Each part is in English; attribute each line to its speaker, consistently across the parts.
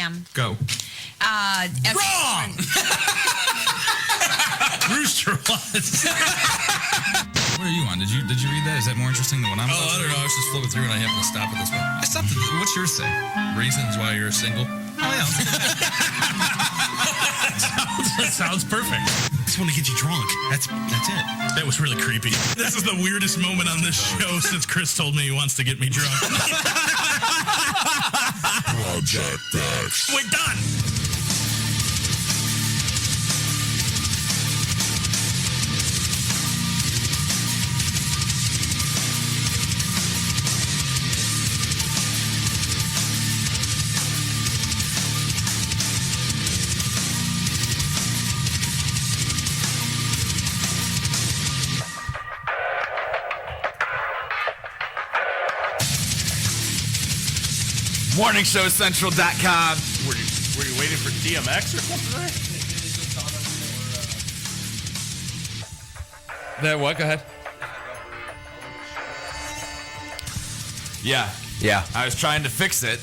Speaker 1: am.
Speaker 2: Go.
Speaker 1: Wrong!
Speaker 3: Rooster was.
Speaker 2: Where are you on? Did you read that? Is that more interesting than what I'm
Speaker 3: Oh, I don't know. I was just flipping through and I happened to stop at this one.
Speaker 2: I stopped at what's yours say?
Speaker 3: Reasons why you're single.
Speaker 2: Oh, yeah.
Speaker 3: That sounds perfect.
Speaker 4: Just want to get you drunk. That's it.
Speaker 3: That was really creepy. This is the weirdest moment on this show since Chris told me he wants to get me drunk.
Speaker 5: Projekt X.
Speaker 3: We're done.
Speaker 6: MorningshowCentral.com.
Speaker 7: Were you waiting for DMX or something? Right?
Speaker 6: That what? Go ahead. Yeah. I was trying to fix it,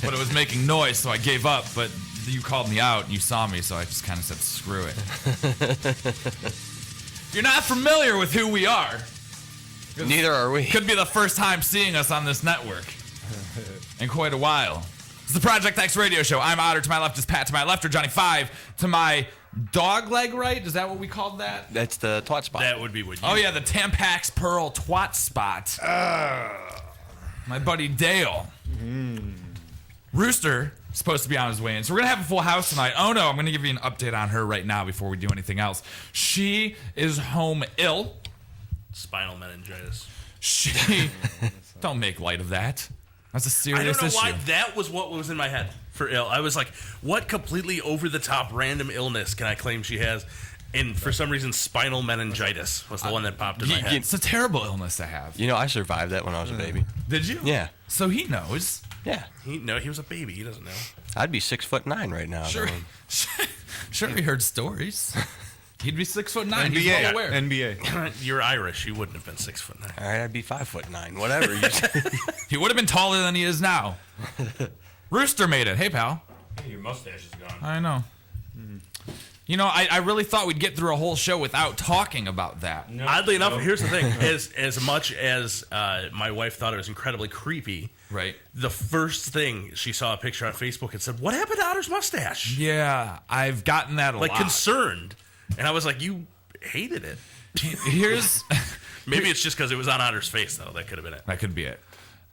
Speaker 6: but it was making noise, so I gave up. But you called me out, and you saw me, so I just kind of said, screw it. You're not familiar with who we are.
Speaker 8: Neither are we.
Speaker 6: Could be the first time seeing us on this network in quite a while. It's the Projekt X radio show. I'm Otter. To my left is Pat. To my left are Johnny 5. To my dog leg right? Is that what we called that?
Speaker 8: That's the twat spot.
Speaker 7: That would be what you...
Speaker 6: Oh, yeah, the Tampax Pearl twat spot. My buddy Dale. Rooster is supposed to be on his way in. So we're going to have a full house tonight. Oh, no, I'm going to give you an update on her right now before we do anything else. She is home ill.
Speaker 7: Spinal meningitis.
Speaker 6: She... Don't make light of that. That's a serious issue.
Speaker 7: I don't know why that was what was in my head for ill. I was like, what completely over-the-top random illness can I claim she has? And for some reason, spinal meningitis was the one that popped in my head.
Speaker 6: It's a terrible illness to have.
Speaker 8: You know, I survived that when I was a baby.
Speaker 6: Did you?
Speaker 8: Yeah.
Speaker 6: So he knows.
Speaker 8: Yeah.
Speaker 7: He was a baby. He doesn't know.
Speaker 8: I'd be 6'9" right now.
Speaker 6: Sure. Sure, we heard stories. He'd be 6'9".
Speaker 2: NBA.
Speaker 6: He's well aware.
Speaker 2: NBA.
Speaker 7: You're Irish. You wouldn't have been 6'9".
Speaker 8: All right, I'd be 5'9". Whatever.
Speaker 6: He would have been taller than he is now. Rooster made it. Hey, pal.
Speaker 9: Hey, your mustache is gone.
Speaker 6: I know. You know, I really thought we'd get through a whole show without talking about that.
Speaker 7: No, Oddly enough, here's the thing. As much as my wife thought it was incredibly creepy,
Speaker 6: right?
Speaker 7: The first thing she saw a picture on Facebook and said, "What happened to Otter's mustache?"
Speaker 6: Yeah, I've gotten that a lot.
Speaker 7: Like concerned. And I was like, you hated it.
Speaker 6: Here's...
Speaker 7: Maybe it's just because it was on Otter's face, though. That could have been it.
Speaker 6: That could be it.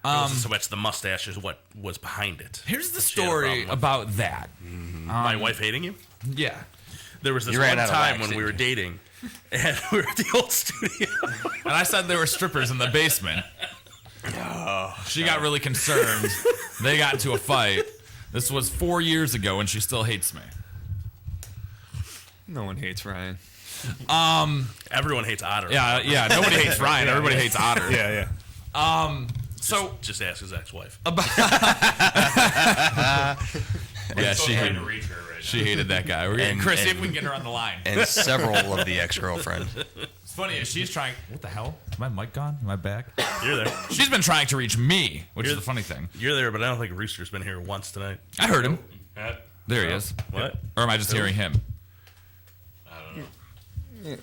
Speaker 7: It wasn't so much the mustache as what was behind it.
Speaker 6: Here's the story about that.
Speaker 7: My wife hating you?
Speaker 6: Yeah.
Speaker 7: There was this one time when we were dating, and we were at the old studio.
Speaker 6: And I said there were strippers in the basement. She got really concerned. They got into a fight. This was 4 years ago, and she still hates me.
Speaker 2: No one hates Ryan.
Speaker 7: Everyone hates Otter.
Speaker 6: Yeah. Nobody hates Ryan. Everybody hates Otter.
Speaker 2: Yeah.
Speaker 6: So
Speaker 7: just ask his ex-wife.
Speaker 6: Yeah, she hated that guy. Chris, see if we can get her on the line.
Speaker 8: And several of the ex-girlfriends.
Speaker 6: It's funny. She's trying. What the hell? Is my mic gone? Am I back?
Speaker 7: You're there.
Speaker 6: She's been trying to reach me, which is the funny thing.
Speaker 7: You're there, but I don't think Rooster's been here once tonight.
Speaker 6: I heard him. There he
Speaker 7: Oh,
Speaker 6: is.
Speaker 7: What?
Speaker 6: Or am I just hearing him?
Speaker 7: I don't know.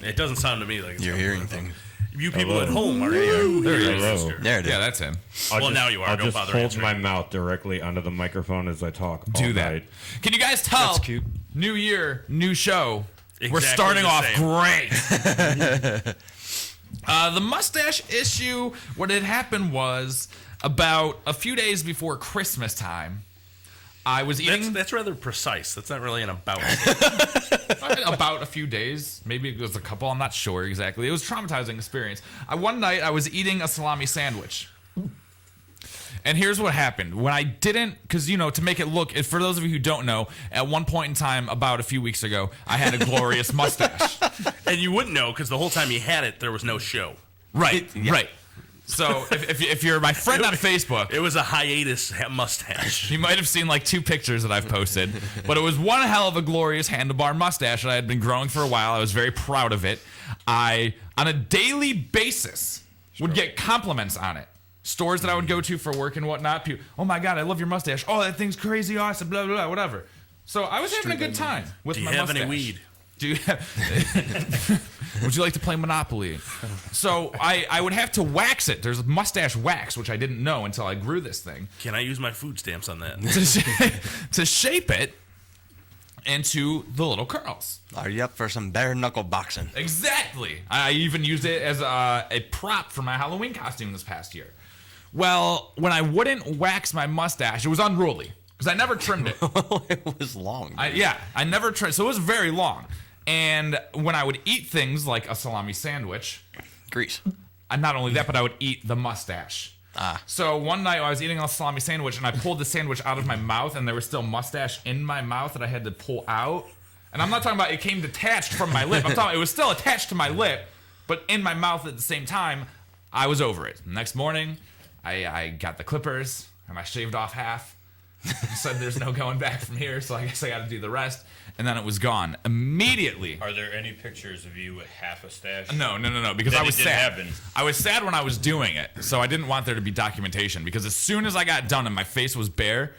Speaker 7: It doesn't sound to me like it's
Speaker 8: you're hearing things.
Speaker 7: You people at home are you?
Speaker 6: There he is.
Speaker 9: Hello.
Speaker 8: There it is.
Speaker 6: Yeah, that's him.
Speaker 7: Now you are.
Speaker 9: I'll
Speaker 7: Don't
Speaker 9: just
Speaker 7: bother
Speaker 9: hold
Speaker 7: answering.
Speaker 9: my mouth directly onto the microphone as I talk.
Speaker 6: Do that.
Speaker 9: Night.
Speaker 6: Can you guys tell?
Speaker 2: That's cute.
Speaker 6: New year, new show. We're
Speaker 7: Exactly
Speaker 6: starting
Speaker 7: the
Speaker 6: off
Speaker 7: same.
Speaker 6: great. The mustache issue, what had happened was about a few days before Christmas time, I was eating...
Speaker 7: That's rather precise. That's not really an about.
Speaker 6: About a few days. Maybe it was a couple. I'm not sure exactly. It was a traumatizing experience. One night, I was eating a salami sandwich. And here's what happened. When I didn't, because, you know, to make it look, for those of you who don't know, at one point in time, about a few weeks ago, I had a glorious mustache.
Speaker 7: And you wouldn't know, because the whole time you had it, there was no show.
Speaker 6: Right, right. So if you're my friend on Facebook...
Speaker 7: It was a hiatus mustache.
Speaker 6: You might have seen like 2 pictures that I've posted, but it was one hell of a glorious handlebar mustache that I had been growing for a while. I was very proud of it. I, on a daily basis, would get compliments on it. stores that I would go to for work and whatnot. People, oh my God, I love your mustache. Oh, that thing's crazy awesome, blah, blah, blah, whatever. So I was having a good time with my mustache.
Speaker 7: Do you have any weed?
Speaker 6: Do you have, would you like to play Monopoly? So I would have to wax it. There's mustache wax, which I didn't know until I grew this thing.
Speaker 7: Can I use my food stamps on that?
Speaker 6: To shape it into the little curls.
Speaker 8: Are you up for some bare knuckle boxing?
Speaker 6: Exactly. I even used it as a prop for my Halloween costume this past year. Well, when I wouldn't wax my mustache, it was unruly because I never trimmed it.
Speaker 8: It was long.
Speaker 6: I never trimmed, so it was very long. And when I would eat things like a salami sandwich,
Speaker 8: Grease.
Speaker 6: and not only that, but I would eat the mustache. So one night I was eating a salami sandwich and I pulled the sandwich out of my mouth and there was still mustache in my mouth that I had to pull out. And I'm not talking about it came detached from my lip. I'm talking it was still attached to my lip, but in my mouth at the same time. I was over it. Next morning, I got the clippers and I shaved off half. Said there's no going back from here, so I guess I got to do the rest. And then it was gone immediately.
Speaker 9: Are there any pictures of you with half a stash?
Speaker 6: No, because
Speaker 9: That
Speaker 6: I was
Speaker 9: it didn't
Speaker 6: sad.
Speaker 9: happen.
Speaker 6: I was sad when I was doing it, so I didn't want there to be documentation. Because as soon as I got done and my face was bare,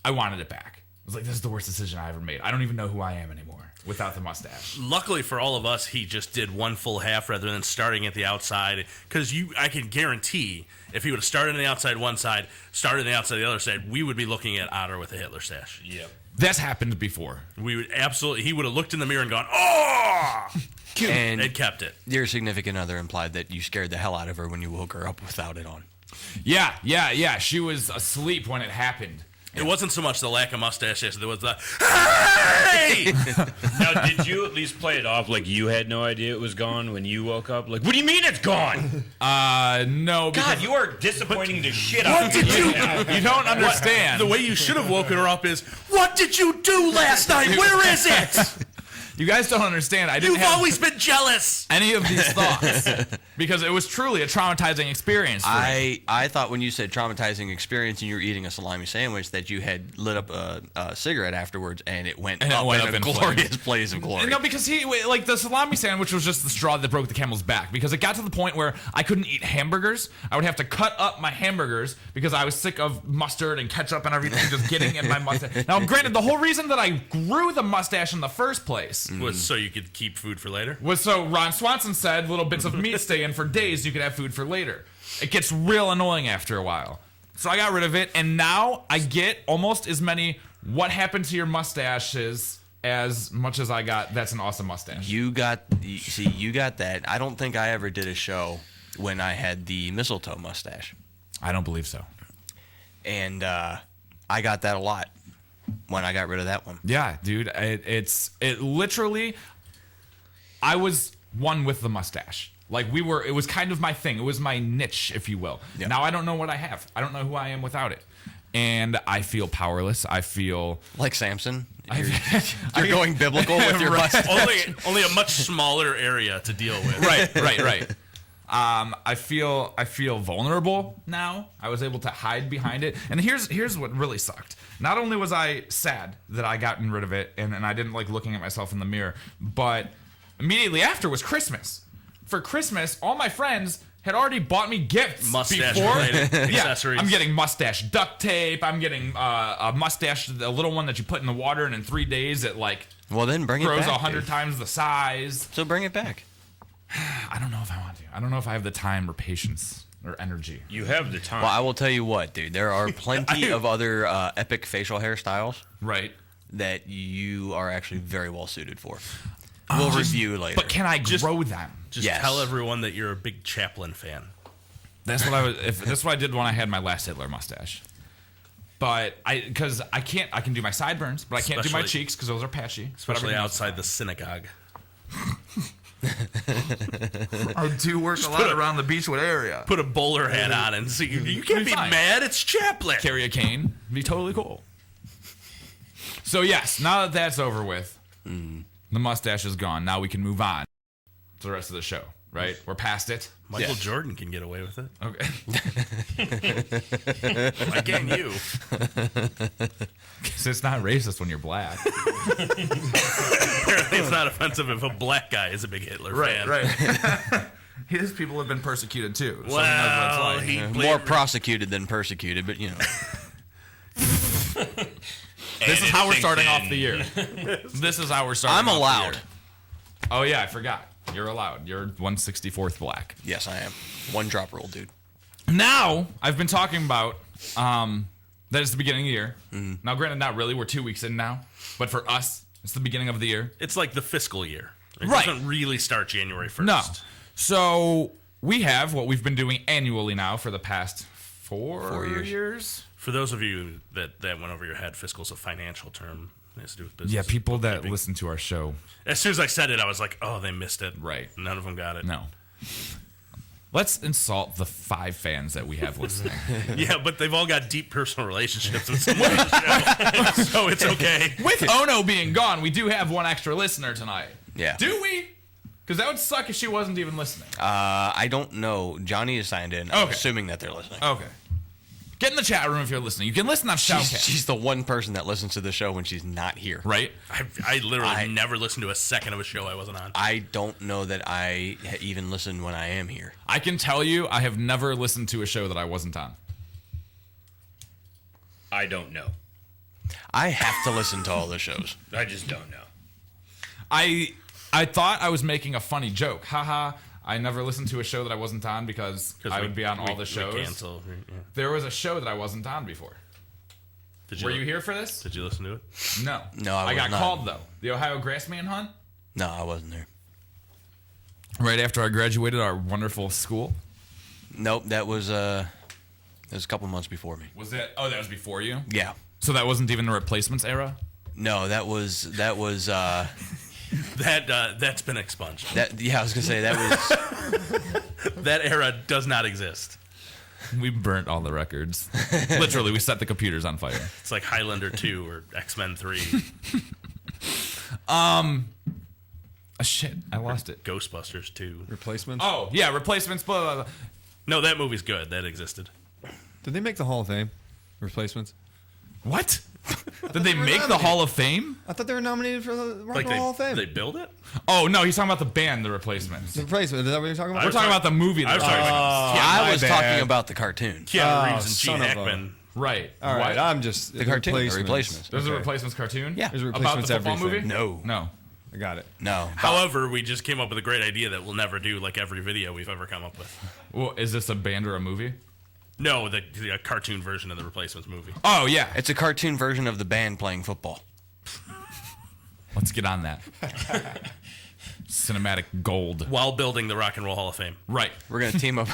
Speaker 6: I wanted it back. I was like, this is the worst decision I ever made. I don't even know who I am anymore without the mustache.
Speaker 7: Luckily for all of us, he just did one full half rather than starting at the outside. Because I can guarantee if he would have started on the outside one side, started on the outside the other side, we would be looking at Otter with a Hitler stash.
Speaker 9: Yep.
Speaker 6: That's happened before.
Speaker 7: We would absolutely. He would have looked in the mirror and gone, "Oh!" and kept it.
Speaker 8: Your significant other implied that you scared the hell out of her when you woke her up without it on.
Speaker 6: Yeah. She was asleep when it happened.
Speaker 7: It wasn't so much the lack of mustache as there was the hey.
Speaker 9: Now, did you at least play it off like you had no idea it was gone when you woke up? Like, what do you mean it's gone?
Speaker 6: No. Because
Speaker 9: God, you are disappointing the shit out of me.
Speaker 6: you don't understand.
Speaker 7: The way you should have woken her up is, what did you do last night? Where is it?
Speaker 6: You guys don't understand. I didn't
Speaker 7: You've
Speaker 6: have
Speaker 7: always been jealous.
Speaker 6: any of these thoughts because it was truly a traumatizing experience for me.
Speaker 8: I thought when you said traumatizing experience and you were eating a salami sandwich that you had lit up a cigarette afterwards and it went up in a glorious blaze of glory.
Speaker 6: No, because like the salami sandwich was just the straw that broke the camel's back because it got to the point where I couldn't eat hamburgers. I would have to cut up my hamburgers because I was sick of mustard and ketchup and everything just getting in my mustache. Now, granted, the whole reason that I grew the mustache in the first place
Speaker 7: Was so you could keep food for later?
Speaker 6: was so Ron Swanson said little bits of meat stay in for days, you could have food for later. It gets real annoying after a while. So I got rid of it, and now I get almost as many what happened to your mustaches as much as I got that's an awesome mustache.
Speaker 8: You got that. I don't think I ever did a show when I had the mistletoe mustache.
Speaker 6: I don't believe so.
Speaker 8: And I got that a lot when I got rid of that one.
Speaker 6: Yeah, dude, it literally, I was one with the mustache. Like it was kind of my thing. It was my niche, if you will.
Speaker 8: Yeah.
Speaker 6: Now I don't know what I have. I don't know who I am without it. And I feel powerless. I feel
Speaker 8: Like Samson. You're going biblical with your mustache.
Speaker 7: only a much smaller area to deal with.
Speaker 6: right. I feel vulnerable now. I was able to hide behind it. And here's what really sucked. Not only was I sad that I gotten rid of it and I didn't like looking at myself in the mirror, but immediately after was Christmas. For Christmas, all my friends had already bought me gifts
Speaker 7: Mustache-related accessories.
Speaker 6: I'm getting mustache duct tape. I'm getting a mustache, the little one that you put in the water, and in 3 days it like
Speaker 8: Well, then bring it
Speaker 6: grows
Speaker 8: back.
Speaker 6: 100
Speaker 8: dude.
Speaker 6: times the size.
Speaker 8: So bring it back.
Speaker 6: I don't know if I want to. I don't know if I have the time or patience or energy.
Speaker 9: You have the time.
Speaker 8: Well, I will tell you what, dude. There are plenty of other epic facial hairstyles
Speaker 6: Right.
Speaker 8: that you are actually very well suited for. We'll review later.
Speaker 6: But can I grow them?
Speaker 7: Just
Speaker 8: Yes.
Speaker 7: tell everyone that you're a big Chaplin fan.
Speaker 6: That's what I was. That's what I did when I had my last Hitler mustache. But because I can do my sideburns, but I can't do my
Speaker 7: Especially-
Speaker 6: cheeks because those are patchy.
Speaker 7: Especially outside the synagogue.
Speaker 6: I do work a lot around the Beechwood area.
Speaker 7: Put a bowler hat on and see. You can't be
Speaker 6: fine.
Speaker 7: mad. It's Chaplin.
Speaker 6: Carry a cane. It'd be totally cool. So yes, now that that's over with, the mustache is gone. Now we can move on to the rest of the show. Right? We're past it.
Speaker 7: Michael Jordan can get away with it.
Speaker 6: Okay.
Speaker 7: Why can't you?
Speaker 6: Because it's not racist when you're black.
Speaker 7: Apparently, it's not offensive if a black guy is a big Hitler fan.
Speaker 6: Right. His people have been persecuted too. So
Speaker 7: Well,
Speaker 6: he knows what it's like.
Speaker 8: More prosecuted than persecuted, but you know.
Speaker 6: This is how we're starting off the year. This is how we're starting
Speaker 8: I'm
Speaker 6: off
Speaker 8: allowed.
Speaker 6: the year. Oh, yeah, I forgot. You're allowed. You're 164th black.
Speaker 8: Yes, I am. One drop roll, dude.
Speaker 6: Now, I've been talking about that it's the beginning of the year. Now, granted, not really. We're 2 weeks in now. But for us, it's the beginning of the year.
Speaker 7: It's like the fiscal year. It
Speaker 6: Right.
Speaker 7: doesn't really start January 1st.
Speaker 6: No. So we have what we've been doing annually now for the past 4 years.
Speaker 7: For those of you that went over your head, fiscal is a financial term. It has to do with business.
Speaker 6: Yeah, people that listen to our show.
Speaker 7: As soon as I said it, I was like, oh, they missed it.
Speaker 6: Right.
Speaker 7: None of them got it.
Speaker 6: No. Let's insult the 5 fans that we have listening.
Speaker 7: Yeah, but they've all got deep personal relationships with someone on the show, so it's okay.
Speaker 6: With Ono being gone, we do have one extra listener tonight.
Speaker 8: Yeah.
Speaker 6: Do we? Because that would suck if she wasn't even listening.
Speaker 8: I don't know. Johnny is signed in. I'm
Speaker 6: Okay.
Speaker 8: assuming that they're listening.
Speaker 6: Okay. Get in the chat room if you're listening. You can listen on Shoutcast.
Speaker 8: She's the one person that listens to the show when she's not here.
Speaker 6: Right?
Speaker 7: I literally never listened to a second of a show I wasn't on.
Speaker 8: I don't know that I even listen when I am here.
Speaker 6: I can tell you I have never listened to a show that I wasn't on.
Speaker 9: I don't know.
Speaker 8: I have to listen to all the shows.
Speaker 9: I just don't know.
Speaker 6: I thought I was making a funny joke. Haha. I never listened to a show that I wasn't on because I would be on all the shows.
Speaker 7: We cancel. Yeah.
Speaker 6: There was a show that I wasn't on before. Were you here for this?
Speaker 7: Did you listen to it?
Speaker 6: No.
Speaker 8: No, I was
Speaker 6: got
Speaker 8: not.
Speaker 6: called, though. The Ohio Grassman Hunt.
Speaker 8: No, I wasn't there.
Speaker 6: Right after I graduated our wonderful school.
Speaker 8: Nope, that was a couple months before me.
Speaker 6: Was that? Oh, that was before you?
Speaker 8: Yeah.
Speaker 6: So that wasn't even the replacements era?
Speaker 8: No, that's
Speaker 7: been expunged.
Speaker 8: I was gonna say that was
Speaker 7: That era does not exist.
Speaker 6: We burnt all the records. Literally, we set the computers on fire.
Speaker 7: It's like Highlander 2 or X-Men 3.
Speaker 6: Shit, I lost it.
Speaker 7: Ghostbusters 2.
Speaker 10: Replacements?
Speaker 6: Oh, yeah, replacements, blah, blah, blah.
Speaker 7: No, that movie's good. That existed.
Speaker 10: Did they make the Hall of Fame? Replacements?
Speaker 6: What? Did they make the Hall of Fame?
Speaker 10: I thought they were nominated for the Rock and Roll Hall of Fame.
Speaker 7: They build it?
Speaker 6: Oh, no, he's talking about the band, The Replacements.
Speaker 10: The Replacement, is that what you're talking about?
Speaker 6: We're talking about the movie.
Speaker 7: I was talking about
Speaker 8: I was talking about the cartoon.
Speaker 7: Keanu Reeves and
Speaker 10: son
Speaker 7: Gene
Speaker 10: of a-
Speaker 7: Hackman.
Speaker 6: Right.
Speaker 10: All right,
Speaker 6: What?
Speaker 10: I'm just...
Speaker 8: The cartoon, the Replacements.
Speaker 6: There's a
Speaker 10: Okay.
Speaker 6: Replacements cartoon?
Speaker 8: Yeah.
Speaker 10: There's
Speaker 6: About
Speaker 10: Replacements
Speaker 6: the football
Speaker 10: everything.
Speaker 6: movie?
Speaker 8: No.
Speaker 10: I got it.
Speaker 8: No.
Speaker 7: However, we just came up with a great idea that we'll never do like every video we've ever come up with.
Speaker 6: Well, is this a band or a movie?
Speaker 7: No, the cartoon version of the Replacements movie.
Speaker 6: Oh, yeah.
Speaker 8: It's a cartoon version of the band playing football.
Speaker 6: Let's get on that. Cinematic gold.
Speaker 7: While building the Rock and Roll Hall of Fame.
Speaker 6: Right.
Speaker 8: We're gonna team up.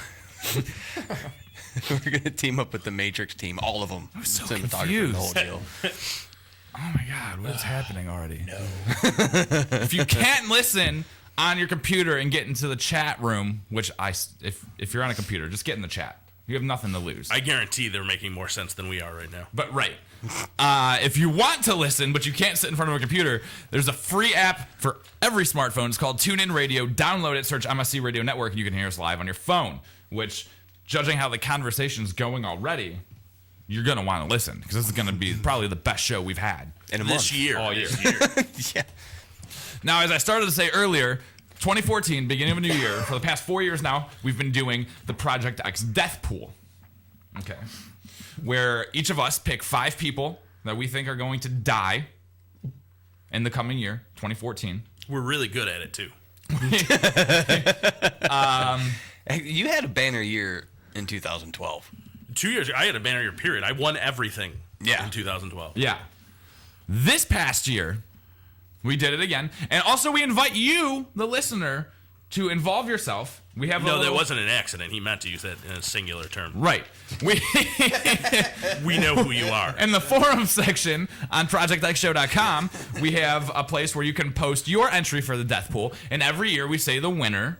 Speaker 8: We're gonna team up with the Matrix team, all of them. I'm
Speaker 6: so
Speaker 8: The whole
Speaker 6: confused.
Speaker 8: deal.
Speaker 6: Oh my God, what is happening already? No. If you can't listen on your computer and get into the chat room, which if you're on a computer, just get in the chat. You have nothing to lose.
Speaker 7: I guarantee they're making more sense than we are right now.
Speaker 6: But right. If you want to listen, but you can't sit in front of a computer, there's a free app for every smartphone. It's called TuneIn Radio. Download it, search Msc Radio Network, and you can hear us live on your phone, which, judging how the conversation's going already, you're going to want to listen, because this is going to be probably the best show we've had
Speaker 8: In a
Speaker 7: This
Speaker 8: month.
Speaker 7: year.
Speaker 6: all year.
Speaker 8: Yeah.
Speaker 6: Now, as I started to say earlier, 2014, beginning of a new year, for the past 4 years now, we've been doing the Projekt X Death Pool. Okay. Where each of us pick 5 people that we think are going to die in the coming year, 2014.
Speaker 7: We're really good at it, too.
Speaker 8: You had a banner year in 2012.
Speaker 7: 2 years ago, I had a banner year period. I won everything in 2012.
Speaker 6: Yeah. This past year, we did it again. And also, we invite you, the listener, to involve yourself. We have
Speaker 7: No, that wasn't an accident. He meant to use that in a singular term.
Speaker 6: Right.
Speaker 7: We know who you are.
Speaker 6: In the forum section on ProjectXShow.com, we have a place where you can post your entry for the death pool. And every year we say the winner,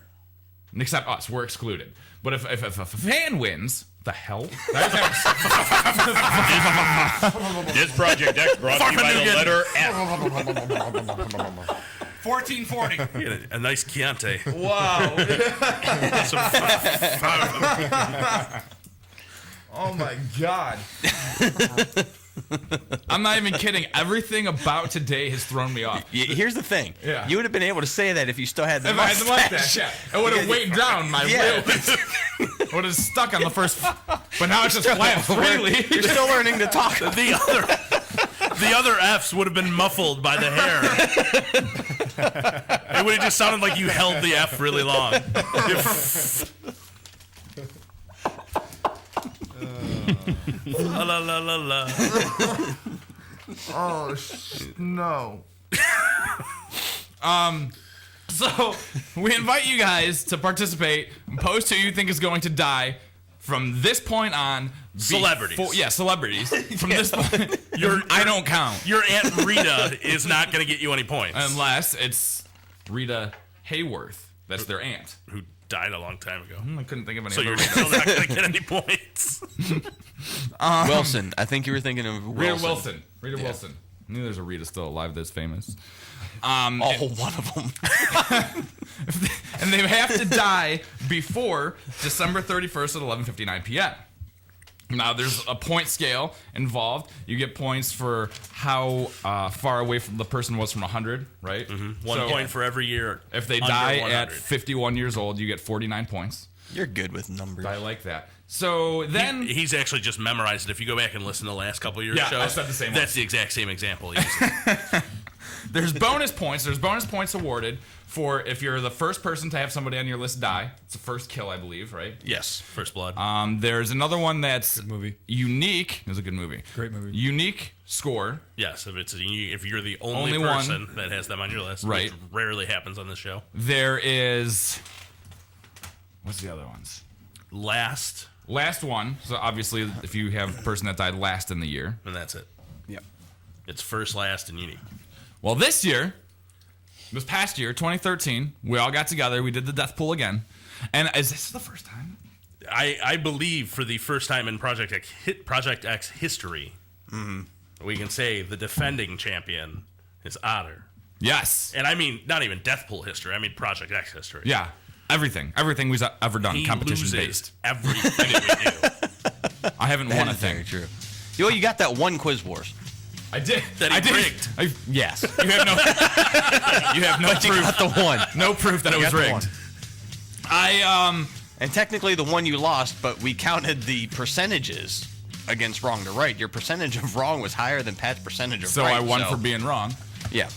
Speaker 6: except us, we're excluded. But if a fan wins, the hell?
Speaker 9: This Project X brought to you by the letter F.
Speaker 1: 1440.
Speaker 7: He had a nice Chianti.
Speaker 6: Wow.
Speaker 7: Some
Speaker 6: Oh my God. I'm not even kidding. Everything about today has thrown me off.
Speaker 8: Here's the thing.
Speaker 6: Yeah.
Speaker 8: You would have been able to say that if you still had the
Speaker 6: If I had
Speaker 8: mustache.
Speaker 6: the mustache, yeah. It would have weighed down my ribs. It would have stuck on the first. But now it's just flat freely.
Speaker 8: You're still learning to talk.
Speaker 7: The other F's would have been muffled by the hair. It would have just sounded like you held the F really long. La la la la la.
Speaker 6: Oh no. So we invite you guys to participate and post who you think is going to die from this point on.
Speaker 7: Celebrities.
Speaker 6: Celebrities. From this point, I don't count.
Speaker 7: Your Aunt Rita is not going to get you any points.
Speaker 6: Unless it's Rita Hayworth. That's their aunt.
Speaker 7: Who died a long time ago.
Speaker 6: I couldn't think of any
Speaker 7: So
Speaker 6: other
Speaker 7: you're
Speaker 6: Rita.
Speaker 7: still not going to get any points.
Speaker 8: Wilson. I think you were thinking of Wilson.
Speaker 6: Rita Wilson. Rita Wilson. I knew there's a Rita still alive that's famous.
Speaker 8: One of them.
Speaker 6: And they have to die before December 31st at 11:59 p.m. Now, there's a point scale involved. You get points for how far away from the person was from 100, right?
Speaker 7: Mm-hmm. One point for every year.
Speaker 6: If they die at 51 years old, you get 49 points.
Speaker 8: You're good with numbers.
Speaker 6: I like that. So then...
Speaker 7: He's actually just memorized it. If you go back and listen to the last couple of years'
Speaker 6: Yeah,
Speaker 7: shows,
Speaker 6: I said the same
Speaker 7: that's
Speaker 6: one.
Speaker 7: the exact same example.
Speaker 6: There's bonus points. There's bonus points awarded for if you're the first person to have somebody on your list die. It's the first kill, I believe, right?
Speaker 7: Yes, First Blood.
Speaker 6: There's another one that's
Speaker 10: Good movie.
Speaker 6: unique. It was a good movie.
Speaker 10: Great movie.
Speaker 6: Unique score.
Speaker 7: Yes, if you're the only
Speaker 6: Only one.
Speaker 7: person that has them on your list,
Speaker 6: Right.
Speaker 7: which rarely happens on this show.
Speaker 6: There is... What's the other ones?
Speaker 7: Last,
Speaker 6: Last one. So obviously, if you have a person that died last in the year.
Speaker 7: and that's it.
Speaker 8: Yep.
Speaker 7: It's first, last, and unique.
Speaker 6: Well, this past year, 2013, we all got together. We did the death pool again. And is this the first time?
Speaker 7: I believe for the first time in Project X history, we can say the defending champion is Otter.
Speaker 6: Yes.
Speaker 7: And I mean, not even death pool history. I mean Project X history.
Speaker 6: Yeah. Everything we've ever done,
Speaker 7: He
Speaker 6: competition
Speaker 7: loses
Speaker 6: based.
Speaker 7: everything we do.
Speaker 6: I haven't won a
Speaker 8: That is very
Speaker 6: thing.
Speaker 8: true. You got that one Quiz Wars.
Speaker 6: I did.
Speaker 7: That he
Speaker 6: I did.
Speaker 7: rigged.
Speaker 8: Yes.
Speaker 6: You have no. You have no
Speaker 8: You
Speaker 6: proof.
Speaker 8: got the one.
Speaker 6: No proof that it was
Speaker 8: got the
Speaker 6: rigged.
Speaker 8: one. And technically the one you lost, but we counted the percentages against wrong to right. Your percentage of wrong was higher than Pat's percentage of
Speaker 6: So
Speaker 8: right.
Speaker 6: I won for being wrong.
Speaker 8: Yeah.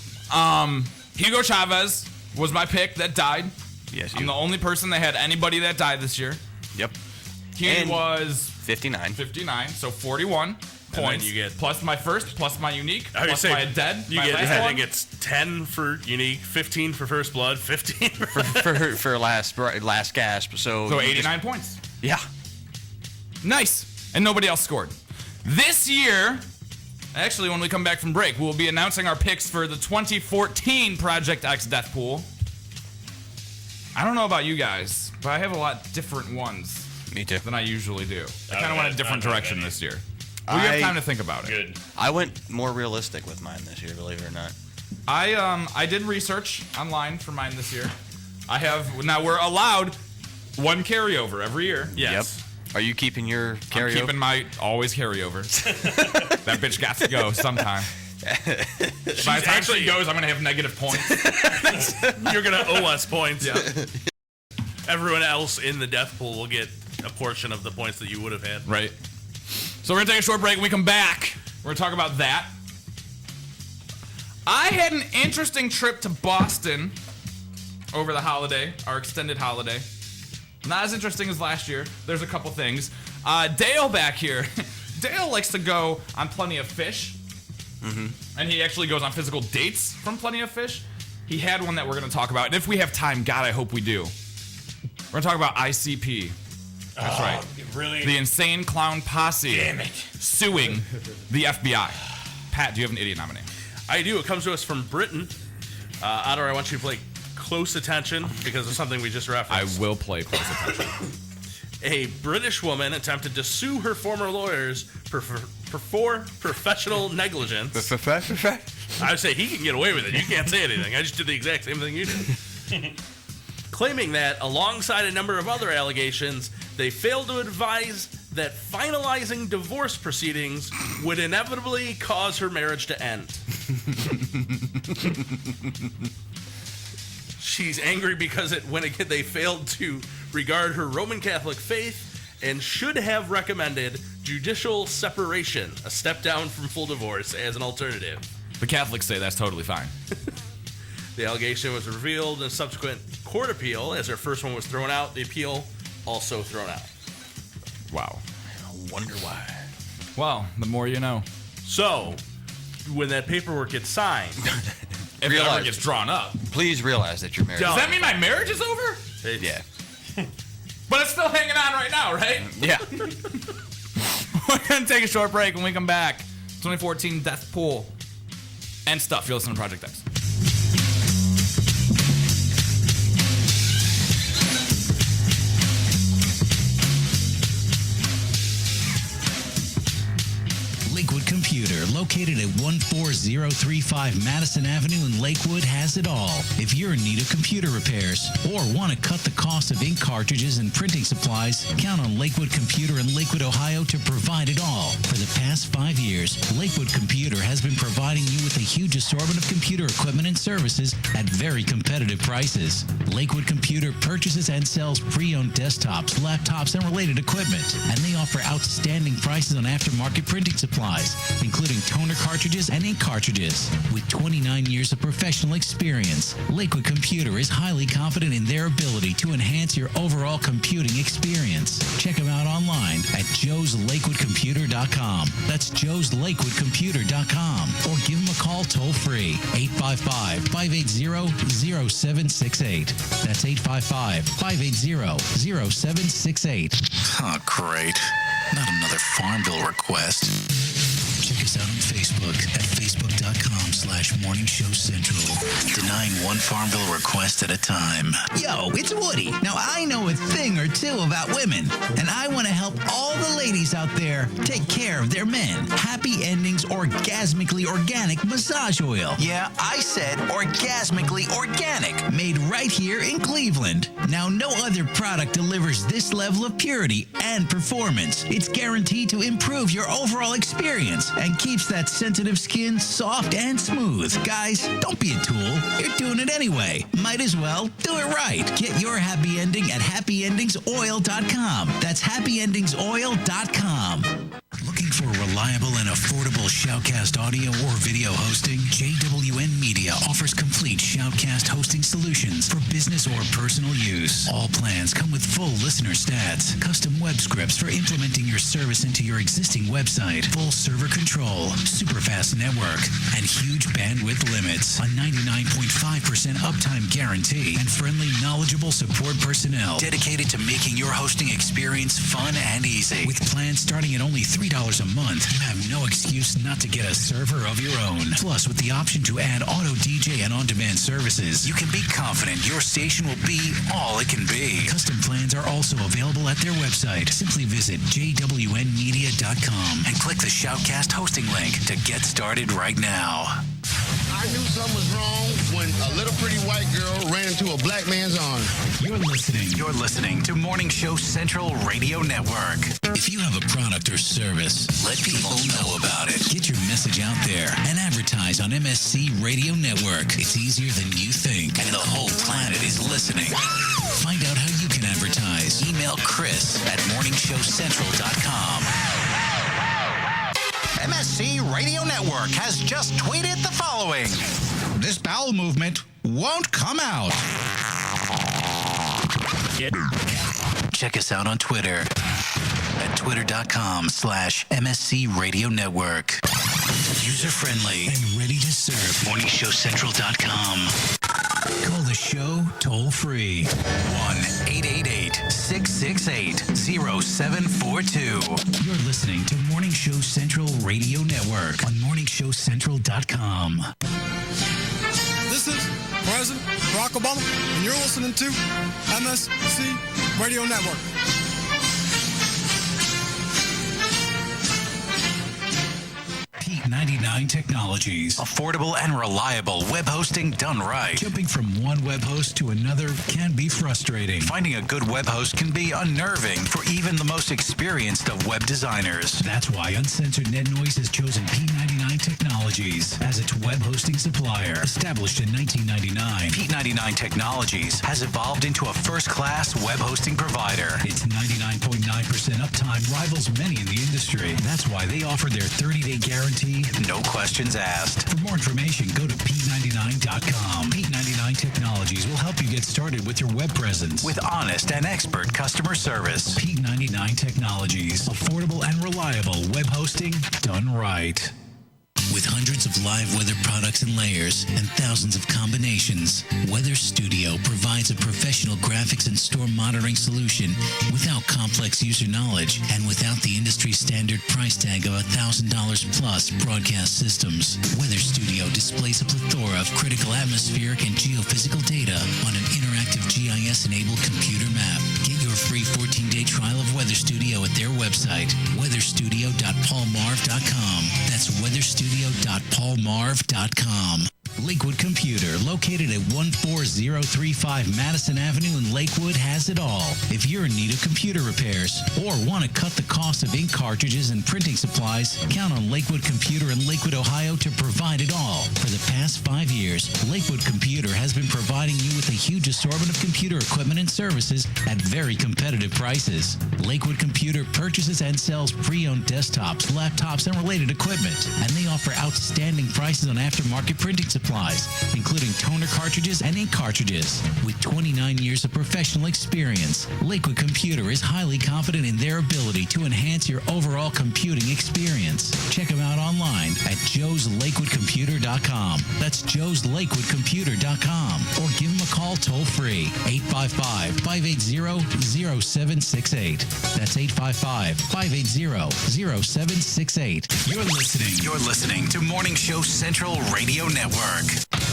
Speaker 6: Hugo Chavez was my pick that died.
Speaker 8: Yes,
Speaker 6: I'm the only person that had anybody that died this year.
Speaker 8: Yep.
Speaker 6: He
Speaker 8: And
Speaker 6: was
Speaker 8: 59.
Speaker 6: 59, so 41
Speaker 7: then
Speaker 6: points.
Speaker 7: you get-
Speaker 6: plus my first, plus my unique,
Speaker 7: I would
Speaker 6: plus
Speaker 7: say
Speaker 6: my dead.
Speaker 7: You
Speaker 6: my
Speaker 7: get,
Speaker 6: last
Speaker 7: I
Speaker 6: one.
Speaker 7: think it's 10 for unique, 15 for First Blood, 15 for
Speaker 8: for last gasp.
Speaker 6: So 89 points.
Speaker 8: Yeah.
Speaker 6: Nice. And nobody else scored. This year, actually, when we come back from break, we'll be announcing our picks for the 2014 Project X Death Pool. I don't know about you guys, but I have a lot different ones
Speaker 8: Me too.
Speaker 6: than I usually do. I kind of went a different direction this year. We
Speaker 8: I-
Speaker 6: have time to think about it.
Speaker 9: Good.
Speaker 8: I went more realistic with mine this year, believe it or not.
Speaker 6: I did research online for mine this year. Now we're allowed one carryover every year.
Speaker 7: Yes.
Speaker 8: Yep. Are you keeping your
Speaker 6: I'm
Speaker 8: carryover?
Speaker 6: keeping my always carryover. That bitch got to go sometime. By the time she goes, I'm gonna have negative points.
Speaker 7: You're going to owe us points.
Speaker 6: Yeah.
Speaker 7: Everyone else in the death pool will get a portion of the points that you would have had.
Speaker 6: Right. So we're gonna take a short break. When we come back, we're gonna talk about that. I had an interesting trip to Boston over the holiday, our extended holiday. Not as interesting as last year. There's a couple things. Dale back here. Dale likes to go on Plenty of Fish. And he actually goes on physical dates from Plenty of Fish. He had one that we're going to talk about. And if we have time, God, I hope we do. We're going to talk about ICP. That's right.
Speaker 9: Really?
Speaker 6: The Insane Clown Posse.
Speaker 9: Damn it.
Speaker 6: Suing the FBI. Pat, do you have an idiot nominee?
Speaker 7: I do. It comes to us from Britain. Otter, I want you to play close attention because of something we just
Speaker 6: I
Speaker 7: referenced.
Speaker 6: will play close attention.
Speaker 7: A British woman attempted to sue her former lawyers for professional negligence. I would say he can get away with it. You can't say anything. I just did the exact same thing you did. Claiming that, alongside a number of other allegations, they failed to advise that finalizing divorce proceedings would inevitably cause her marriage to end. She's angry because they failed to regard her Roman Catholic faith and should have recommended judicial separation, a step down from full divorce, as an alternative.
Speaker 6: The Catholics say that's totally fine.
Speaker 7: The allegation was revealed in a subsequent court appeal. As her first one was thrown out, the appeal also thrown out.
Speaker 6: Wow.
Speaker 7: I wonder why.
Speaker 6: Well, the more you know.
Speaker 7: So, when that paperwork gets signed,
Speaker 6: if it ever gets drawn up.
Speaker 8: Please realize that you're married.
Speaker 6: Does that mean my marriage is over?
Speaker 8: Yeah.
Speaker 6: But it's still hanging on right now, right?
Speaker 8: Yeah.
Speaker 6: We're going to take a short break. When we come back, 2014 Death Pool and stuff. You're listening to Project X.
Speaker 11: Lakewood Computer, located at 14035 Madison Avenue in Lakewood, has it all. If you're in need of computer repairs or want to cut the cost of ink cartridges and printing supplies, count on Lakewood Computer in Lakewood, Ohio to provide it all. For the past 5 years, Lakewood Computer has been providing you with a huge assortment of computer equipment and services at very competitive prices. Lakewood Computer purchases and sells pre-owned desktops, laptops, and related equipment, and they offer outstanding prices on aftermarket printing supplies, including toner cartridges and ink cartridges. With 29 years of professional experience, Lakewood Computer is highly confident in their ability to enhance your overall computing experience. Check them out online at joeslakewoodcomputer.com. That's joeslakewoodcomputer.com. Or give them a call toll-free, 855-580-0768. That's 855-580-0768.
Speaker 12: Oh, great. Not another Farmville request.
Speaker 11: Check us out on Facebook at facebook.com/Morning Show Central.
Speaker 12: Denying one Farmville request at a time.
Speaker 11: Yo, it's Woody. Now, I know a thing or two about women, and I want to help all the ladies out there take care of their men. Happy Endings Orgasmically Organic Massage Oil. Yeah, I said orgasmically organic. Made right here in Cleveland. Now, no other product delivers this level of purity and performance. It's guaranteed to improve your overall experience and keeps that sensitive skin soft and smooth. Guys, don't be a tool. You're doing it anyway. Might as well do it right. Get your happy ending at happyendingsoil.com. That's happyendingsoil.com.
Speaker 12: Looking for reliable and affordable Shoutcast audio or video hosting? JWN Media offers complete Shoutcast hosting solutions for business or personal use. All plans come with full listener stats, custom web scripts for implementing your service into your existing website, full server control, super fast network, and huge bandwidth limits, a 99.5% uptime guarantee, and friendly, knowledgeable support personnel dedicated to making your hosting experience fun and easy. With plans starting at only $3 a month, you have no excuse not to get a server of your own. Plus, with the option to add auto DJ and on-demand services, you can be confident your station will be all it can be. Custom plans are also available at their website. Simply visit jwnmedia.com and click the Shoutcast hosting link to get started right now.
Speaker 13: I knew something was wrong when a little pretty white girl ran into a black man's arms.
Speaker 12: You're listening to Morning Show Central Radio Network.
Speaker 11: If you have a product or service,
Speaker 12: Let people know about it.
Speaker 11: get your message out there and advertise on Msc Radio Network. It's easier than you think.
Speaker 12: And the whole planet is listening.
Speaker 11: Find out how you can advertise.
Speaker 12: Email Chris at morningshowcentral.com.
Speaker 14: Msc Radio Network has just tweeted the following. This bowel movement won't come out.
Speaker 12: Check us out on Twitter at twitter.com/MSC Radio Network. User-friendly
Speaker 11: And ready to serve.
Speaker 12: morningshowcentral.com.
Speaker 11: Call the show toll free.
Speaker 12: 1-888-668-0742.
Speaker 11: You're listening to Morning Show Central Radio Network on morningshowcentral.com.
Speaker 15: This is President Barack Obama, and you're listening to MSC Radio Network.
Speaker 11: Pete
Speaker 12: P99 Technologies.
Speaker 14: Affordable and reliable web hosting done right.
Speaker 12: Jumping from one web host to another can be frustrating.
Speaker 14: Finding a good web host can be unnerving for even the most experienced of web designers.
Speaker 12: That's why Uncensored Net Noise has chosen P99 Technologies as its web hosting supplier. Established in 1999,
Speaker 14: P99 Technologies has evolved into a first-class web hosting provider.
Speaker 12: Its 99.9% uptime rivals many in the industry. That's why they offer their 30-day guarantee.
Speaker 14: No questions asked.
Speaker 12: For more information, go to P99.com. P99 Technologies will help you get started with your web presence.
Speaker 14: With honest and expert customer service.
Speaker 12: P99 Technologies. Affordable and reliable web hosting done right.
Speaker 11: With hundreds of live weather products and layers and thousands of combinations, Weather Studio provides a professional graphics and storm monitoring solution without complex user knowledge and without the industry standard price tag of $1,000 plus broadcast systems. Weather Studio displays a plethora of critical atmospheric and geophysical data on an interactive GIS-enabled computer map. Get your free 14-day trial of Weather Studio at their website, weatherstudio.paulmarv.com. That's weatherstudio.paulmarv.com. Lakewood Computer, located at 14035 Madison Avenue in Lakewood, has it all. If you're in need of computer repairs or want to cut the cost of ink cartridges and printing supplies, count on Lakewood Computer in Lakewood, Ohio to provide it all. For the past 5 years, Lakewood Computer has been providing you with a huge assortment of computer equipment and services at very competitive prices. Lakewood Computer purchases and sells pre-owned desktops, laptops, and related equipment, and they offer outstanding prices on aftermarket printing supplies, including toner cartridges and ink cartridges. With 29 years of professional experience, Lakewood Computer is highly confident in their ability to enhance your overall computing experience. Check them out online at joeslakewoodcomputer.com. That's joeslakewoodcomputer.com. Or give them a call toll-free, 855-580-0768. That's 855-580-0768.
Speaker 14: You're listening to Morning Show Central Radio Network.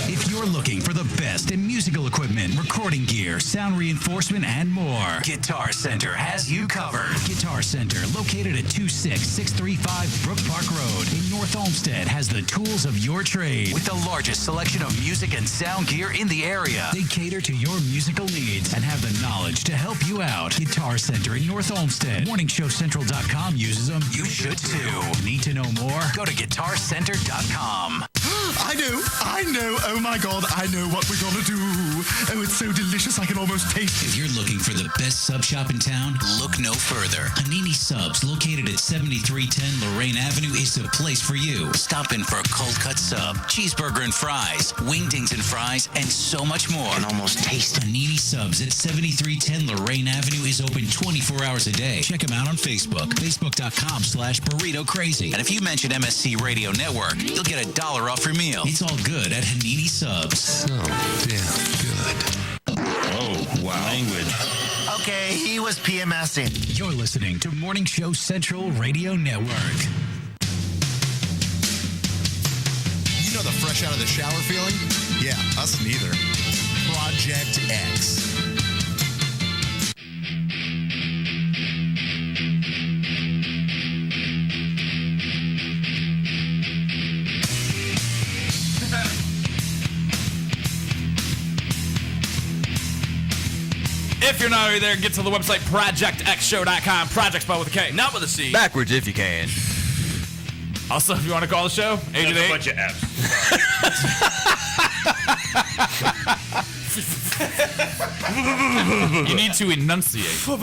Speaker 12: If you're looking for the best in musical equipment, recording gear, sound reinforcement, and more,
Speaker 14: Guitar Center has you covered.
Speaker 12: Guitar Center, located at 26635 Brook Park Road in North Olmsted, has the tools of your trade.
Speaker 14: With the largest selection of music and sound gear in the area.
Speaker 12: They cater to your musical needs and have the knowledge to help you out. Guitar Center in North Olmsted. MorningShowCentral.com uses them.
Speaker 14: You should too.
Speaker 12: Need to know more?
Speaker 14: Go to GuitarCenter.com.
Speaker 4: I know. Oh my God, I know what we're gonna do. Oh, it's so delicious, I can almost taste it.
Speaker 11: If you're looking for the best sub shop in town,
Speaker 14: Look no further.
Speaker 11: Hanini Subs, located at 7310 Lorraine Avenue, is the place for you.
Speaker 14: Stop in for a cold cut sub, cheeseburger and fries, wingdings and fries, and so much more.
Speaker 11: And almost taste Hanini Subs at 7310 Lorraine Avenue is open 24 hours a day. Check them out on Facebook, facebook.com/burrito crazy.
Speaker 14: And if you mention MSC Radio Network, you'll get $1 off your meal.
Speaker 11: It's all good at Hanini Subs.
Speaker 5: So damn good.
Speaker 9: Oh, wow. Language.
Speaker 16: Okay, he was PMSing.
Speaker 12: You're listening to Morning Show Central Radio Network.
Speaker 17: You know the fresh out of the shower feeling? Yeah, us neither. Project X.
Speaker 6: If you're not already there, get to the website projectxshow.com. Project spelled with a K, not with a C.
Speaker 8: Backwards if you can.
Speaker 6: Also, if you want to call the show, 888.
Speaker 9: That's a bunch of F's.
Speaker 6: You need to enunciate. If you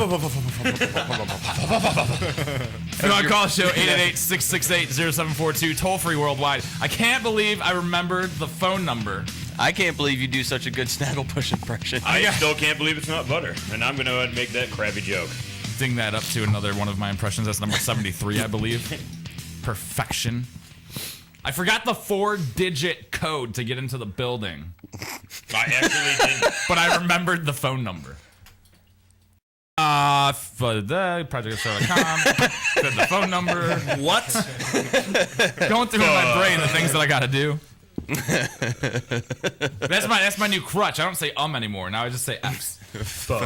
Speaker 6: want to call the show, 888-668-0742, toll-free worldwide. I can't believe I remembered the phone number.
Speaker 8: I can't believe you do such a good Snagglepush impression.
Speaker 9: I still can't believe it's not butter, and I'm going to make that crappy joke.
Speaker 6: Ding that up to another one of my impressions. That's number 73, I believe. Perfection. I forgot the 4-digit code to get into the building.
Speaker 9: I actually did.
Speaker 6: But I remembered the phone number. For the projectstore.com. Said the phone number.
Speaker 7: What?
Speaker 6: Going through in my brain the things that I got to do. That's my new crutch. I don't say anymore. Now I just say X. So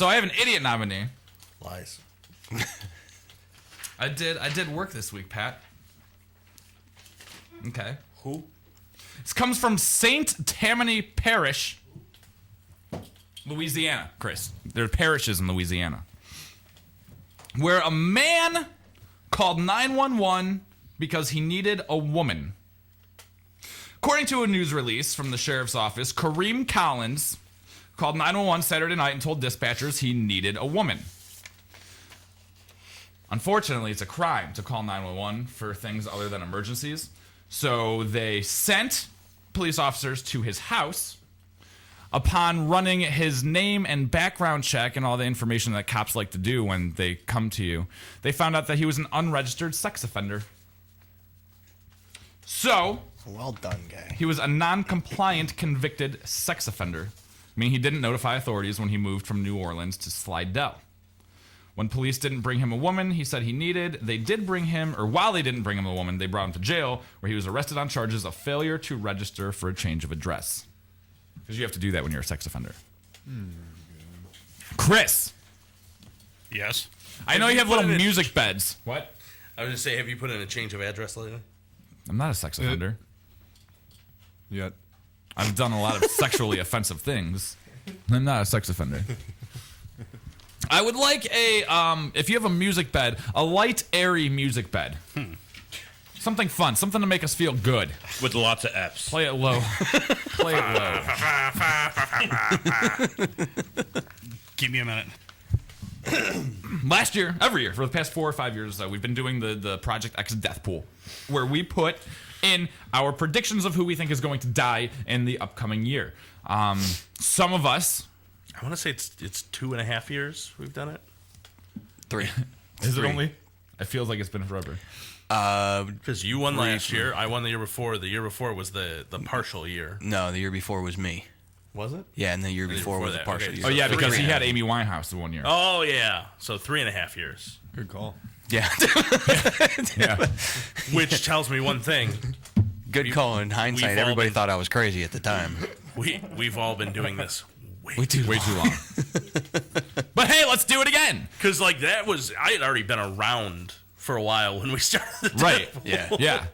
Speaker 6: I have an idiot nominee.
Speaker 17: Lies.
Speaker 6: I did work this week, Pat. Okay.
Speaker 9: Who?
Speaker 6: This comes from St. Tammany Parish, Louisiana, Chris. There are parishes in Louisiana where a man called 911 because he needed a woman. According to a news release from the sheriff's office, Kareem Collins called 911 Saturday night and told dispatchers he needed a woman. Unfortunately, it's a crime to call 911 for things other than emergencies. So they sent police officers to his house. Upon running his name and background check and all the information that cops like to do when they come to you, they found out that he was an unregistered sex offender. So,
Speaker 8: well done, guy.
Speaker 6: He was a non-compliant convicted sex offender, meaning he didn't notify authorities when he moved from New Orleans to Slidell. When police didn't bring him a woman he said he needed, they did bring him, or while they didn't bring him a woman, they brought him to jail, where he was arrested on charges of failure to register for a change of address. Because you have to do that when you're a sex offender. Chris.
Speaker 3: Yes.
Speaker 6: I know you have little music beds. What?
Speaker 7: I was just saying, have you put in a change of address lately?
Speaker 6: I'm not a sex offender.
Speaker 10: Yet.
Speaker 6: I've done a lot of sexually offensive things. I'm not a sex offender. I would like if you have a music bed, a light, airy music bed. Something fun, something to make us feel good.
Speaker 9: With lots of F's.
Speaker 6: Play it low. Play it low.
Speaker 3: Give me a minute.
Speaker 6: Last year, every year, for the past 4 or 5 years or so, we've been doing the Projekt X Death Pool, where we put in our predictions of who we think is going to die in the upcoming year. Some of us...
Speaker 7: I want to say it's 2.5 years we've done it.
Speaker 8: 3.
Speaker 6: Is it only? It feels like it's been forever.
Speaker 7: Because you won last year, I won the year before. The year before was the partial year.
Speaker 8: No, the year before was me.
Speaker 7: Was it?
Speaker 8: Yeah, and the year before was the partial year.
Speaker 6: Oh, yeah, because he had Amy Winehouse the 1 year.
Speaker 7: Oh, yeah. So 3.5 years.
Speaker 10: Good call.
Speaker 8: Yeah.
Speaker 6: Yeah.
Speaker 7: Which tells me one thing.
Speaker 8: Good call. In hindsight, everybody thought I was crazy at the time.
Speaker 7: We've all been doing this
Speaker 6: way too long. But hey, let's do it again.
Speaker 7: Because I had already been around for a while when we started.
Speaker 6: Right. Yeah.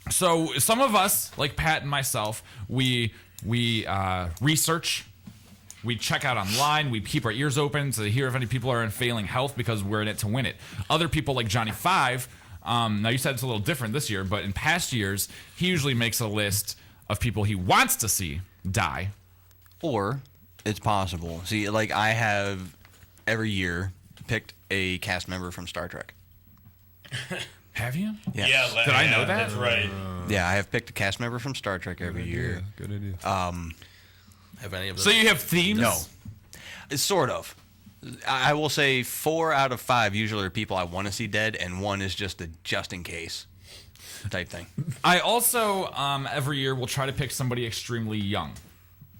Speaker 6: So some of us, like Pat and myself, we research, we check out online, we keep our ears open to hear if any people are in failing health because we're in it to win it. Other people like Johnny Five, now you said it's a little different this year, but in past years, he usually makes a list of people he wants to see die.
Speaker 8: Or it's possible. See, I have every year picked a cast member from Star Trek.
Speaker 6: Have you?
Speaker 8: Yes.
Speaker 9: Yeah.
Speaker 6: Did I know that?
Speaker 9: That's right.
Speaker 8: Yeah, I have picked a cast member from Star Trek every year.
Speaker 10: Good idea.
Speaker 7: Have any of those?
Speaker 6: So you have themes?
Speaker 8: No. Sort of. I will say 4 out of 5 usually are people I want to see dead, and 1 is just a just in case type thing.
Speaker 6: I also, every year, will try to pick somebody extremely young.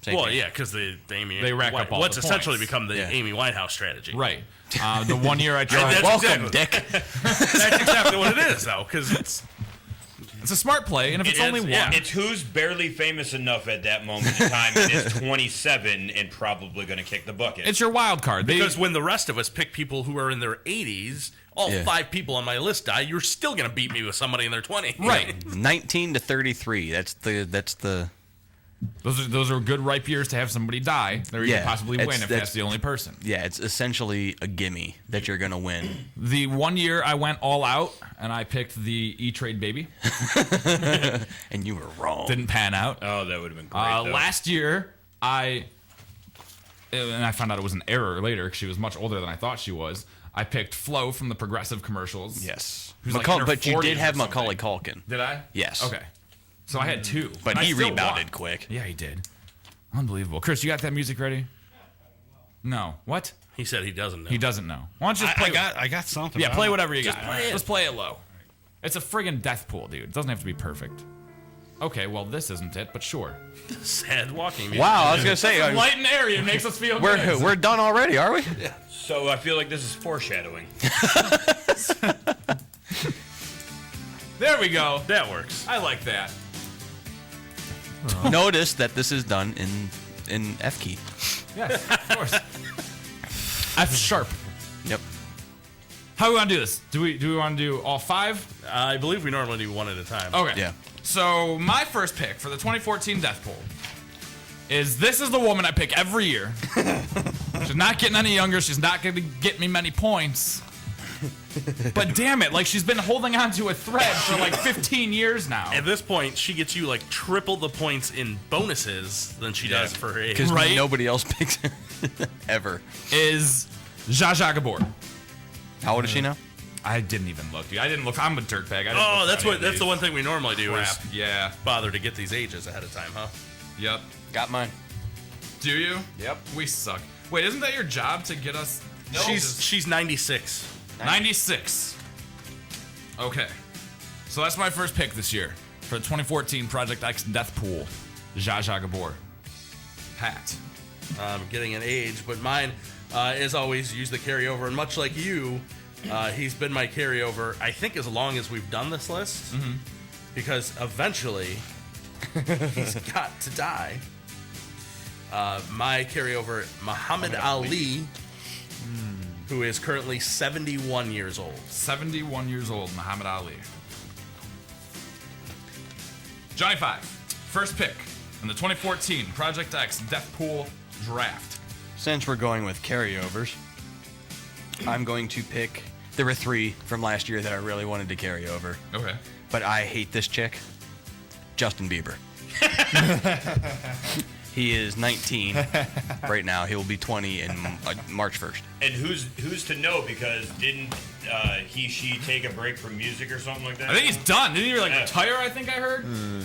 Speaker 7: Yeah, because they
Speaker 6: rack up all
Speaker 7: what's
Speaker 6: the
Speaker 7: essentially
Speaker 6: points.
Speaker 7: become the Amy Winehouse strategy.
Speaker 6: Right. The 1 year I tried.
Speaker 8: Welcome, Dick.
Speaker 7: That's exactly what it is, though, because
Speaker 6: it's a smart play, and if it's only one.
Speaker 9: Yeah, it's who's barely famous enough at that moment in time and is 27 and probably going to kick the bucket.
Speaker 6: It's your wild card.
Speaker 7: Because when the rest of us pick people who are in their 80s, all 5 people on my list die, you're still going to beat me with somebody in their 20s.
Speaker 6: Right.
Speaker 8: 19 to 33. That's the.
Speaker 6: Those are good ripe years to have somebody die. That you can possibly win if that's the only person.
Speaker 8: Yeah, it's essentially a gimme that you're going to win.
Speaker 6: The 1 year I went all out and I picked the E-Trade baby.
Speaker 8: And you were wrong.
Speaker 6: Didn't pan out.
Speaker 9: Oh, that would have been great.
Speaker 6: Last year I found out it was an error later because she was much older than I thought she was. I picked Flo from the Progressive commercials.
Speaker 8: Yes.
Speaker 6: Who's in her
Speaker 8: but you
Speaker 6: 40s
Speaker 8: did have
Speaker 6: or something.
Speaker 8: Macaulay Culkin.
Speaker 6: Did I?
Speaker 8: Yes.
Speaker 6: Okay. So I had 2.
Speaker 8: But
Speaker 6: I
Speaker 8: he
Speaker 6: still
Speaker 8: rebounded
Speaker 6: won.
Speaker 8: quick.
Speaker 6: Yeah, he did. Unbelievable. Chris, you got that music ready? No. What?
Speaker 7: He said he doesn't know.
Speaker 6: He doesn't know. Why don't you just play?
Speaker 3: I got something.
Speaker 6: Yeah, play whatever you got.
Speaker 7: play it.
Speaker 6: Just play it low. It's a friggin' death pool, dude. It doesn't have to be perfect. Okay, well, this isn't it, but sure.
Speaker 7: Sad walking music.
Speaker 8: Wow, I was going to say.
Speaker 6: Light and airy. It makes us feel good.
Speaker 8: We're done already, are we?
Speaker 7: Yeah.
Speaker 9: So I feel like this is foreshadowing.
Speaker 6: There we go.
Speaker 7: That works.
Speaker 6: I like that.
Speaker 8: Notice that this is done in F key.
Speaker 6: Yes, of course. F sharp.
Speaker 8: Yep.
Speaker 6: How do we want to do this? Do we want to do all 5?
Speaker 7: I believe we normally do one at a time.
Speaker 6: Okay.
Speaker 8: Yeah.
Speaker 6: So my first pick for the 2014 Death Pool is this is the woman I pick every year. She's not getting any younger. She's not going to get me many points. But damn it, like she's been holding on to a thread for like 15 years now.
Speaker 7: At this point, she gets you like triple the points in bonuses than she does for her age.
Speaker 8: Because nobody else picks her ever.
Speaker 6: Is Zsa Zsa Gabor.
Speaker 8: How old is she now?
Speaker 6: I didn't even look, dude. I didn't look. I'm a dirtbag.
Speaker 7: That's the one thing we normally do
Speaker 6: Crap.
Speaker 7: is
Speaker 6: Yeah.
Speaker 7: bother to get these ages ahead of time, huh?
Speaker 6: Yep.
Speaker 8: Got mine.
Speaker 6: Do you?
Speaker 8: Yep.
Speaker 6: We suck. Wait, isn't that your job to get us? No.
Speaker 7: She's 96.
Speaker 6: 96. Okay. So that's my first pick this year for the 2014 Project X Death Pool. Zsa Zsa Gabor. Pat.
Speaker 7: Getting an age, but mine is always use the carryover. And much like you, he's been my carryover, I think, as long as we've done this list.
Speaker 6: Mm-hmm.
Speaker 7: Because eventually, he's got to die. My carryover, Muhammad Ali, who is currently 71 years old.
Speaker 6: 71 years old, Muhammad Ali. Johnny 5, first pick in the 2014 Project X Death Pool Draft.
Speaker 8: Since we're going with carryovers, I'm going to pick... There were 3 from last year that I really wanted to carry over.
Speaker 6: Okay.
Speaker 8: But I hate this chick. Justin Bieber. He is 19 right now. He will be 20 in March 1st.
Speaker 9: And who's to know? Because didn't she take a break from music or something like that?
Speaker 6: I think he's done. Didn't he retire? I think I heard.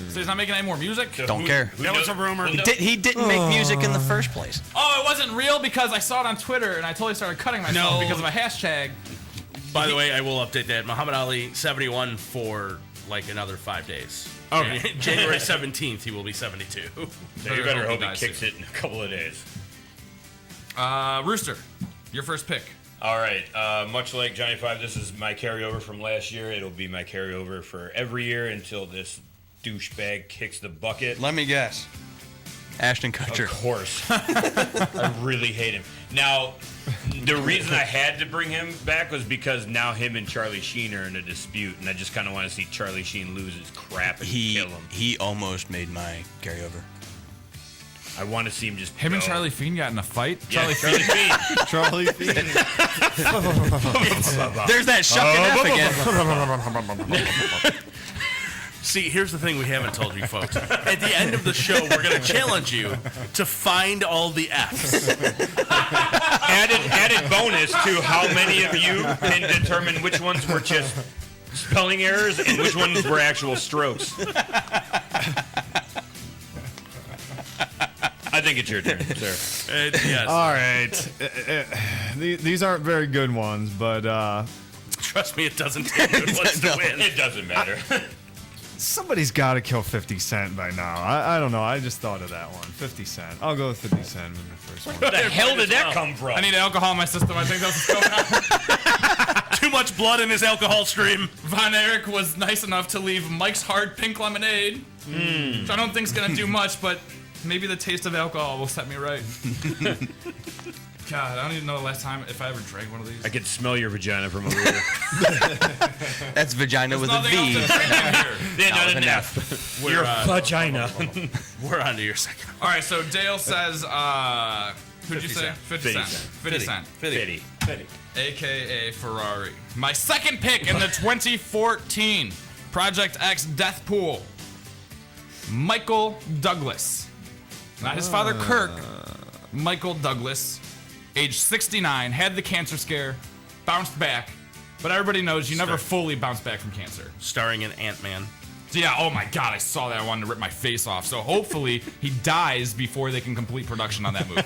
Speaker 6: So he's not making any more music.
Speaker 9: So
Speaker 8: Don't care.
Speaker 3: That was a rumor.
Speaker 8: He didn't make music in the first place.
Speaker 6: Oh, it wasn't real because I saw it on Twitter and I totally started cutting myself because of a hashtag.
Speaker 7: By the way, I will update that. Muhammad Ali, 71 for like another 5 days.
Speaker 6: Okay.
Speaker 7: January 17th, he will be 72.
Speaker 9: So you better hope he kicks it in a couple of days.
Speaker 6: Rooster, your first pick.
Speaker 9: All right. Much like Johnny 5, this is my carryover from last year. It'll be my carryover for every year until this douchebag kicks the bucket.
Speaker 8: Let me guess. Ashton Kutcher.
Speaker 9: Of course. I really hate him. Now, the reason I had to bring him back was because now him and Charlie Sheen are in a dispute, and I just kind of want to see Charlie Sheen lose his crap and kill him.
Speaker 8: He almost made my carryover.
Speaker 9: I want to see him just
Speaker 6: Him and Charlie Fiend got in a fight?
Speaker 9: Yeah, Charlie Fiend.
Speaker 10: Charlie Fiend.
Speaker 8: There's that shucking F again.
Speaker 7: See, here's the thing we haven't told you folks. At the end of the show, we're going to challenge you to find all the Fs.
Speaker 9: Added bonus to how many of you can determine which ones were just spelling errors and which ones were actual strokes. I think it's your turn, sir.
Speaker 7: Yes.
Speaker 10: All right. These aren't very good ones, but
Speaker 7: Trust me, it doesn't take good ones to win.
Speaker 9: It doesn't matter.
Speaker 10: somebody's got to kill 50 Cent by now. I don't know. I just thought of that one. 50 Cent. I'll go with 50 Cent in the first one.
Speaker 9: Where the hell did that come from?
Speaker 6: I need alcohol in my system. I think that's what's going on.
Speaker 7: Too much blood in his alcohol stream.
Speaker 6: Von Erich was nice enough to leave Mike's Hard Pink Lemonade, which I don't think's going to do much, but maybe the taste of alcohol will set me right. God, I don't even know the last time if I ever drank one of these.
Speaker 9: I could smell your vagina from over here.
Speaker 8: That's vagina with a V.
Speaker 9: Yeah, not an
Speaker 6: F.
Speaker 9: Your vagina.
Speaker 7: We're on to your second.
Speaker 6: All right, so Dale says, who'd you say? 50 Cent. 50 Cent.
Speaker 9: 50.
Speaker 6: AKA Ferrari. My second pick in the 2014 Projekt X Death Pool. Michael Douglas. Not his father Kirk. Michael Douglas. Age 69. Had the cancer scare. Bounced back. But everybody knows you never fully bounce back from cancer.
Speaker 7: Starring in Ant-Man.
Speaker 6: Yeah, oh my god, I saw that. I wanted to rip my face off. So hopefully he dies before they can complete production on that movie.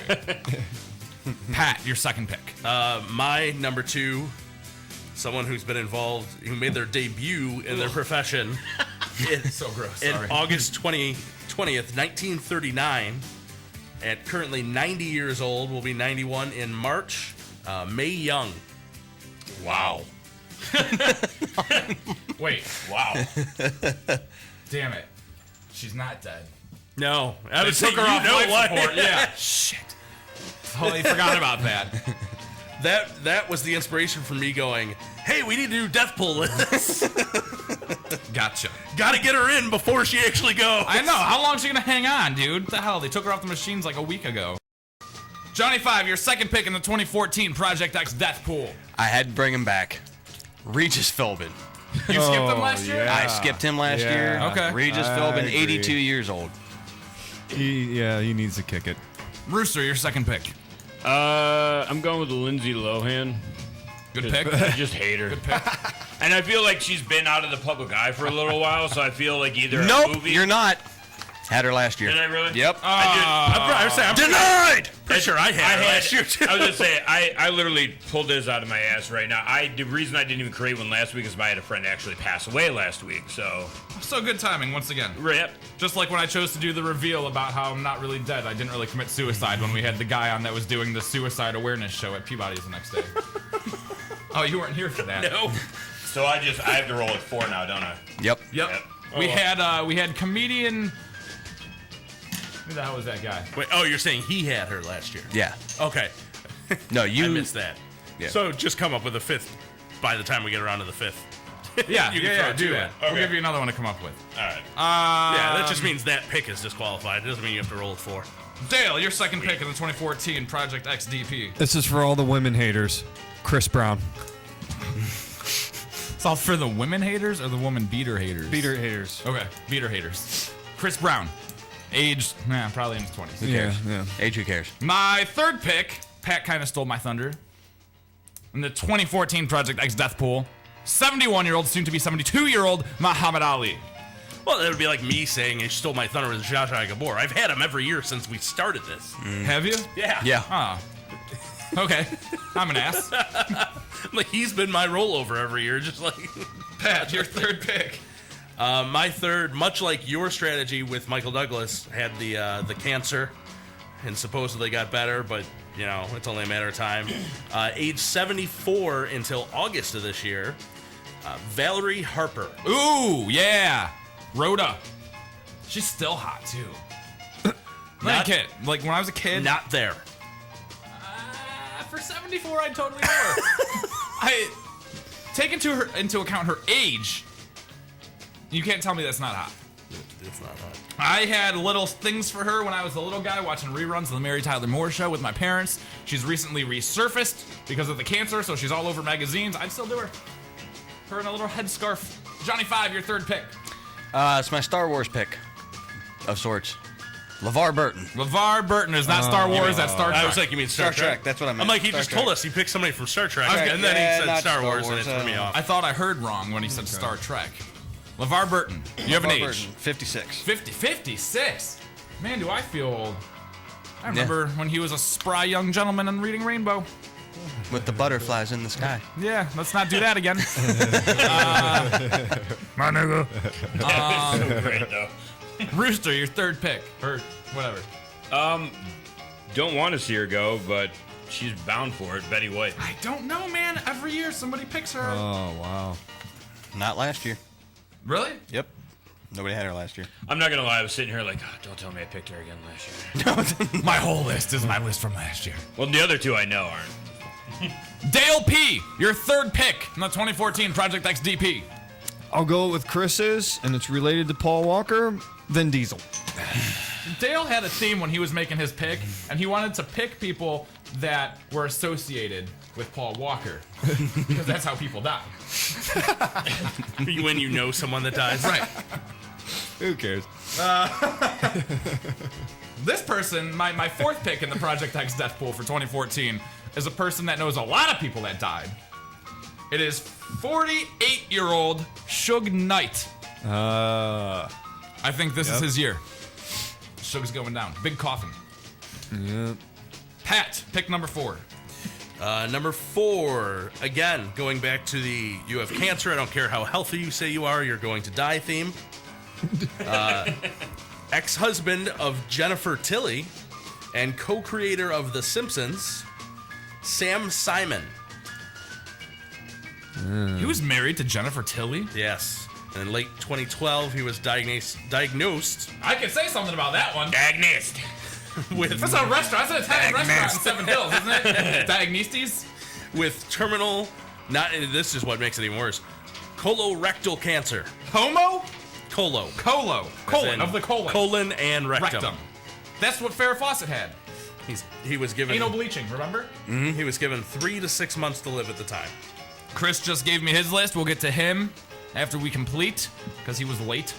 Speaker 6: Pat, your second pick.
Speaker 7: My number two, someone who's been involved, who made their debut in their profession.
Speaker 6: So gross.
Speaker 7: In
Speaker 6: Sorry.
Speaker 7: August 20th, 1939. At currently 90 years old, will be 91 in March. Mae Young.
Speaker 9: Wow.
Speaker 6: Wait, wow. Damn it. She's not dead.
Speaker 7: No.
Speaker 6: I
Speaker 7: would
Speaker 6: took
Speaker 7: say
Speaker 6: her off life
Speaker 7: what?
Speaker 6: support. Yeah. Shit. Totally forgot about that.
Speaker 7: that was the inspiration for me going, hey, we need to do death pool with this.
Speaker 6: Gotcha.
Speaker 7: Gotta get her in before she actually goes.
Speaker 6: I know. How long is she gonna hang on, dude? What the hell? They took her off the machines like a week ago. Johnny 5, your second pick in the 2014 Project X Death Pool.
Speaker 8: I had to bring him back. Regis Philbin.
Speaker 6: You skipped him last year?
Speaker 8: I skipped him last year.
Speaker 6: Okay.
Speaker 8: Regis Philbin, 82 years old.
Speaker 10: He needs to kick it.
Speaker 6: Rooster, your second pick.
Speaker 9: I'm going with Lindsay Lohan.
Speaker 6: Good pick.
Speaker 9: I just hate her.
Speaker 6: Good pick.
Speaker 9: And I feel like she's been out of the public eye for a little while, so I feel like either a
Speaker 8: Nope,
Speaker 9: movie.
Speaker 8: you're not. Had her last year.
Speaker 9: Did I really?
Speaker 8: Yep.
Speaker 7: I'm
Speaker 8: denied!
Speaker 7: Pretty sure I had her last year, too.
Speaker 9: I was gonna say, I literally pulled this out of my ass right now. The reason I didn't even create one last week is I had a friend actually pass away last week, so.
Speaker 6: So good timing once again.
Speaker 9: Yep.
Speaker 6: Just like when I chose to do the reveal about how I'm not really dead. I didn't really commit suicide when we had the guy on that was doing the suicide awareness show at Peabody's the next day. Oh, you weren't here for that.
Speaker 9: No. So I have to roll with 4 now, don't I?
Speaker 8: Yep.
Speaker 6: We had comedian. Who the hell was that guy?
Speaker 7: Wait, you're saying he had her last year?
Speaker 8: Yeah.
Speaker 7: Okay.
Speaker 8: No, you
Speaker 7: I missed that.
Speaker 8: Yeah.
Speaker 7: So just come up with a 5th by the time we get around to the 5th.
Speaker 6: Yeah,
Speaker 7: You can
Speaker 6: yeah,
Speaker 7: throw
Speaker 6: do
Speaker 7: two
Speaker 6: that.
Speaker 7: in.
Speaker 6: We'll
Speaker 7: Okay.
Speaker 6: give you another one to come up with.
Speaker 7: All right. Yeah, that just means that pick is disqualified. It doesn't mean you have to roll with 4.
Speaker 6: Dale, your second pick in the 2014 Project X DP.
Speaker 10: This is for all the women haters. Chris Brown.
Speaker 6: It's all for the women haters or the woman beater haters?
Speaker 10: Beater haters.
Speaker 6: Okay, beater haters. Chris Brown. Aged, probably in his 20s.
Speaker 8: Who cares?
Speaker 10: Yeah.
Speaker 8: Age, who cares?
Speaker 6: My third pick, Pat kind of stole my thunder. In the 2014 Project X Death Pool, 71-year-old, soon to be 72-year-old Muhammad Ali.
Speaker 7: Well, that would be like me saying he stole my thunder with Zsa Zsa Gabor. I've had him every year since we started this.
Speaker 6: Have you?
Speaker 7: Yeah.
Speaker 8: Yeah.
Speaker 6: Oh. Okay. I'm an ass.
Speaker 7: Like, he's been my rollover every year, just like...
Speaker 6: Pat, your third pick.
Speaker 7: My third, much like your strategy with Michael Douglas, had the cancer and supposedly got better, but, you know, it's only a matter of time. Age 74 until August of this year, Valerie Harper.
Speaker 6: Ooh, yeah. Rhoda. She's still hot, too. Like a kid. Like, when I was a kid.
Speaker 7: Not there.
Speaker 6: For 74, I'd totally know her. Take into account her age. You can't tell me that's not hot.
Speaker 7: It's not hot.
Speaker 6: I had little things for her when I was a little guy watching reruns of the Mary Tyler Moore Show with my parents. She's recently resurfaced because of the cancer, so she's all over magazines. I'd still do her. Her in a little headscarf. Johnny 5, your third pick.
Speaker 8: It's my Star Wars pick of sorts. LeVar Burton.
Speaker 6: LeVar Burton is not Star Wars, that's Star Trek.
Speaker 7: I was like, you mean Star Trek?
Speaker 8: That's what I meant.
Speaker 7: I'm like, he
Speaker 8: Star
Speaker 7: just
Speaker 8: Trek.
Speaker 7: told us he picked somebody from Star Trek,
Speaker 6: Okay.
Speaker 7: and then he said
Speaker 8: not
Speaker 7: Star
Speaker 8: Star
Speaker 7: Wars, and
Speaker 8: Wars,
Speaker 7: it threw me off.
Speaker 6: I thought I heard wrong when he said Star Trek. LeVar Burton. You have an
Speaker 8: LeVar
Speaker 6: age.
Speaker 8: Burton, 56.
Speaker 6: 56. Man, do I feel old. I remember when he was a spry young gentleman and reading Rainbow.
Speaker 8: With the butterflies in the sky.
Speaker 6: Yeah, let's not do that again.
Speaker 10: My nigga.
Speaker 9: So great, though.
Speaker 6: Rooster, your third pick. Or whatever.
Speaker 9: Don't want to see her go, but she's bound for it. Betty White.
Speaker 6: I don't know, man. Every year somebody picks her.
Speaker 10: Oh, wow.
Speaker 8: Not last year.
Speaker 6: Really?
Speaker 8: Yep. Nobody had her last year.
Speaker 9: I'm not gonna lie. I was sitting here like, oh, don't tell me I picked her again last year.
Speaker 6: My whole list is my list from last year.
Speaker 9: Well, the other two I know aren't.
Speaker 6: Dale P., your third pick in the 2014 Project X DP.
Speaker 10: I'll go with Chris's, and it's related to Paul Walker, Vin Diesel.
Speaker 6: Dale had a theme when he was making his pick, and he wanted to pick people that were associated with Paul Walker. Because that's how people die.
Speaker 7: When you know someone that dies.
Speaker 6: Right.
Speaker 10: Who cares?
Speaker 6: This person, my fourth pick in the Project X Death Pool for 2014, is a person that knows a lot of people that died. It is 48-year-old Suge Knight. I think this is his year. Suge's going down. Big coffin.
Speaker 10: Yep.
Speaker 6: Pat, pick number 4.
Speaker 7: Number 4, again, going back to the you have cancer, I don't care how healthy you say you are, you're going to die theme. Ex-husband of Jennifer Tilly and co-creator of The Simpsons, Sam Simon.
Speaker 6: He was married to Jennifer Tilly?
Speaker 7: Yes. And in late 2012, he was diagnosed.
Speaker 6: I can say something about that one.
Speaker 9: Diagnosed.
Speaker 7: With
Speaker 6: That's a restaurant. That's an Italian restaurant in Seven Hills, isn't it? Diagnostes?
Speaker 7: with terminal, this is what makes it even worse, colorectal cancer.
Speaker 6: Homo?
Speaker 7: Colon.
Speaker 6: Colon of the colon.
Speaker 7: Colon and rectum.
Speaker 6: That's what Farrah Fawcett had.
Speaker 7: He was given
Speaker 6: anal bleaching, remember?
Speaker 7: Mm-hmm. He was given 3 to 6 months to live at the time.
Speaker 6: Chris just gave me his list. We'll get to him after we complete, because he was late.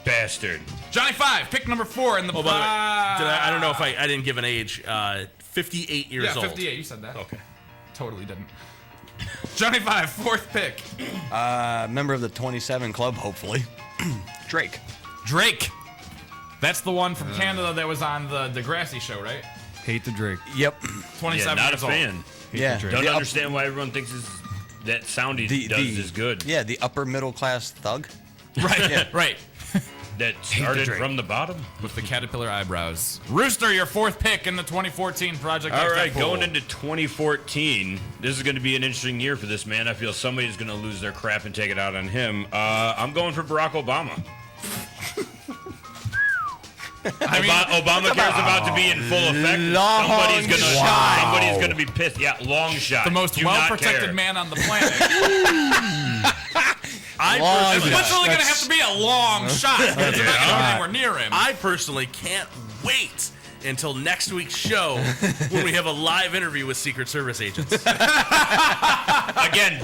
Speaker 9: Bastard.
Speaker 6: Johnny 5, pick number 4 in the.
Speaker 7: By the way, I don't know if I didn't give an age. 58 years old.
Speaker 6: Yeah, 58. You said that.
Speaker 7: Okay.
Speaker 6: Totally didn't. Johnny 5, 4th pick.
Speaker 8: Member of the 27 club, hopefully. Drake.
Speaker 6: That's the one from Canada that was on the Degrassi show, right?
Speaker 10: Hate the Drake.
Speaker 8: Yep.
Speaker 6: 27
Speaker 9: not
Speaker 6: years
Speaker 9: a fan.
Speaker 8: Yeah.
Speaker 9: Don't understand why everyone thinks that sound he does is good.
Speaker 8: Yeah, the upper middle class thug.
Speaker 6: Right, yeah. Right.
Speaker 9: That started from the bottom.
Speaker 6: With the caterpillar eyebrows. Rooster, your 4th pick in the 2014 Project.
Speaker 9: All right, going into 2014, this is going to be an interesting year for this man. I feel somebody's going to lose their crap and take it out on him. I'm going for Barack Obama. Obamacare is about to be in full effect. Somebody's gonna be pissed. Yeah, long shot.
Speaker 6: The most well-protected man on the planet. It's literally going to have to be a long shot. You're not going to go anywhere near him.
Speaker 7: I personally can't wait until next week's show when we have a live interview with Secret Service agents.
Speaker 9: Again,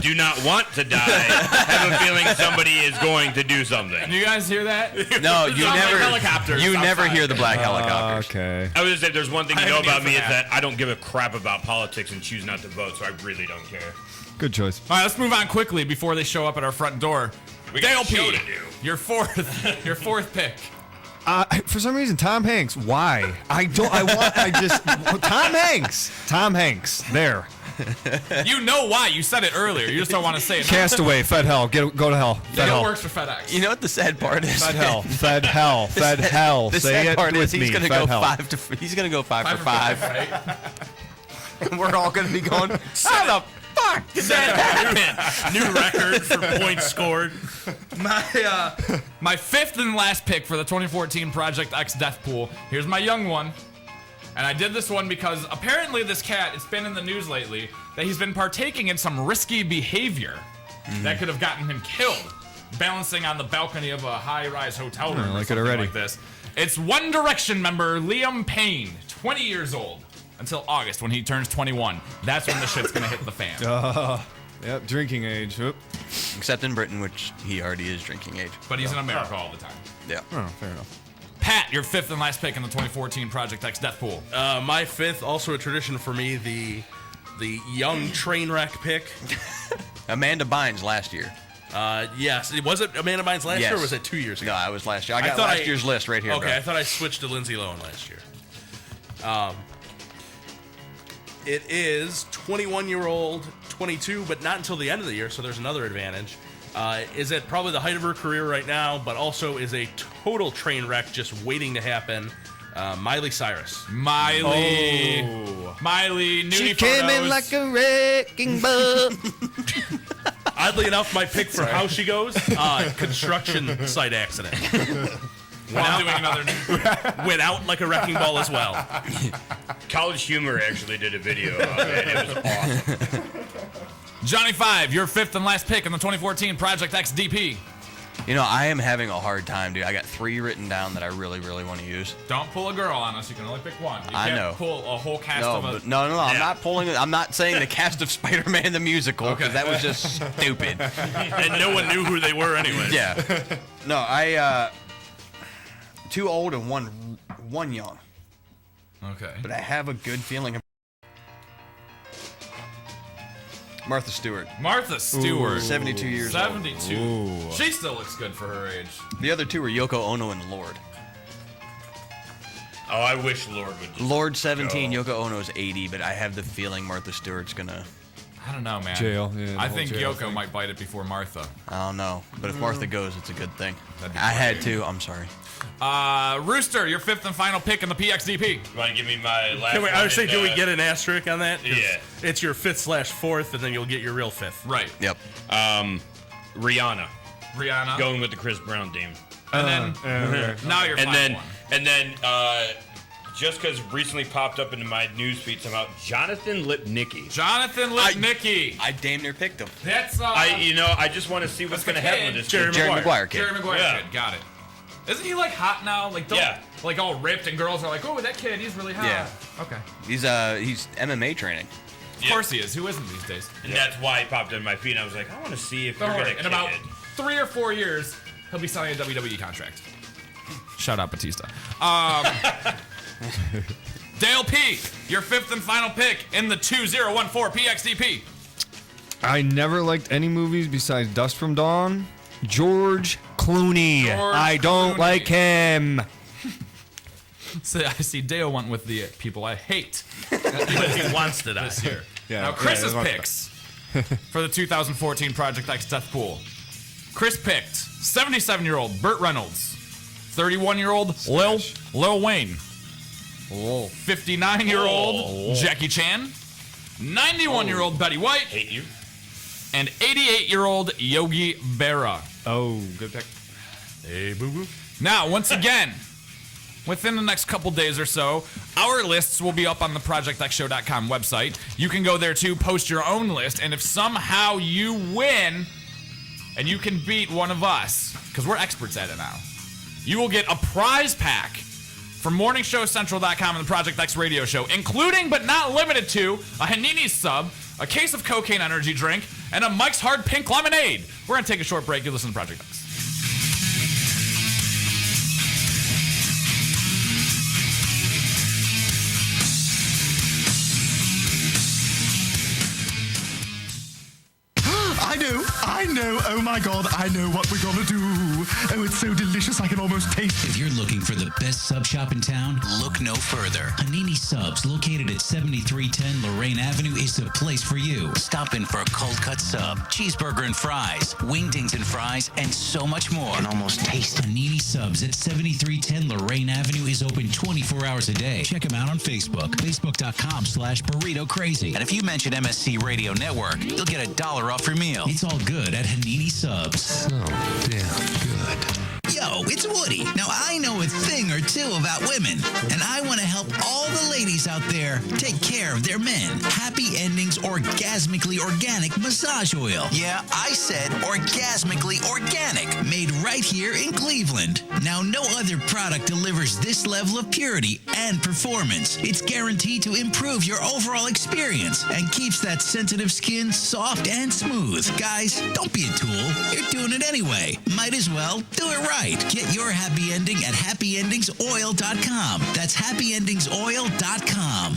Speaker 9: do not want to die. Have a feeling somebody is going to do something.
Speaker 6: Do you guys hear that?
Speaker 8: No, you never.
Speaker 6: Helicopters
Speaker 8: You never
Speaker 6: outside.
Speaker 8: hear the black helicopters.
Speaker 10: Okay.
Speaker 9: I was gonna say, if there's one thing you
Speaker 6: I
Speaker 9: know
Speaker 6: haven't
Speaker 9: about me,
Speaker 6: even
Speaker 9: is
Speaker 6: that.
Speaker 9: that I don't give a crap about politics and choose not to vote, so I really don't care.
Speaker 10: Good choice.
Speaker 6: All right, let's move on quickly before they show up at our front door.
Speaker 9: We got
Speaker 6: Dale
Speaker 9: a show
Speaker 6: P,
Speaker 9: to do.
Speaker 6: your 4th pick.
Speaker 10: For some reason, Tom Hanks. Why? Tom Hanks. There.
Speaker 6: You know why. You said it earlier. You just don't want to say it.
Speaker 10: Castaway. Fed hell. Go to hell. Fed
Speaker 6: Dale
Speaker 10: hell.
Speaker 6: works for FedEx.
Speaker 8: You know what the sad part is?
Speaker 10: Fed hell. Fed hell. Fed hell.
Speaker 8: The
Speaker 10: Say
Speaker 8: sad
Speaker 10: it
Speaker 8: part
Speaker 10: with
Speaker 8: is he's
Speaker 10: me.
Speaker 8: gonna
Speaker 10: Fed
Speaker 8: go
Speaker 10: hell.
Speaker 8: 5 He's gonna go 5 for 5.
Speaker 6: Right?
Speaker 8: And we're all gonna be going. How the fuck did that happen?
Speaker 7: New record for points scored.
Speaker 6: My 5th and last pick for the 2014 Project X Death Pool. Here's my young one. And I did this one because apparently this cat, it's been in the news lately, that he's been partaking in some risky behavior that could have gotten him killed. Balancing on the balcony of a high-rise hotel room or something like this. It's One Direction member Liam Payne, 20 years old. Until August when he turns 21. That's when the shit's gonna hit the fan.
Speaker 10: Yep, drinking age. Oop.
Speaker 8: Except in Britain, which he already is drinking age.
Speaker 6: But he's in America all the time.
Speaker 8: Yeah.
Speaker 10: Oh, fair enough.
Speaker 6: Pat, your 5th and last pick in the 2014 Project X Death Pool.
Speaker 7: My 5th, also a tradition for me, the young train wreck pick.
Speaker 8: Amanda Bynes last year.
Speaker 7: Yes. Was it Amanda Bynes last
Speaker 8: Yes.
Speaker 7: year or was it 2 years ago?
Speaker 8: No, I was last year. I got last year's list right here.
Speaker 7: Okay,
Speaker 8: bro.
Speaker 7: I thought I switched to Lindsay Lohan last year. It is 21-year-old, 22, but not until the end of the year, so there's another advantage. Is at probably the height of her career right now, but also is a total train wreck just waiting to happen. Miley Cyrus.
Speaker 6: Miley, nudie
Speaker 8: She came in
Speaker 6: photos.
Speaker 8: like a wrecking ball.
Speaker 7: Oddly enough, my pick for how she goes, construction site accident. Went out like a wrecking ball as well.
Speaker 9: College Humor actually did a video of it. It was awesome.
Speaker 6: Johnny 5, your 5th and last pick in the 2014 Project X DP.
Speaker 8: You know, I am having a hard time, dude. I got 3 written down that I really, really want to use.
Speaker 6: Don't pull a girl on us. You can only pick one. You
Speaker 8: I
Speaker 6: can't
Speaker 8: know.
Speaker 6: pull a whole cast
Speaker 8: No,
Speaker 6: of a...
Speaker 8: but no. I'm not pulling it. I'm not saying the cast of Spider-Man the musical because that was just stupid.
Speaker 7: And no one knew who they were anyway.
Speaker 8: Yeah. No, I 2 old and one young.
Speaker 6: Okay.
Speaker 8: But I have a good feeling. Martha Stewart.
Speaker 6: Martha Stewart.
Speaker 8: 72 years old.
Speaker 6: 72.
Speaker 10: Ooh.
Speaker 6: She still looks good for her age.
Speaker 8: The other 2 were Yoko Ono and Lord.
Speaker 9: Oh, I wish Lord would just
Speaker 8: Lord 17,
Speaker 9: go.
Speaker 8: Yoko Ono's 80, but I have the feeling Martha Stewart's gonna...
Speaker 6: I don't know, man.
Speaker 10: Jail. Yeah,
Speaker 6: I
Speaker 10: the
Speaker 6: think
Speaker 10: whole jail
Speaker 6: Yoko
Speaker 10: thing.
Speaker 6: might bite it before Martha.
Speaker 8: I don't know. But if Martha goes, it's a good thing.
Speaker 6: That'd be
Speaker 8: I had
Speaker 6: great.
Speaker 8: to. I'm sorry.
Speaker 6: Rooster, your 5th and final pick in the PXDP.
Speaker 9: You want to give me my last one?
Speaker 7: I was saying,
Speaker 9: in,
Speaker 7: do we get an asterisk on that? 'Cause
Speaker 9: Yeah.
Speaker 7: It's your 5th/4th, and then you'll get your real 5th.
Speaker 6: Right.
Speaker 8: Yep.
Speaker 9: Rihanna.
Speaker 6: Rihanna.
Speaker 9: Going with the Chris Brown theme.
Speaker 6: And then, now you're
Speaker 9: And
Speaker 6: final
Speaker 9: then,
Speaker 6: one.
Speaker 9: and then, just because recently popped up into my news feed about Jonathan Lipnicki.
Speaker 6: Jonathan Lipnicki.
Speaker 8: I damn near picked him.
Speaker 6: That's
Speaker 9: I just want to see what's going to happen with this
Speaker 8: Jerry Maguire kid.
Speaker 6: Jerry Maguire kid. Got it. Isn't he like hot now? Like like all ripped, and girls are like, oh, that kid, he's really hot.
Speaker 8: Yeah.
Speaker 6: Okay.
Speaker 8: He's MMA training.
Speaker 6: Of course he is. Who isn't these days?
Speaker 9: And that's why he popped in my feed. And I was like, I want to see if you're going to
Speaker 6: in about 3 or 4 years, he'll be signing a WWE contract. Shout out Batista. Dale P, your 5th and final pick in the 2014 PXDP.
Speaker 10: I never liked any movies besides Dust from Dawn. George Clooney. I don't like him.
Speaker 6: So I see Dale went with the people I hate.
Speaker 7: He wants to die
Speaker 6: this year.
Speaker 10: Yeah,
Speaker 6: Now Chris's picks for the 2014 Project X Death Pool. Chris picked 77-year-old Burt Reynolds, 31-year-old Lil Wayne, 59-year-old Jackie Chan, 91-year-old Betty White,
Speaker 9: hate you,
Speaker 6: and 88-year-old Yogi Berra.
Speaker 10: Oh, good pick.
Speaker 6: Hey, boo-boo. Now, once again, within the next couple days or so, our lists will be up on the ProjectXShow.com website. You can go there too, post your own list, and if somehow you win and you can beat one of us, because we're experts at it now, you will get a prize pack from MorningShowCentral.com and the Project X Radio Show, including but not limited to a Hanini Sub, a case of cocaine energy drink, and a Mike's Hard Pink Lemonade. We're going to take a short break. You listen to Project X.
Speaker 4: I know, oh my God, I know what we're gonna do. Oh, it's so delicious, I can almost taste it.
Speaker 11: If you're looking for the best sub shop in town, look no further. Hanini Subs, located at 7310 Lorraine Avenue, is the place for you. Stop in for a cold cut sub, cheeseburger and fries, wingdings and fries, and so much more. And almost taste it. Hanini Subs at 7310 Lorraine Avenue is open 24 hours a day. Check them out on Facebook, facebook.com/burrito crazy. And if you mention MSC Radio Network, you'll get $1 off your meal. It's all good at Hanini Subs.
Speaker 5: So damn good.
Speaker 14: Yo, it's Woody. Now, I know a thing or two about women, and I want to help all the ladies out there take care of their men. Happy Endings Orgasmically Organic Massage Oil. Yeah, I said orgasmically organic, made right here in Cleveland. Now, no other product delivers this level of purity and performance. It's guaranteed to improve your overall experience and keeps that sensitive skin soft and smooth. Guys, don't be a tool. You're doing it anyway. Might as well do it right. Get your happy ending at happyendingsoil.com. That's happyendingsoil.com.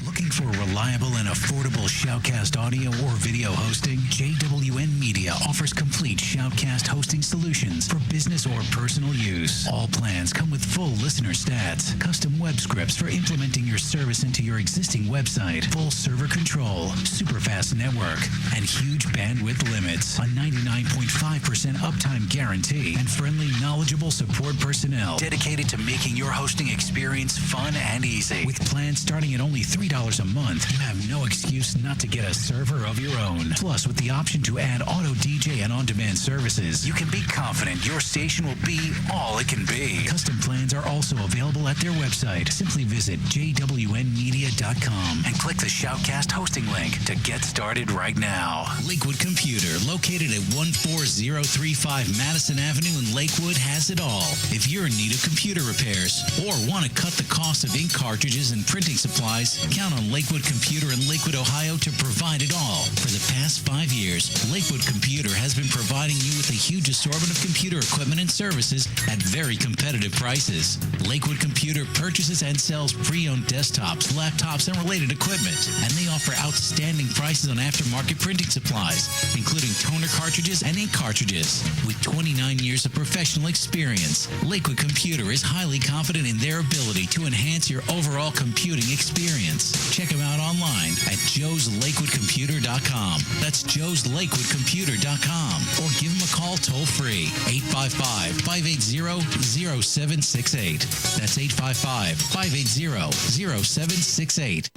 Speaker 14: Looking for reliable and affordable Shoutcast audio or video hosting? JWN Media offers complete Shoutcast hosting solutions for business or personal use. All plans come with full listener stats, custom web scripts for implementing your service into your existing website, full server control, super fast network, and huge bandwidth limits, a 99.5% uptime guarantee, and friendly, knowledgeable support personnel dedicated to making your hosting experience fun and easy. With plans starting at only $3 a month, you have no excuse not to get a server of your own. Plus, with the option to add auto DJ and on-demand services, you can be confident your station will be all it can be. Custom plans are also available at their website. Simply visit jwnmedia.com and click the Shoutcast hosting link to get started right now. Lakewood Computer, located at 14035 Madison Avenue in Lakewood, has it all. If you're in need of computer repairs or want to cut the cost of ink cartridges and printing supplies, count on Lakewood Computer in Lakewood, Ohio to provide it all. For the past 5 years, Lakewood Computer has been providing you with a huge assortment of computer equipment and services at very competitive prices. Lakewood Computer purchases and sells pre-owned desktops, laptops, and related equipment, and they offer outstanding prices on aftermarket printing supplies, including toner cartridges and ink cartridges. With 29 years of professional experience, Lakewood Computer is highly confident in their ability to enhance your overall computing experience. Check them out online at joeslakewoodcomputer.com. That's joeslakewoodcomputer.com. Or give them a call toll-free, 855-580-0768. That's 855-580-0768.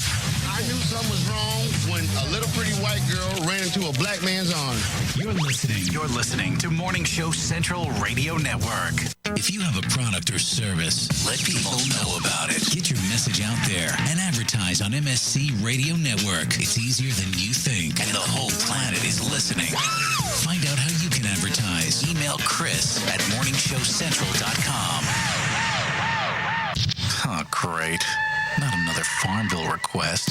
Speaker 13: I knew something was wrong when when a little pretty white girl ran into a black man's arms.
Speaker 12: You're listening to Morning Show Central Radio Network. If you have a product or service, let people know about it. Get your message out there and advertise on MSC Radio Network. It's easier than you think, and the whole planet is listening. Find out how you can advertise. Email Chris at morningshowcentral.com. Oh, great. Not another Farm Bill request.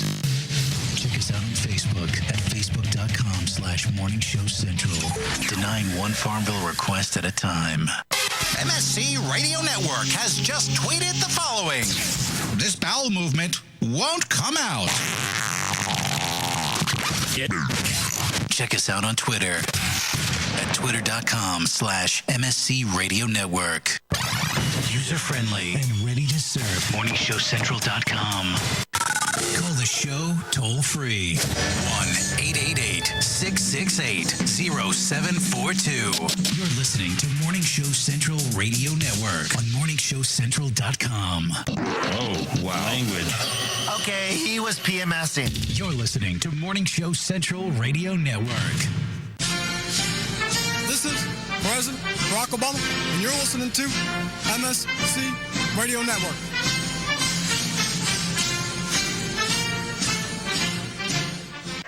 Speaker 12: Check us out on Facebook at facebook.com/morningshowcentral. Denying one Farm Bill request at a time.
Speaker 14: MSC Radio Network has just tweeted the following. This bowel movement won't come out. Check us out on Twitter at twitter.com/MSC Radio Network. User-friendly and ready to serve. MorningshowCentral.com. Call the show toll-free. 1-888-668-0742. You're listening to Morning Show Central Radio Network on MorningshowCentral.com.
Speaker 9: Oh, wow. Language.
Speaker 16: Okay, he was PMSing.
Speaker 12: You're listening to Morning Show Central Radio Network.
Speaker 15: This is President Barack Obama, and you're listening to MSC Radio Network.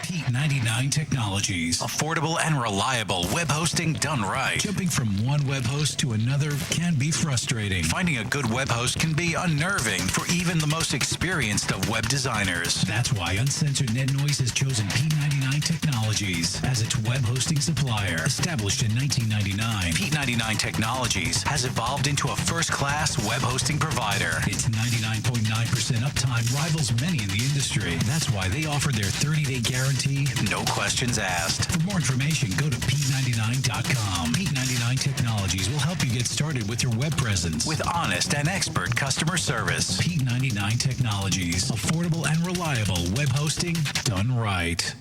Speaker 12: P99 Technologies. Affordable and reliable web hosting done right. Jumping from one web host to another can be frustrating. Finding a good web host can be unnerving for even the most experienced of web designers. That's why Uncensored Net Noise has chosen P99 Technologies as its web hosting supplier. Established in 1999, P99 Technologies has evolved into a first-class web hosting provider. Its 99.9% uptime rivals many in the industry. That's why they offer their 30-day guarantee, no questions asked. For more information, go to P99.com. P99 Technologies will help you get started with your web presence with honest and expert customer service. P99 Technologies. Affordable and reliable web hosting done right.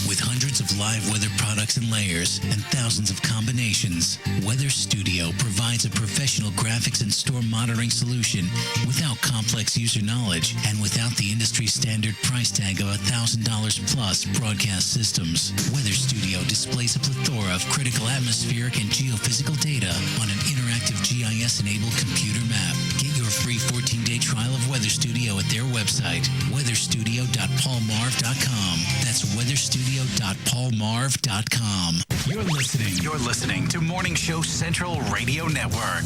Speaker 11: With hundreds of live weather products and layers and thousands of combinations, Weather Studio provides a professional graphics and store monitoring solution without complex user knowledge and without the industry standard price tag of $1,000 plus broadcast systems. Weather Studio displays a plethora of critical atmospheric and geophysical data on an interactive GIS-enabled computer map. Get your free 14-day trial of Weather Studio at their website, weatherstudio.paulmarv.com. That's weatherstudio.paulmarv.com.
Speaker 12: You're listening to Morning Show Central Radio Network.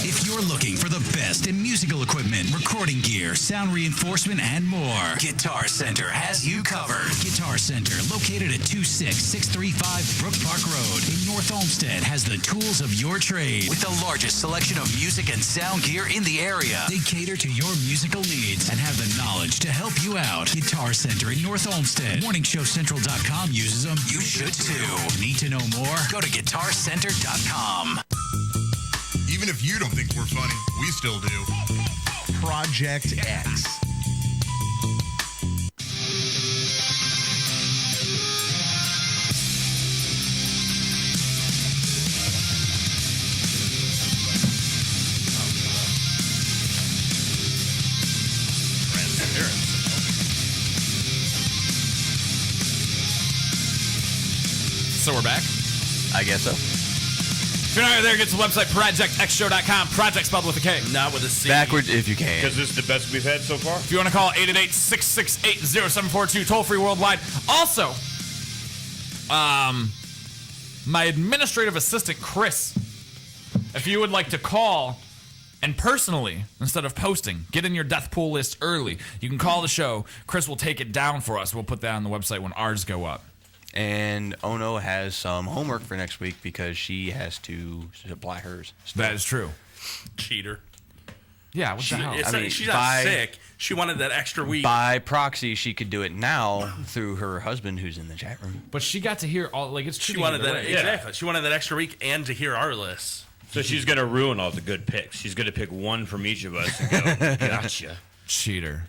Speaker 12: If you're looking for the best in musical equipment, recording gear, sound reinforcement, and more, Guitar Center has you covered. Guitar Center, located at 26635 Brook Park Road in North Olmsted, has the tools of your trade with the largest selection of music and sound gear in the area. They cater to your musical needs and have the knowledge to help you out. Guitar Center in North Olmsted. MorningshowCentral.com uses them. You should too. Need to know more? Go to GuitarCenter.com.
Speaker 17: Even if you don't think we're funny, we still do. Project X.
Speaker 6: So we're back?
Speaker 8: I guess so.
Speaker 6: If you're not there, get to the website, ProjectXShow.com. Project spelled with a K.
Speaker 7: Not with a C.
Speaker 8: Backwards if you can.
Speaker 9: Because this is the best we've had so far.
Speaker 6: If you want to call 888-668-0742, toll free worldwide. Also, my administrative assistant, Chris, if you would like to call and personally, instead of posting, get in your death pool list early, you can call the show. Chris will take it down for us. We'll put that on the website when ours go up.
Speaker 8: And Ono has some homework for next week because she has to supply hers.
Speaker 6: That is true.
Speaker 7: Cheater.
Speaker 6: Yeah, what the hell?
Speaker 7: She's not sick. She wanted that extra week.
Speaker 8: By proxy, she could do it now through her husband who's in the chat room.
Speaker 6: But she got to hear all, like, it's
Speaker 7: She wanted that, exactly. She wanted that extra week and to hear our list.
Speaker 9: So she's going to ruin all the good picks. She's going to pick one from each of us and go, gotcha.
Speaker 6: Cheater.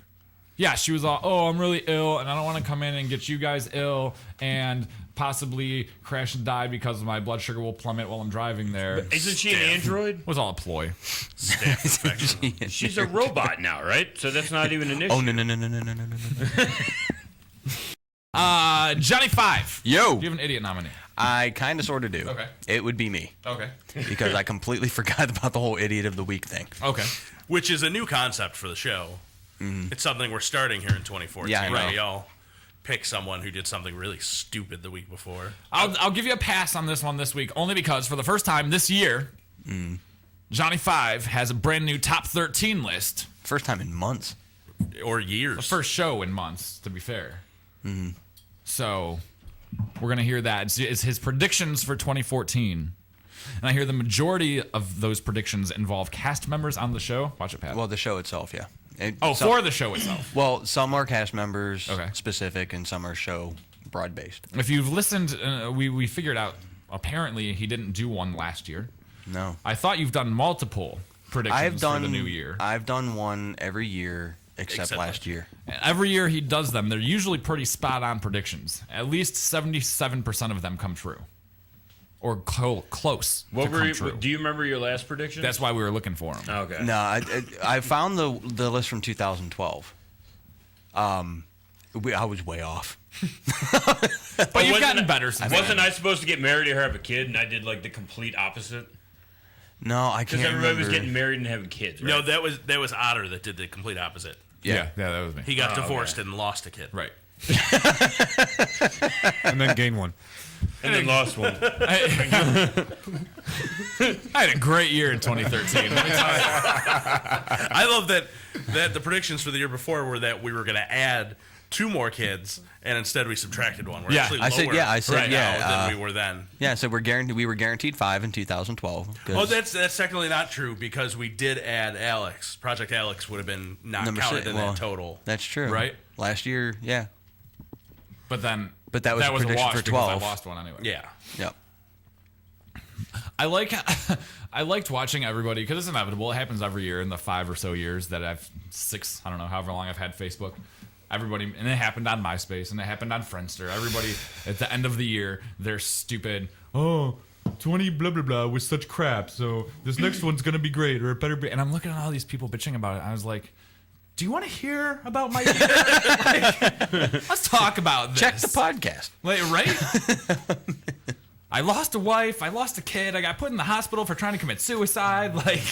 Speaker 6: Yeah, she was all, oh, I'm really ill, and I don't want to come in and get you guys ill and possibly crash and die because my blood sugar will plummet while I'm driving there.
Speaker 9: But isn't she an android?
Speaker 6: It was all a ploy.
Speaker 9: She's a robot now, right? So that's not even an issue.
Speaker 8: Oh, no.
Speaker 6: Johnny 5.
Speaker 8: Yo.
Speaker 6: Do you have an idiot nominee?
Speaker 8: I kind of sort of do.
Speaker 6: Okay.
Speaker 8: It would be me.
Speaker 6: Okay.
Speaker 8: Because I completely forgot about the whole Idiot of the Week thing.
Speaker 6: Okay.
Speaker 7: Which is a new concept for the show.
Speaker 8: Mm.
Speaker 7: It's something we're starting here in 2014.
Speaker 8: Yeah, I know.
Speaker 7: Right. Y'all pick someone who did something really stupid the week before.
Speaker 6: I'll give you a pass on this one this week, only because for the first time this year, Johnny 5 has a brand new top 13 list.
Speaker 8: First time in months.
Speaker 7: Or years.
Speaker 6: The first show in months, to be fair. So we're going to hear that. It's his predictions for 2014. And I hear the majority of those predictions involve cast members on the show. Watch it, Pat.
Speaker 8: Well, the show itself, yeah.
Speaker 6: For the show itself.
Speaker 8: Well, some are cast members specific and some are show broad-based.
Speaker 6: If you've listened, we figured out, apparently he didn't do one last year.
Speaker 8: No.
Speaker 6: I thought you've done multiple predictions for the new year.
Speaker 8: I've done one every year except last year.
Speaker 6: Every year he does them. They're usually pretty spot-on predictions. At least 77% of them come true. Or close to come true.
Speaker 9: Do you remember your last prediction?
Speaker 6: That's why we were looking for them.
Speaker 9: Okay.
Speaker 8: No, I found the list from 2012. I was way off.
Speaker 6: But you've gotten better since then.
Speaker 9: Wasn't I supposed to get married or have a kid, and I did like the complete opposite?
Speaker 8: No, I can't.
Speaker 9: Because everybody was
Speaker 8: remember.
Speaker 9: getting married and having kids. Right?
Speaker 7: No, that was Otter that did the complete opposite.
Speaker 6: Yeah, that was me.
Speaker 7: He got divorced and lost a kid.
Speaker 6: Right.
Speaker 10: And then gained one.
Speaker 9: And then lost one.
Speaker 6: I had a great year in 2013.
Speaker 7: I love that the predictions for the year before were that we were going to add 2 more kids, and instead we subtracted one. We're actually lower
Speaker 8: I said
Speaker 7: now than we were then.
Speaker 8: Yeah, so we were guaranteed 5 in 2012.
Speaker 7: Oh, that's technically not true because we did add Alex. Project Alex would have been not counted in that total.
Speaker 8: That's true.
Speaker 6: Right?
Speaker 8: Last year, yeah.
Speaker 6: But that
Speaker 8: was a
Speaker 6: was a
Speaker 8: prediction
Speaker 6: wash
Speaker 8: for
Speaker 6: because
Speaker 8: 12.
Speaker 6: I lost one anyway.
Speaker 7: Yeah.
Speaker 8: Yep.
Speaker 6: I liked watching everybody because it's inevitable. It happens every year in the 5 or so years that I've 6, I don't know, however long I've had Facebook. Everybody, and it happened on MySpace, and it happened on Friendster. Everybody, at the end of the year, they're stupid. Oh, 20 blah, blah, blah was such crap, so this next one's going to be great, or it better be. And I'm looking at all these people bitching about it. I was like, do you want to hear about my year? Let's talk about this.
Speaker 8: Check the podcast.
Speaker 6: Like, right? I lost a wife. I lost a kid. I got put in the hospital for trying to commit suicide. Like,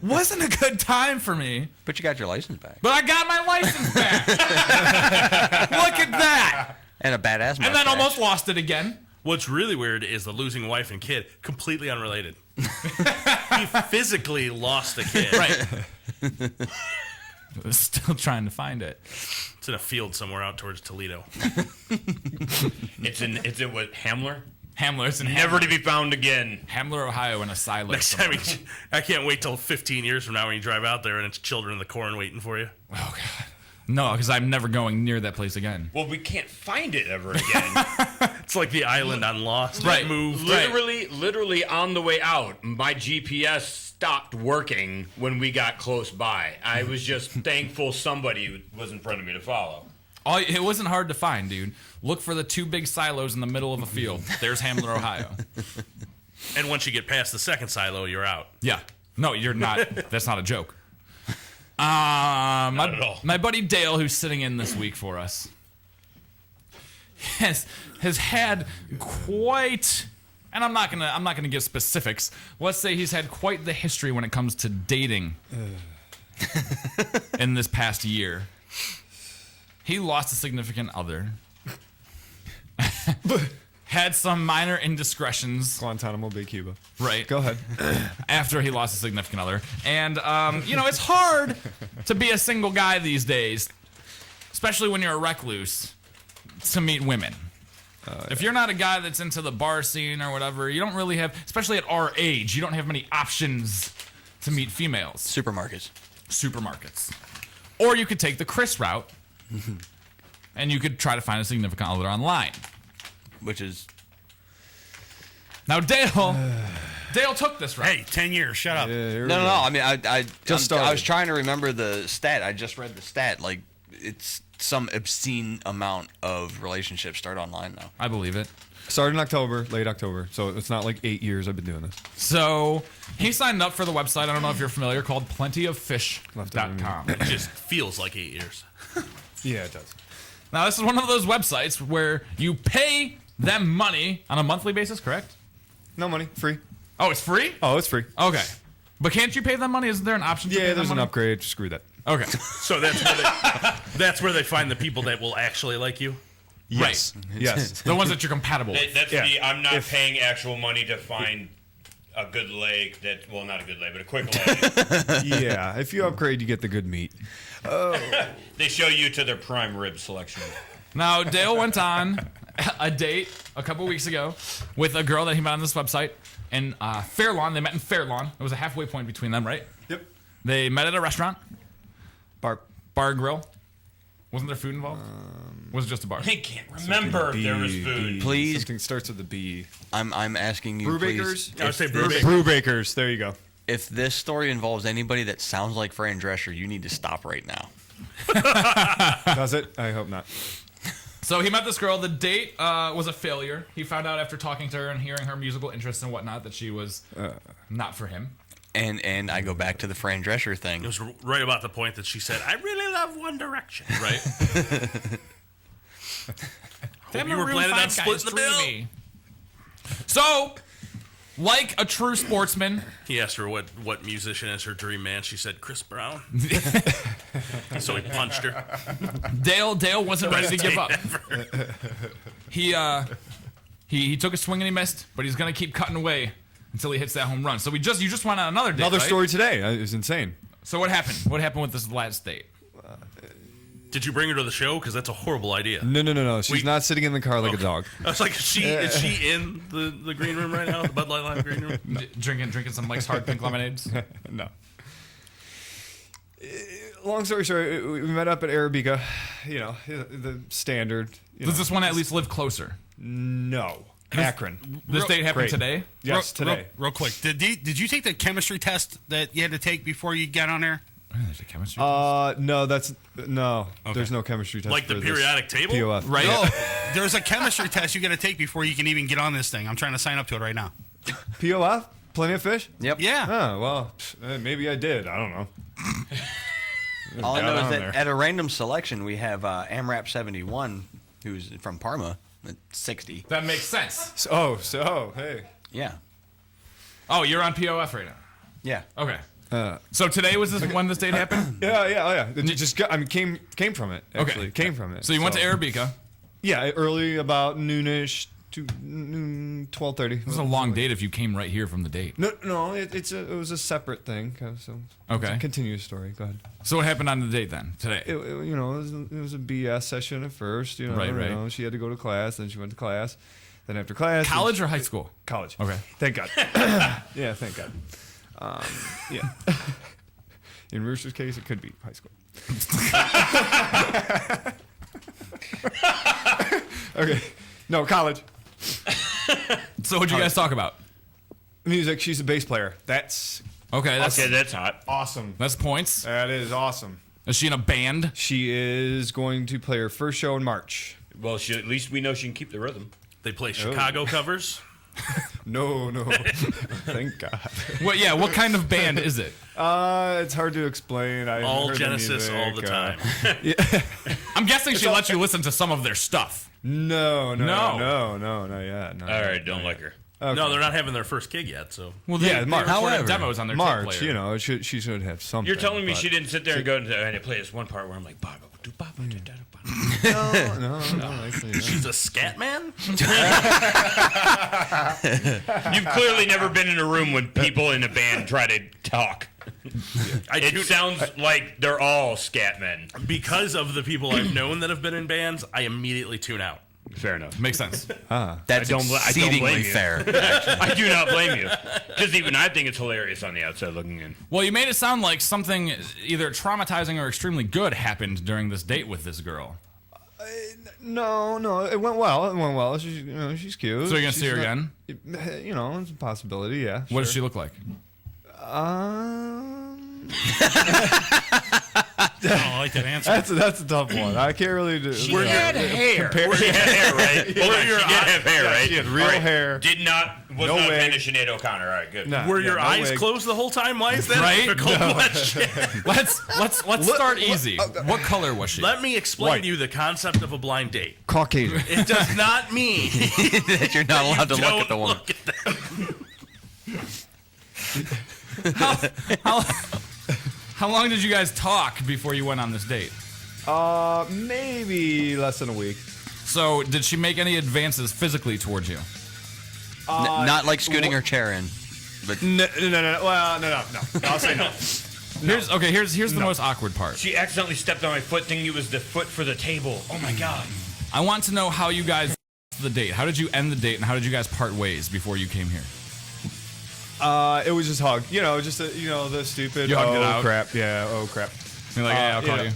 Speaker 6: wasn't a good time for me.
Speaker 8: But you got your license back.
Speaker 6: But I got my license back. Look at that.
Speaker 8: And a badass mustache.
Speaker 6: And then almost lost it again.
Speaker 7: What's really weird is the losing wife and kid, completely unrelated. He physically lost a kid.
Speaker 6: Right. Still trying to find it.
Speaker 7: It's in a field somewhere out towards Toledo.
Speaker 9: It's in what, Hamler?
Speaker 6: Hamler. It's in
Speaker 9: Never
Speaker 6: Hamler.
Speaker 9: to be found again.
Speaker 6: Hamler, Ohio, in a silo.
Speaker 7: Next time, I can't wait till 15 years from now when you drive out there and it's children in the corn waiting for you.
Speaker 6: Oh, God. No, because I'm never going near that place again.
Speaker 9: Well, we can't find it ever again.
Speaker 7: It's like the island on Lost.
Speaker 6: Right.
Speaker 7: Moved.
Speaker 9: Literally on the way out, my GPS stopped working when we got close by. I was just thankful somebody was in front of me to follow.
Speaker 6: It wasn't hard to find, dude. Look for the 2 big silos in the middle of a field. There's Hamler, Ohio.
Speaker 7: And once you get past the second silo, you're out.
Speaker 6: Yeah. No, you're not. That's not a joke.
Speaker 9: Not at all.
Speaker 6: My buddy Dale, who's sitting in this week for us, has had quite, and I'm not gonna give specifics. Let's say he's had quite the history when it comes to dating in this past year. He lost a significant other. Had some minor indiscretions.
Speaker 10: Guantanamo Bay, Cuba.
Speaker 6: Right.
Speaker 10: Go ahead.
Speaker 6: After he lost a significant other. And, it's hard to be a single guy these days, especially when you're a recluse, to meet women. If you're not a guy that's into the bar scene or whatever, you don't really have, especially at our age, you don't have many options to meet females. Supermarkets. Or you could take the Chris route, and you could try to find a significant other online.
Speaker 8: Which is...
Speaker 6: Now, Dale took this route.
Speaker 7: Hey, 10 years, shut up.
Speaker 8: No. I mean, I was trying to remember the stat. I just read the stat. Like, it's some obscene amount of relationships start online now.
Speaker 6: I believe it.
Speaker 10: Started in October, late October. So it's not like 8 years I've been doing this.
Speaker 6: So he signed up for the website, I don't know if you're familiar, called plentyoffish.com.
Speaker 7: It just feels like 8 years.
Speaker 10: Yeah, it does.
Speaker 6: Now, this is one of those websites where you pay them money on a monthly basis, correct?
Speaker 10: No money, free.
Speaker 6: Oh, it's free?
Speaker 10: Oh, it's free.
Speaker 6: Okay. But can't you pay them money? Isn't there an option to pay them
Speaker 10: there's
Speaker 6: money?
Speaker 10: an upgrade. Screw that.
Speaker 6: Okay.
Speaker 7: So that's where they find the people that will actually like you?
Speaker 10: Yes.
Speaker 6: Right.
Speaker 10: Yes.
Speaker 6: The ones that you're compatible with.
Speaker 9: That's I'm not paying actual money to find a good leg not a good leg, but a quick leg.
Speaker 10: Yeah, if you upgrade, you get the good meat.
Speaker 9: They show you to their prime rib selection.
Speaker 6: Now, Dale went on a date a couple weeks ago with a girl that he met on this website in Fair Lawn. They met in Fair Lawn. It was a halfway point between them, right?
Speaker 10: Yep.
Speaker 6: They met at a restaurant.
Speaker 10: Bar
Speaker 6: and grill. Wasn't there food involved? Was it just a bar?
Speaker 9: I can't remember if there was food.
Speaker 8: Please.
Speaker 10: Something starts with a B.
Speaker 8: I'm asking you,
Speaker 10: Brewbakers?
Speaker 8: please.
Speaker 10: I would say Brewbakers. There you go.
Speaker 8: If this story involves anybody that sounds like Fran Drescher, you need to stop right now.
Speaker 10: Does it? I hope not.
Speaker 6: So he met this girl. The date was a failure. He found out after talking to her and hearing her musical interests and whatnot that she was not for him.
Speaker 8: And I go back to the Fran Drescher thing.
Speaker 7: It was right about the point that she said, I really love One Direction.
Speaker 6: Right?
Speaker 7: You were planning on splitting the bill.
Speaker 6: So, like a true sportsman,
Speaker 7: he asked her what musician is her dream man. She said Chris Brown. So he punched her.
Speaker 6: Dale wasn't ready to give up. He took a swing and he missed, but he's gonna keep cutting away until he hits that home run. So you just went on another date.
Speaker 10: Another
Speaker 6: right?
Speaker 10: story today. It was insane.
Speaker 6: So what happened? What happened with this last date?
Speaker 7: Did you bring her to the show? Because that's a horrible idea.
Speaker 10: No. She's not sitting in the car like a dog.
Speaker 7: I was like, is she in the green room right now? The Bud Light Lime green room?
Speaker 6: Drinking some Mike's Hard Pink Lemonades?
Speaker 10: No. Long story short, we met up at Arabica. You know, the standard.
Speaker 6: Does this one at least live closer?
Speaker 10: No. Akron.
Speaker 6: This date happened today?
Speaker 10: Yes, today.
Speaker 18: Real quick. Did you take the chemistry test that you had to take before you got on there?
Speaker 6: There's a chemistry
Speaker 10: test? No.
Speaker 18: Okay.
Speaker 10: There's no chemistry test.
Speaker 7: Like the periodic table?
Speaker 10: POF.
Speaker 6: Right.
Speaker 18: No, there's a chemistry test you got to take before you can even get on this thing. I'm trying to sign up to it right now.
Speaker 10: POF? Plenty of fish?
Speaker 8: Yep.
Speaker 18: Yeah.
Speaker 10: Oh, well, maybe I did. I don't know.
Speaker 8: All I know is that at a random selection, we have AMRAP 71, who's from Parma, at 60.
Speaker 6: That makes sense.
Speaker 10: So, hey.
Speaker 8: Yeah.
Speaker 6: Oh, you're on POF right now?
Speaker 8: Yeah.
Speaker 6: Okay. So today was when this date happened?
Speaker 10: Yeah. It just came from it, actually.
Speaker 6: Okay.
Speaker 10: Came from it.
Speaker 6: So you went to Arabica?
Speaker 10: Yeah, early, about noonish to noon, 12:30.
Speaker 6: It was a long date if you came right here from the date.
Speaker 10: No, it was a separate thing. So
Speaker 6: okay.
Speaker 10: It's a continuous story. Go ahead.
Speaker 6: So what happened on the date then, today?
Speaker 10: It was a BS session at first. Right. You know, she had to go to class, then she went to class. Then after class...
Speaker 6: College or high school?
Speaker 10: College.
Speaker 6: Okay.
Speaker 10: Thank God. Yeah, thank God. Yeah. In Rooster's case, it could be high school. Okay. No, college.
Speaker 6: So what'd you guys talk about?
Speaker 10: Music. She's a bass player. That's
Speaker 9: that's hot.
Speaker 10: Awesome.
Speaker 6: That's points.
Speaker 10: That is awesome.
Speaker 6: Is she in a band?
Speaker 10: She is going to play her first show in March.
Speaker 9: Well, at least we know she can keep the rhythm.
Speaker 7: They play Chicago covers.
Speaker 10: No. Thank God.
Speaker 6: What kind of band is it?
Speaker 10: It's hard to explain.
Speaker 7: All Genesis all the time.
Speaker 10: Yeah.
Speaker 6: I'm guessing she lets you listen to some of their stuff.
Speaker 10: No, not yet.
Speaker 9: All right, don't like her.
Speaker 10: Okay.
Speaker 7: No, they're not having their first gig yet. So
Speaker 6: they recorded demos on their tape
Speaker 10: March,
Speaker 6: player.
Speaker 10: you know, she should have something.
Speaker 9: You're telling me she didn't sit there and go and play this one part where I'm like,
Speaker 10: no, actually, no.
Speaker 7: She's a scat man?
Speaker 9: You've clearly never been in a room when people in a band try to talk. It sounds like they're all scat men.
Speaker 7: Because of the people I've known that have been in bands, I immediately tune out.
Speaker 9: Fair enough.
Speaker 6: Makes sense.
Speaker 8: That's exceedingly fair.
Speaker 9: I do not blame you. Because even I think it's hilarious on the outside looking in.
Speaker 6: Well, you made it sound like something either traumatizing or extremely good happened during this date with this girl.
Speaker 10: No, it went well. She's cute.
Speaker 6: So you're gonna see her again?
Speaker 10: You know, it's a possibility. Yeah.
Speaker 6: What does she look like?
Speaker 18: I like that answer.
Speaker 10: That's a tough one. I can't really do.
Speaker 9: She had hair. She had hair, right? Hold on, she did have hair, right?
Speaker 10: She had real hair.
Speaker 9: Was not offended Sinead O'Connor. All right, good.
Speaker 7: Were your eyes closed the whole time? Why is that a difficult question?
Speaker 6: Let's start easy. What color was she?
Speaker 7: Let me explain to you the concept of a blind date.
Speaker 10: Caucasian.
Speaker 7: It does not mean
Speaker 8: that you're not allowed to look at the woman.
Speaker 6: How long did you guys talk before you went on this date?
Speaker 10: Maybe less than a week.
Speaker 6: So, did she make any advances physically towards you?
Speaker 8: Not like scooting her chair in. But
Speaker 10: no. Well, no. I'll say no.
Speaker 6: Here's the most awkward part.
Speaker 9: She accidentally stepped on my foot thinking it was the foot for the table. Oh my god.
Speaker 6: I want to know how you guys the date. How did you end the date, and how did you guys part ways before you came here?
Speaker 10: It was just hug. The stupid.
Speaker 6: You hugged it out.
Speaker 10: Crap. Yeah. Oh crap.
Speaker 6: You're like, I'll call you.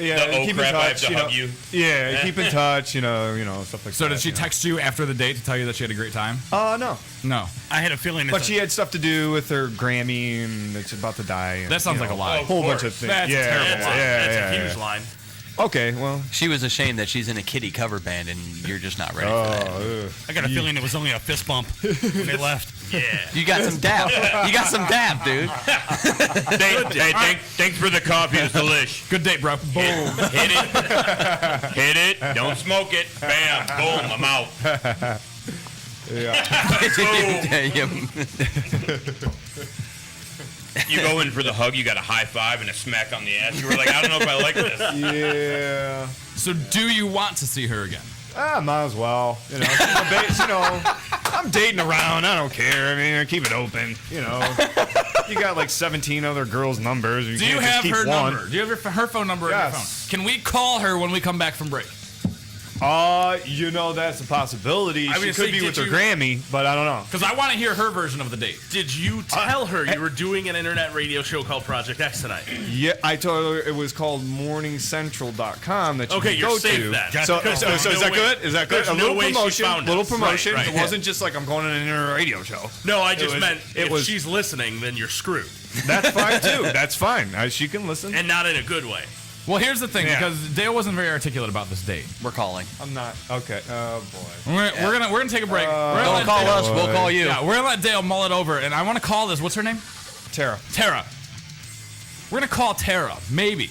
Speaker 10: Yeah. Keep in touch.
Speaker 9: I have to hug you.
Speaker 10: Yeah. Keep in touch. Stuff like that.
Speaker 6: So did she text you after the date to tell you that she had a great time?
Speaker 10: No.
Speaker 6: No.
Speaker 18: I had a feeling.
Speaker 10: But she had stuff to do with her Grammy, and it's about to die. And,
Speaker 6: that sounds like a lie.
Speaker 10: A whole bunch of things.
Speaker 6: That's a terrible lie.
Speaker 7: That's a huge line.
Speaker 10: Okay, well.
Speaker 8: She was ashamed that she's in a kiddie cover band, and you're just not ready for that.
Speaker 18: I got a feeling it was only a fist bump when they left.
Speaker 7: Yeah.
Speaker 8: You got some dap. You got some dap, dude.
Speaker 9: Thanks for the coffee. It was delish.
Speaker 6: Good date, bro. Boom.
Speaker 9: Hit it. Hit it. Don't smoke it. Bam. Boom. I'm out. You go in for the hug, you got a high five and a smack on the ass. You were like, I don't know if I like this.
Speaker 10: Yeah.
Speaker 6: So do you want to see her again?
Speaker 10: Might as well. I'm dating around. I don't care. I mean, I keep it open. You got like 17 other girls' numbers.
Speaker 6: Do you have her number? Do you have her phone number on your phone?
Speaker 10: Yes.
Speaker 6: Can we call her when we come back from break?
Speaker 10: That's a possibility. She could be with her Grammy, but I don't know.
Speaker 6: Because I want to hear her version of the date.
Speaker 7: Did you tell her you were doing an internet radio show called Project X tonight?
Speaker 10: Yeah, I told her it was called morningscentral.com that you could go
Speaker 7: safe
Speaker 10: to.
Speaker 7: then.
Speaker 10: So is that good? Is that good? A little promotion. Little promotion.
Speaker 7: Right.
Speaker 10: It wasn't just like I'm going on an internet radio show.
Speaker 7: No, I just meant if she's listening, then you're screwed.
Speaker 10: That's fine too. That's fine. She can listen.
Speaker 7: And not in a good way.
Speaker 6: Well, here's the thing, because Dale wasn't very articulate about this date.
Speaker 8: We're calling.
Speaker 10: I'm not. Okay. Oh boy.
Speaker 6: We're gonna take a break.
Speaker 8: Don't call us. We'll call you.
Speaker 6: Yeah, we're gonna let Dale mull it over, and I want to call this. What's her name?
Speaker 10: Tara.
Speaker 6: We're gonna call Tara, maybe,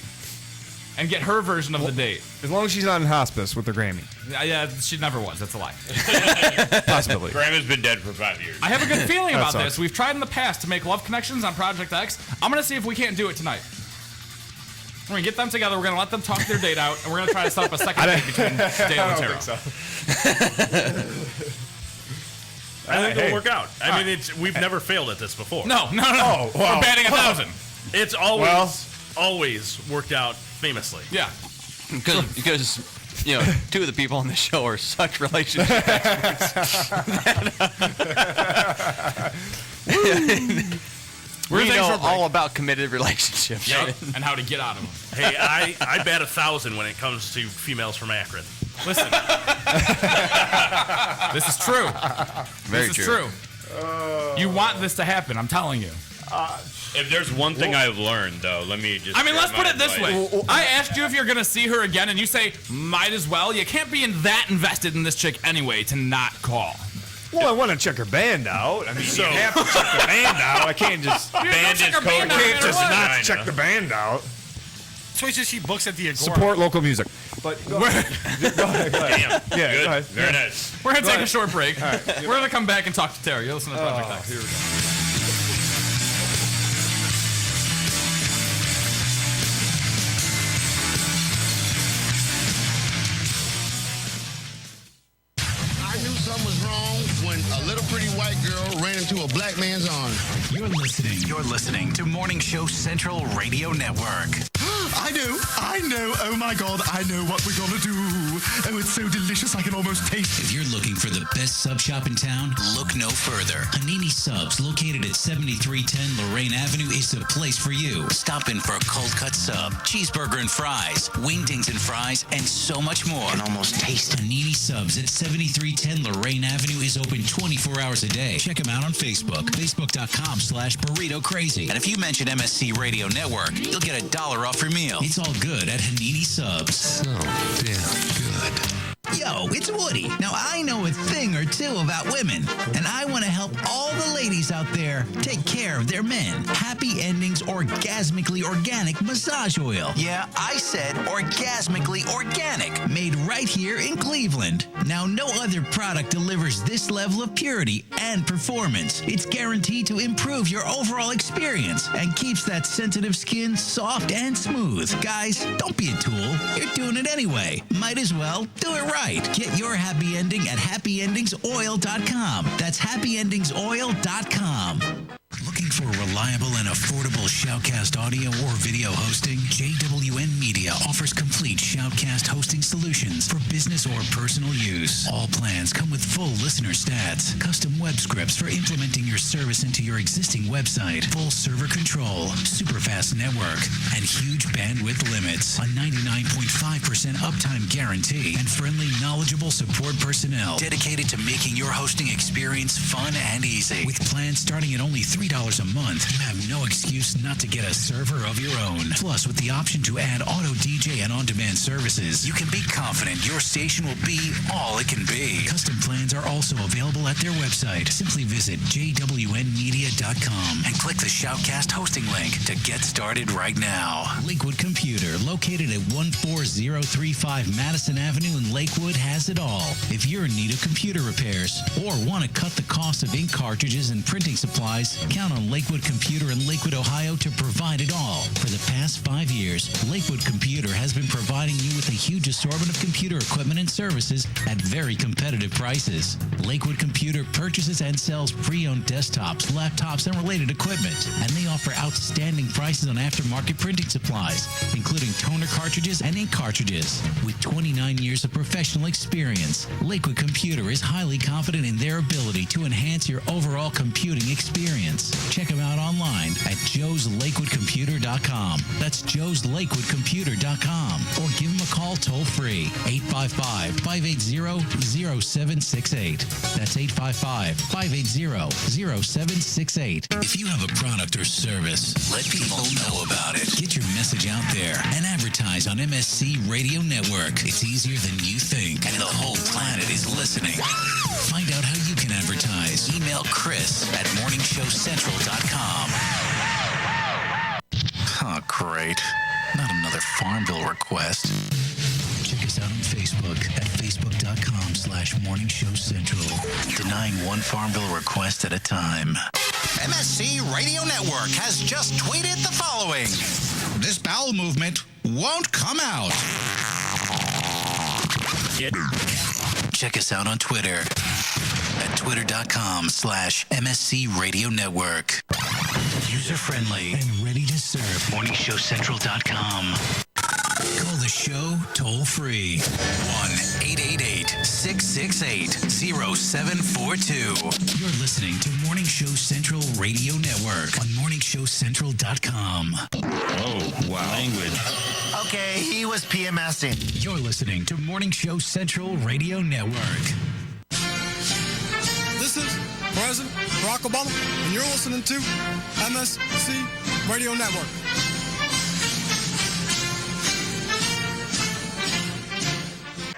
Speaker 6: and get her version of the date.
Speaker 10: As long as she's not in hospice with her Grammy.
Speaker 6: Yeah, she never was. That's a lie.
Speaker 10: Possibly.
Speaker 9: Grandma's been dead for 5 years.
Speaker 6: I have a good feeling about this. We've tried in the past to make love connections on Project X. I'm gonna see if we can't do it tonight. We're going to get them together, we're going to let them talk their date out, and we're going to try to set up a second date between Dale and Tara.
Speaker 7: I think it'll work out. I mean, we've never failed at this before.
Speaker 6: No.
Speaker 10: Oh, wow.
Speaker 6: We're batting 1,000.
Speaker 7: It's always worked out famously.
Speaker 6: Yeah.
Speaker 8: Because two of the people on the show are such relationship experts. We know all about committed relationships.
Speaker 6: Yep. And how to get out of them.
Speaker 7: Hey, I bet 1,000 when it comes to females from Akron.
Speaker 6: Listen. This is true.
Speaker 8: This
Speaker 6: is true. You want this to happen, I'm telling you.
Speaker 9: If there's one thing I've learned, though,
Speaker 6: let's put it this way. I asked you if you're going to see her again, and you say, might as well. You can't be that invested in this chick anyway to not call.
Speaker 10: Well, I want to check her band out. I mean, you have to check the band out. I can't just...
Speaker 9: Band is code.
Speaker 10: I can't just not check the band out.
Speaker 18: So it's just she books at the Agora.
Speaker 10: Support local music. But go ahead. Go ahead.
Speaker 9: Damn.
Speaker 10: Yeah,
Speaker 9: Good.
Speaker 10: go ahead.
Speaker 9: Very nice.
Speaker 6: We're going to take a short break. Right. We're going to come back and talk to Tara. You're listening to Project X. Here we go.
Speaker 13: Something was wrong when a little pretty white girl ran into a black man's arms.
Speaker 12: You're listening to Morning Show Central Radio Network.
Speaker 4: I know. Oh my God, I know what we're gonna do. Oh, it's so delicious, I can almost taste it.
Speaker 12: If you're looking for the best sub shop in town, look no further. Hanini Subs, located at 7310 Lorraine Avenue, is the place for you. Stop in for a cold cut sub, cheeseburger and fries, wingdings and fries, and so much more. And almost taste Hanini Subs at 7310 Lorraine Avenue is open 24 hours a day. Check them out on Facebook, facebook.com/burrito crazy. And if you mention MSC Radio Network, you'll get $1 off your meal. It's all good at Hanini Subs.
Speaker 5: So damn good.
Speaker 14: Yo, it's Woody. Now, I know a thing or two about women, and I want to help all the ladies out there take care of their men. Happy Endings Orgasmically Organic Massage Oil. Yeah, I said orgasmically organic, made right here in Cleveland. Now, no other product delivers this level of purity and performance. It's guaranteed to improve your overall experience and keeps that sensitive skin soft and smooth. Guys, don't be a tool. You're doing it anyway. Might as well do it right. Get your happy ending at happyendingsoil.com. That's happyendingsoil.com.
Speaker 12: Looking for reliable and affordable Shoutcast audio or video hosting? JWN Media offers complete Shoutcast hosting solutions for business or personal use. All plans come with full listener stats, custom web scripts for implementing your service into your existing website, full server control, super fast network, and huge bandwidth limits, a 99.5% uptime guarantee, and friendly, knowledgeable support personnel dedicated to making your hosting experience fun and easy. With plans starting at only $3 a month, you have no excuse not to get a server of your own. Plus, with the option to add auto DJ and on-demand services, you can be confident your station will be all it can be. Custom plans are also available at their website. Simply visit jwnmedia.com and click the Shoutcast hosting link to get started right now. Lakewood Computer, located at 14035 Madison Avenue in Lakewood, has it all. If you're in need of computer repairs or want to cut the cost of ink cartridges and printing supplies, count on Lakewood Computer in Lakewood, Ohio to provide it all. For the past 5 years, Lakewood Computer has been providing you with a huge assortment of computer equipment and services at very competitive prices. Lakewood Computer purchases and sells pre-owned desktops, laptops, and related equipment. And they offer outstanding prices on aftermarket printing supplies, including toner cartridges and ink cartridges. With 29 years of professional experience, Lakewood Computer is highly confident in their ability to enhance your overall computing experience. Check them out online at joeslakewoodcomputer.com. That's joeslakewoodcomputer.com. Or give them a call toll-free, 855-580-0768. That's 855-580-0768. If you have a product or service, let people know about it. Get your message out there and advertise on MSC Radio Network. It's easier than you think, and the whole planet is listening. Find out how you can advertise. Email Chris at morningshowcentral.com.
Speaker 11: Oh, great. Not another Farmville request.
Speaker 12: Check us out on Facebook at facebook.com/morningshowcentral.
Speaker 11: Denying one Farmville request at a time.
Speaker 14: MSC Radio Network has just tweeted the following. This bowel movement won't come out.
Speaker 11: Check us out on Twitter at twitter.com/MSC Radio Network. User-friendly and ready to serve. MorningshowCentral.com. Call the show toll-free. 1-888-668-0742. You're listening to Morning Show Central Radio Network on MorningshowCentral.com.
Speaker 9: Oh, wow. Language.
Speaker 16: Okay, he was PMSing.
Speaker 11: You're listening to Morning Show Central Radio Network.
Speaker 15: This is President Barack Obama, and you're listening to MSC Radio Network.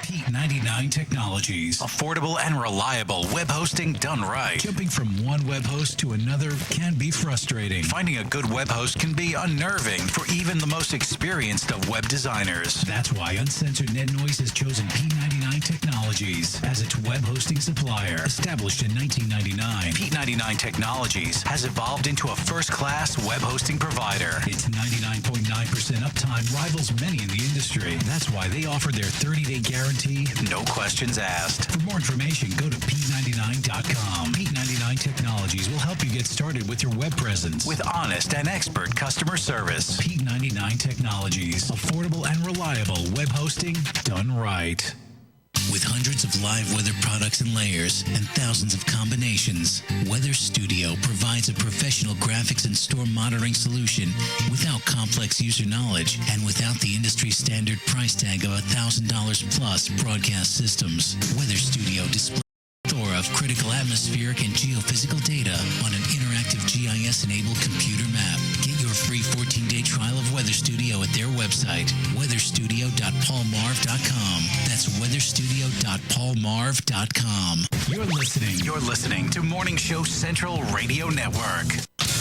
Speaker 12: Pete 99 Technologies. Affordable and reliable web hosting done right. Jumping from one web host to another can be frustrating. Finding a good web host can be unnerving for even the most experienced of web designers. That's why Uncensored Net Noise has chosen P99 Technologies as its web hosting supplier. Established in 1999, P99 Technologies has evolved into a first-class web hosting provider. Its 99.9% uptime rivals many in the industry. That's why they offer their 30-day guarantee, no questions asked. For more information, go to P99.com. P99 Technologies will help you get started with your web presence with honest and expert customer service. P99 Technologies. Affordable and reliable
Speaker 11: reliable web hosting done right. With hundreds of live weather products and layers and thousands of combinations, Weather Studio provides a professional graphics and storm monitoring solution without complex user knowledge and without the industry standard price tag of $1,000 plus broadcast systems. Weather Studio displays a plethora of critical atmospheric and geophysical data on an interactive GIS-enabled computer map. Get your free 14-day trial of Weather Studio at their website, weatherstudio.paulmarv.com. That's weatherstudio.paulmarv.com.
Speaker 12: You're listening to Morning Show Central Radio Network.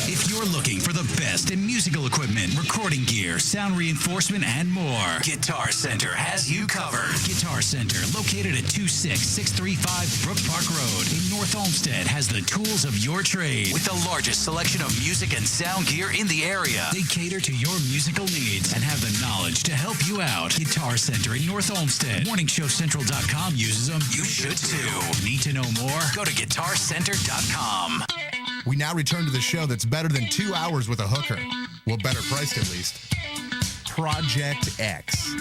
Speaker 12: If you're looking for the best in musical equipment, recording gear, sound reinforcement, and more, Guitar Center has you covered. Guitar Center, located at 26635 Brook Park Road in North Olmsted, has the tools of your trade with the largest selection of music and sound gear in the area. They cater to your musical needs and have the knowledge to help you out. Guitar Center in North Olmsted. MorningShowCentral.com uses them. You should too. Need to know more? Go to GuitarCenter.com.
Speaker 17: We now return to the show that's better than 2 hours with a hooker. Well, better priced at least. Projekt X.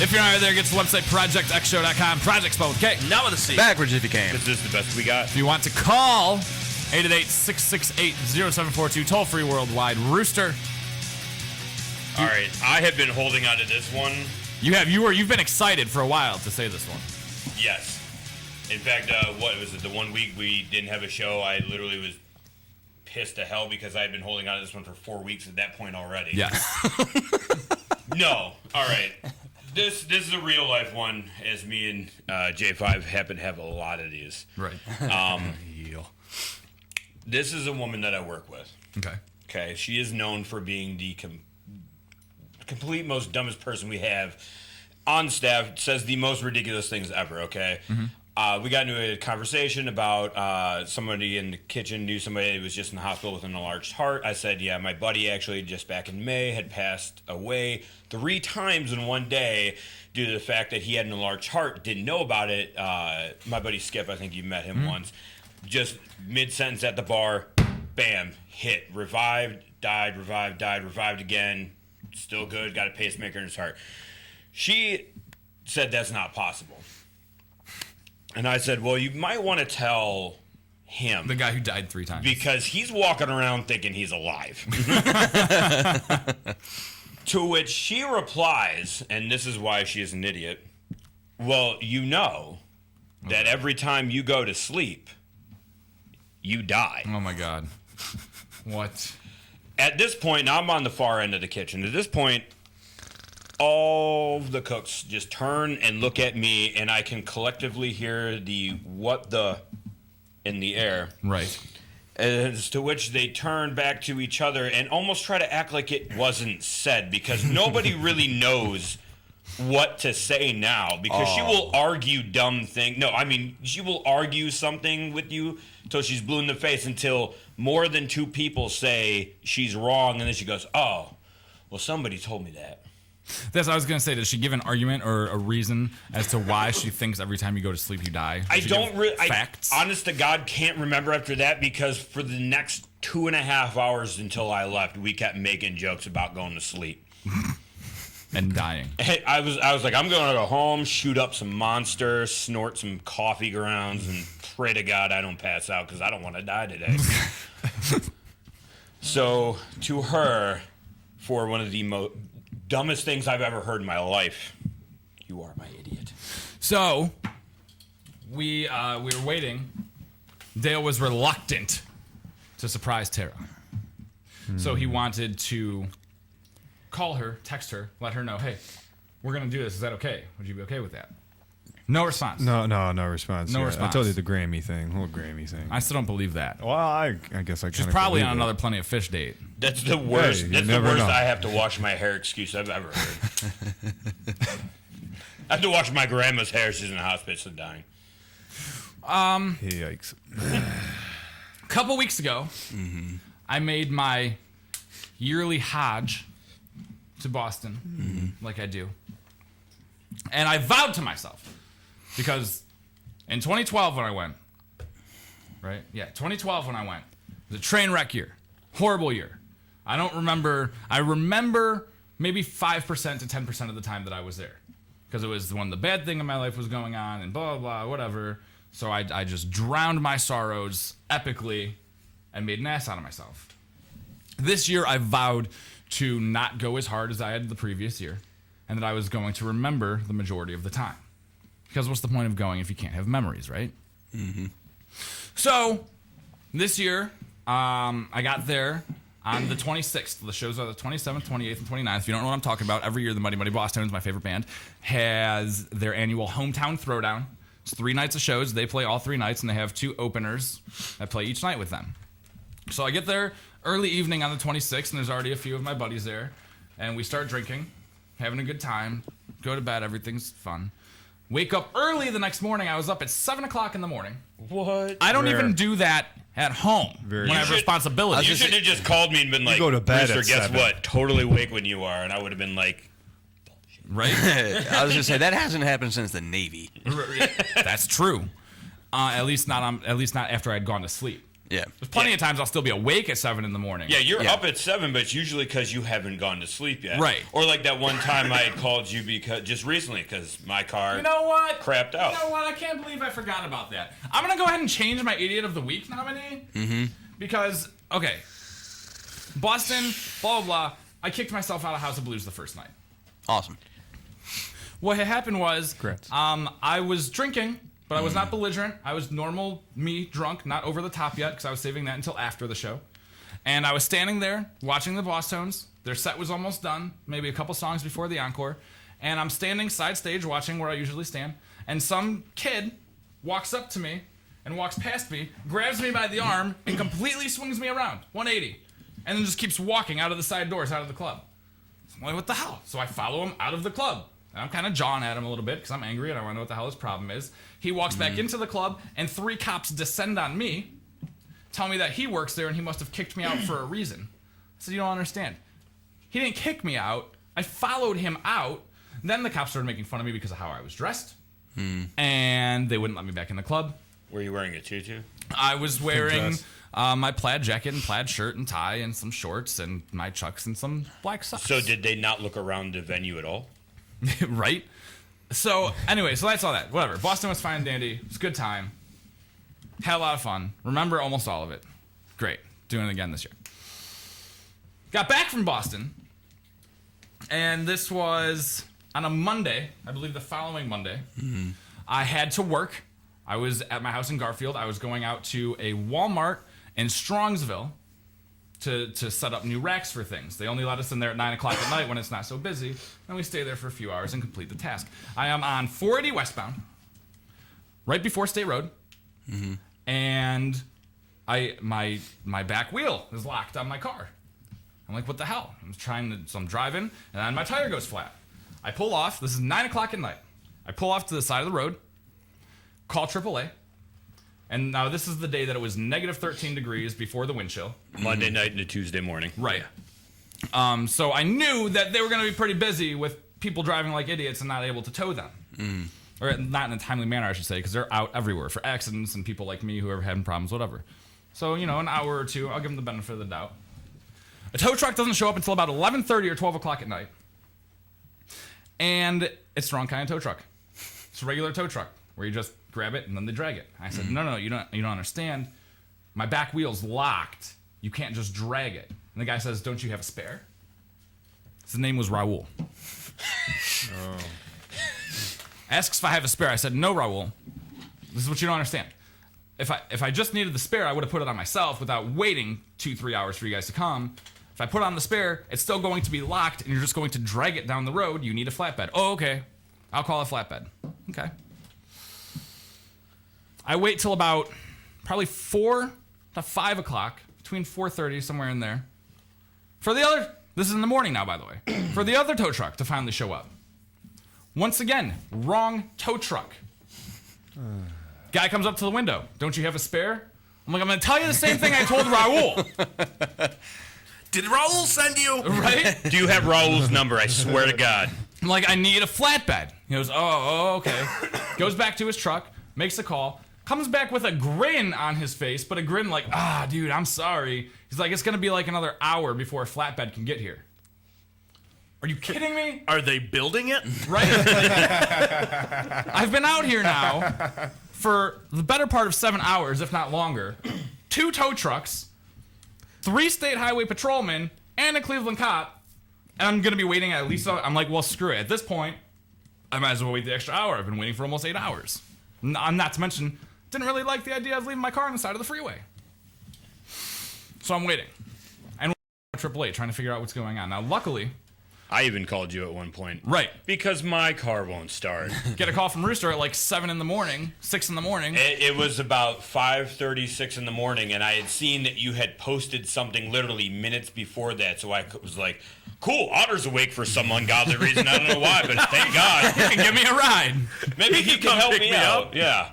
Speaker 6: If you're not there, get to the website, ProjectXShow.com. Project spelled with K.
Speaker 7: Now with a C.
Speaker 8: Backwards if you can.
Speaker 9: This is the best we got.
Speaker 6: If you want to call, 888-668-0742, toll-free worldwide. Rooster.
Speaker 9: All right, I have been holding on to this one.
Speaker 6: You've been excited for a while to say this one.
Speaker 9: Yes. In fact, what was it? The 1 week we didn't have a show, I literally was pissed to hell because I had been holding on to this one for 4 weeks at that point already.
Speaker 6: Yes.
Speaker 9: No. All right. This is a real life one, as me and J5 happen to have a lot of these.
Speaker 6: Right.
Speaker 9: This is a woman that I work with.
Speaker 6: Okay.
Speaker 9: Okay. She is known for being the complete most dumbest person we have on staff. Says the most ridiculous things ever. Okay.
Speaker 6: Mm-hmm.
Speaker 9: We got into a conversation about somebody in the kitchen knew somebody that was just in the hospital with an enlarged heart. I said, yeah, my buddy actually just back in May had passed away 3 times in one day due to the fact that he had an enlarged heart. Didn't know about it. My buddy Skip, I think you met him once. Just mid-sentence at the bar, bam, hit. Revived, died, revived again. Still good, got a pacemaker in his heart. She said that's not possible. And I said, well, you might want to tell him.
Speaker 6: The guy who died 3 times.
Speaker 9: Because he's walking around thinking he's alive. To which she replies, and this is why she is an idiot, well, you know that every time you go to sleep, you die.
Speaker 6: Oh, my God. What?
Speaker 9: At this point, now I'm on the far end of the kitchen. At this point, all the cooks just turn and look at me, and I can collectively hear the what the in the air.
Speaker 6: Right.
Speaker 9: As to which they turn back to each other and almost try to act like it wasn't said, because nobody really knows what to say now, because she will argue dumb things. No, I mean, she will argue something with you till she's blue in the face, until more than 2 people say she's wrong, and then she goes, oh, well, somebody told me that.
Speaker 6: That's what I was going to say. Does she give an argument or a reason as to why she thinks every time you go to sleep you die?
Speaker 9: I don't really.
Speaker 6: Facts?
Speaker 9: Honest to God, can't remember after that, because for the next 2.5 hours until I left, we kept making jokes about going to sleep.
Speaker 6: And dying.
Speaker 9: I was like, I'm going to go home, shoot up some Monster, snort some coffee grounds, and pray to God I don't pass out, because I don't want to die today. So, to her, for one of the dumbest things I've ever heard in my life, you are my idiot.
Speaker 6: So, we were waiting. Dale was reluctant to surprise Tara. So he wanted to call her, text her, let her know, hey, we're going to do this. Is that okay? Would you be okay with that? No response.
Speaker 10: No response.
Speaker 6: No
Speaker 10: Yeah,
Speaker 6: response.
Speaker 10: I told you the Grammy thing. Whole Grammy thing.
Speaker 6: I still don't believe that.
Speaker 10: Well, I guess I
Speaker 6: She's probably on another Plenty of Fish date.
Speaker 9: That's the worst.
Speaker 10: Hey,
Speaker 9: that's the
Speaker 10: never
Speaker 9: worst
Speaker 10: know.
Speaker 9: I have to wash my hair excuse I've ever heard. I have to wash my grandma's hair. She's in the hospital dying.
Speaker 10: Yikes.
Speaker 6: A couple weeks ago, I made my yearly Hajj to Boston, like I do. And I vowed to myself, because in 2012 when I went, right? Yeah, 2012 when I went, it was a train wreck year. Horrible year. I remember maybe 5% to 10% of the time that I was there, because it was when the bad thing in my life was going on and blah, blah, blah, whatever. So I just drowned my sorrows epically and made an ass out of myself. This year I vowed to not go as hard as I had the previous year, and that I was going to remember the majority of the time. Because what's the point of going if you can't have memories, right? So this year, I got there on the 26th. The shows are the 27th, 28th, and 29th. If you don't know what I'm talking about, every year the Muddy Muddy Bosstones, my favorite band, has their annual Hometown Throwdown. It's 3 nights of shows. They play all 3 nights, and they have 2 openers that play each night with them. So I get there early evening on the 26th, and there's already a few of my buddies there. And we start drinking, having a good time, go to bed, everything's fun. Wake up early the next morning. I was up at 7 o'clock in the morning.
Speaker 9: What?
Speaker 6: I don't even do that at home when I have responsibilities.
Speaker 9: You should have just called me and been like,
Speaker 10: go to bed
Speaker 9: Rooster,
Speaker 10: at
Speaker 9: guess
Speaker 10: 7.
Speaker 9: what? Totally awake when you are. And I would have been like,
Speaker 6: right?
Speaker 8: I was going to say, that hasn't happened since the Navy.
Speaker 6: That's true. At least not after I'd gone to sleep.
Speaker 8: Yeah.
Speaker 6: There's plenty of times I'll still be awake at 7 in the morning.
Speaker 9: yeah, you're up at 7, but it's usually because you haven't gone to sleep yet.
Speaker 6: Right.
Speaker 9: Or like that one time I had called you just recently because my car
Speaker 6: You know what?
Speaker 9: crapped out.
Speaker 6: You know what? I can't believe I forgot about that. I'm going to go ahead and change my Idiot of the Week nominee. Because, okay, Boston, blah, blah, blah. I kicked myself out of House of Blues the first night.
Speaker 8: Awesome.
Speaker 6: What had happened was,
Speaker 10: Congrats.
Speaker 6: I was drinking, but I was not belligerent. I was normal me, drunk, not over the top yet, because I was saving that until after the show. And I was standing there watching the Bosstones. Their set was almost done, maybe a couple songs before the encore. And I'm standing side stage watching where I usually stand. And some kid walks up to me and walks past me, grabs me by the arm, and completely swings me around, 180. And then just keeps walking out of the side doors, out of the club. So I'm like, what the hell? So I follow him out of the club. And I'm kind of jawing at him a little bit because I'm angry and I want to know what the hell his problem is. He walks back into the club, and 3 cops descend on me, tell me that he works there and he must have kicked me out for a reason. I said, you don't understand. He didn't kick me out. I followed him out. Then the cops started making fun of me because of how I was dressed. And they wouldn't let me back in the club.
Speaker 9: Were you wearing a tutu?
Speaker 6: I was wearing my plaid jacket and plaid shirt and tie and some shorts and my Chucks and some black socks.
Speaker 9: So did they not look around the venue at all?
Speaker 6: Right? So, anyway, so that's all that. Whatever. Boston was fine and dandy. It was a good time. Had a lot of fun. Remember almost all of it. Great. Doing it again this year. Got back from Boston, and this was on a Monday, I believe the following Monday. I had to work. I was at my house in Garfield. I was going out to a Walmart in Strongsville to set up new racks for things. They only let us in there at 9 o'clock at night when it's not so busy, and we stay there for a few hours and complete the task. I am on 480 westbound, right before State Road, and my back wheel is locked on my car. I'm like, what the hell? So I'm driving, and then my tire goes flat. I pull off. This is 9 o'clock at night. I pull off to the side of the road, call AAA. And now this is the day that it was negative 13 degrees before the wind chill.
Speaker 9: Monday night into Tuesday morning.
Speaker 6: Right. So I knew that they were going to be pretty busy with people driving like idiots and not able to tow them. Or not in a timely manner, I should say, because they're out everywhere for accidents and people like me who are having problems, whatever. So, an hour or two, I'll give them the benefit of the doubt. A tow truck doesn't show up until about 11:30 or 12 o'clock at night. And it's the wrong kind of tow truck. It's a regular tow truck where you just grab it and then they drag it. I said, no, you don't understand. My back wheel's locked. You can't just drag it. And the guy says, don't you have a spare? His name was Raul. Asks if I have a spare. I said, no, Raul. This is what you don't understand. If I just needed the spare, I would have put it on myself without waiting 2-3 hours for you guys to come. If I put on the spare, it's still going to be locked, and you're just going to drag it down the road. You need a flatbed. Oh, okay. I'll call a flatbed. Okay. I wait till about probably 4 to 5 o'clock, between 4:30, somewhere in there, for the other, this is in the morning now, by the way, for the other tow truck to finally show up. Once again, wrong tow truck. Guy comes up to the window. Don't you have a spare? I'm like, I'm going to tell you the same thing I told Raul.
Speaker 7: Did Raul send you?
Speaker 6: Right?
Speaker 9: Do you have Raul's number? I swear to God.
Speaker 6: I'm like, I need a flatbed. He goes, oh, okay. Goes back to his truck, makes a call, comes back with a grin on his face, but a grin like, dude, I'm sorry. He's like, it's going to be like another hour before a flatbed can get here. Are you kidding me?
Speaker 7: Are they building it?
Speaker 6: Right? I've been out here now for the better part of 7 hours, if not longer. 2 tow trucks, 3 state highway patrolmen, and a Cleveland cop. And I'm going to be waiting at least, I'm like, well, screw it. At this point, I might as well wait the extra hour. I've been waiting for almost 8 hours. Not to mention, didn't really like the idea of leaving my car on the side of the freeway. So I'm waiting. And AAA trying to figure out what's going on. Now, luckily,
Speaker 9: I even called you at one point.
Speaker 6: Right.
Speaker 9: Because my car won't start.
Speaker 6: Get a call from Rooster at like 7 in the morning, 6 in the morning.
Speaker 9: It was about 5:36 in the morning, and I had seen that you had posted something literally minutes before that, so I was like, cool, Otter's awake for some ungodly reason. I don't know why, but thank God.
Speaker 6: He can give me a ride.
Speaker 9: Maybe he can help me out. Yeah.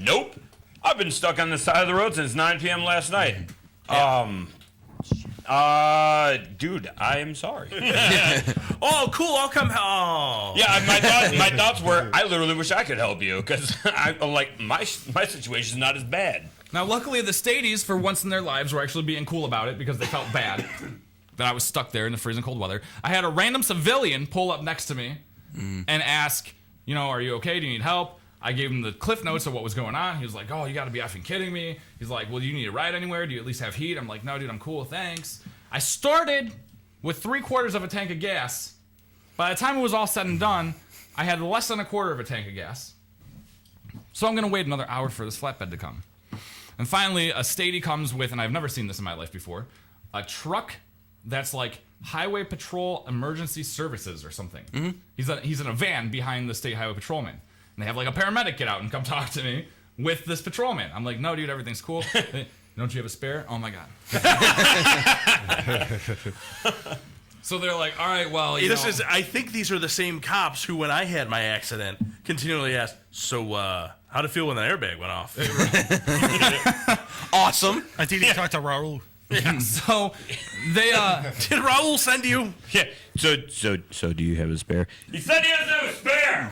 Speaker 9: Nope. I've been stuck on the side of the road since 9 p.m. last night. Dude, I am sorry.
Speaker 7: Oh, cool. I'll come. Oh.
Speaker 9: Yeah, my thoughts were, I literally wish I could help you because I'm like my situation is not as bad.
Speaker 6: Now, luckily, the Stadies, for once in their lives, were actually being cool about it because they felt bad that I was stuck there in the freezing cold weather. I had a random civilian pull up next to me and ask, are you okay? Do you need help? I gave him the cliff notes of what was going on. He was like, oh, you got to be effing kidding me. He's like, well, do you need a ride anywhere? Do you at least have heat? I'm like, no, dude, I'm cool, thanks. I started with 3/4 of a tank of gas. By the time it was all said and done, I had less than 1/4 of a tank of gas. So I'm going to wait another hour for this flatbed to come. And finally, a Stady comes with, and I've never seen this in my life before, a truck that's like Highway Patrol Emergency Services or something. Mm-hmm. He's in a van behind the state highway patrolman. And they have like a paramedic get out and come talk to me with this patrolman. I'm like, no, dude, everything's cool. Don't you have a spare? Oh my God. So they're like, all right, well,
Speaker 7: I think these are the same cops who, when I had my accident, continually asked, so how'd it feel when the airbag went off?
Speaker 8: Awesome.
Speaker 18: I think you talked to Raul.
Speaker 6: Yeah. So they
Speaker 7: did Raul send you?
Speaker 9: Yeah. So do you have a spare? He said he doesn't have a spare.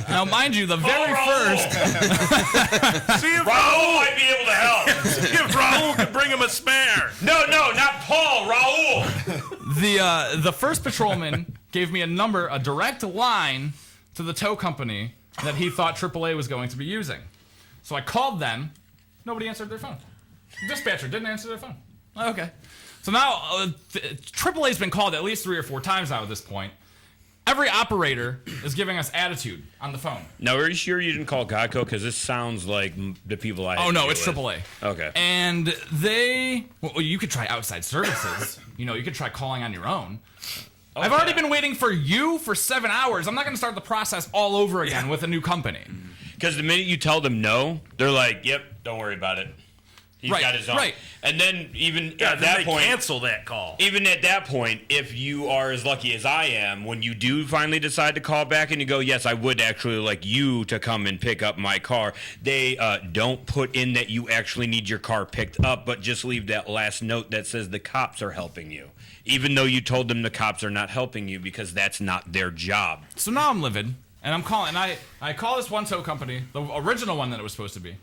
Speaker 6: Now, mind you, the very first.
Speaker 7: See if
Speaker 9: Raul might be able to help.
Speaker 7: See if Raul can bring him a spare.
Speaker 9: No, not Paul. Raul.
Speaker 6: The first patrolman gave me a direct line to the tow company that he thought AAA was going to be using. So I called them. Nobody answered their phone. Dispatcher didn't answer their phone. Okay. So now AAA's been called at least 3 or 4 times now at this point. Every operator is giving us attitude on the phone.
Speaker 9: Now, are you sure you didn't call Geico? Because this sounds like the people I.
Speaker 6: Oh no, it's AAA.
Speaker 9: Okay.
Speaker 6: And you could try outside services. You could try calling on your own. Okay. I've already been waiting for you for 7 hours. I'm not going to start the process all over again with a new company.
Speaker 9: Because the minute you tell them no, they're like, "Yep, don't worry about it." He's got his own.
Speaker 6: Right.
Speaker 9: And then at that point,
Speaker 7: cancel that call.
Speaker 9: Even at that point, if you are as lucky as I am, when you do finally decide to call back and you go, yes, I would actually like you to come and pick up my car, they don't put in that you actually need your car picked up, but just leave that last note that says the cops are helping you. Even though you told them the cops are not helping you because that's not their job.
Speaker 6: So now I'm livid, and I'm calling. And I call this one tow company, the original one that it was supposed to be,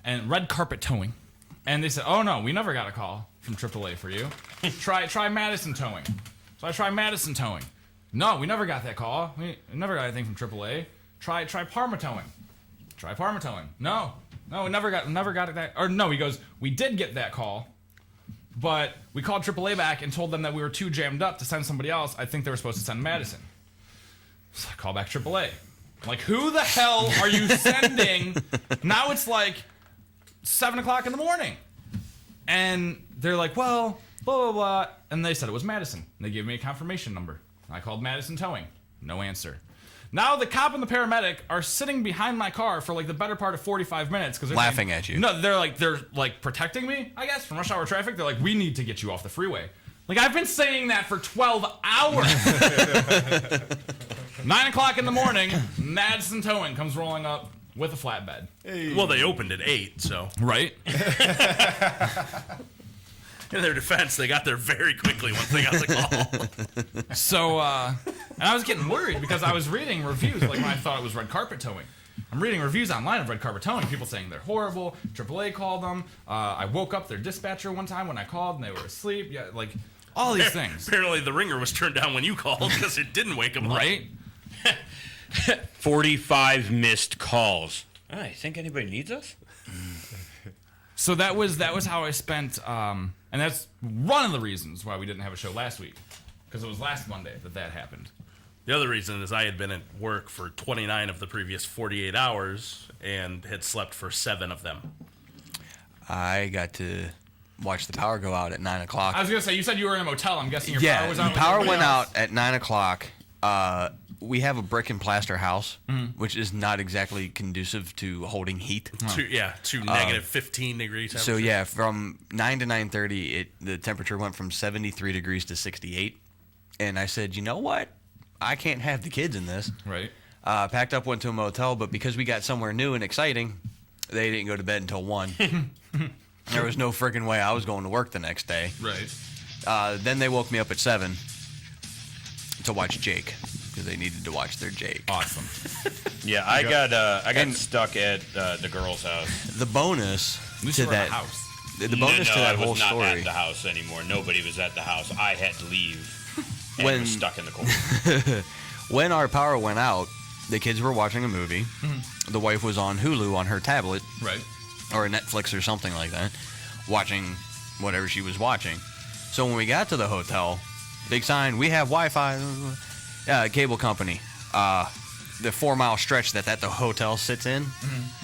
Speaker 6: and Red Carpet Towing. And they said, oh, no, we never got a call from AAA for you. Try Madison Towing. So I try Madison Towing. No, we never got that call. We never got anything from AAA. Try Parma Towing. Try Parma Towing. No, we never got that. Or no, he goes, we did get that call, but we called AAA back and told them that we were too jammed up to send somebody else. I think they were supposed to send Madison. So I call back AAA. I'm like, who the hell are you sending? Now it's like 7 o'clock in the morning. And they're like, well, blah, blah, blah. And they said it was Madison. And they gave me a confirmation number. I called Madison Towing. No answer. Now the cop and the paramedic are sitting behind my car for like the better part of 45 minutes. Because
Speaker 8: laughing at you.
Speaker 6: No, they're like protecting me, I guess, from rush hour traffic. They're like, we need to get you off the freeway. Like, I've been saying that for 12 hours. 9 o'clock in the morning, Madison Towing comes rolling up. with a flatbed.
Speaker 10: Hey.
Speaker 7: Well, they opened at 8, so.
Speaker 6: Right.
Speaker 7: In their defense, they got there very quickly once they got the call.
Speaker 6: So, and I was getting worried because I was reading reviews, like when I thought it was red carpet towing. I'm reading reviews online of red carpet towing, people saying they're horrible. AAA called them. I woke up their dispatcher one time when I called and they were asleep. Yeah, like all these things.
Speaker 7: Apparently, the ringer was turned down when you called because it didn't wake them up.
Speaker 6: Right?
Speaker 9: 45 missed calls. I think anybody needs us?
Speaker 6: So that was how I spent, and that's one of the reasons why we didn't have a show last week, because it was last Monday that happened.
Speaker 7: The other reason is I had been at work for 29 of the previous 48 hours and had slept for 7 of them.
Speaker 8: I got to watch the power go out at 9 o'clock.
Speaker 6: I was going to say, you said you were in a motel. I'm guessing your power was out.
Speaker 8: Yeah, the power went out at 9 o'clock. We have a brick and plaster house, which is not exactly conducive to holding heat.
Speaker 7: To negative 15 degrees temperature.
Speaker 8: So, yeah, from 9 to 9:30, the temperature went from 73 degrees to 68. And I said, you know what? I can't have the kids in this.
Speaker 6: Right.
Speaker 8: Packed up, went to a motel, but because we got somewhere new and exciting, they didn't go to bed until 1. There was no friggin' way I was going to work the next day.
Speaker 6: Right.
Speaker 8: Then they woke me up at 7 to watch Jake, because they needed to watch their Jake.
Speaker 6: Awesome.
Speaker 9: Yeah, I got stuck at the girl's house.
Speaker 8: The bonus to that
Speaker 6: house.
Speaker 8: The bonus to that whole
Speaker 9: I was not
Speaker 8: story.
Speaker 9: at the house anymore. Nobody was at the house. I had to leave. And
Speaker 8: When-
Speaker 9: was stuck in the cold.
Speaker 8: When our power went out, the kids were watching a movie. The wife was on Hulu on her tablet.
Speaker 6: Right.
Speaker 8: Or Netflix or something like that, watching whatever she was watching. So when we got to the hotel, big sign, we have Wi-Fi, cable company. The 4-mile stretch that the hotel sits in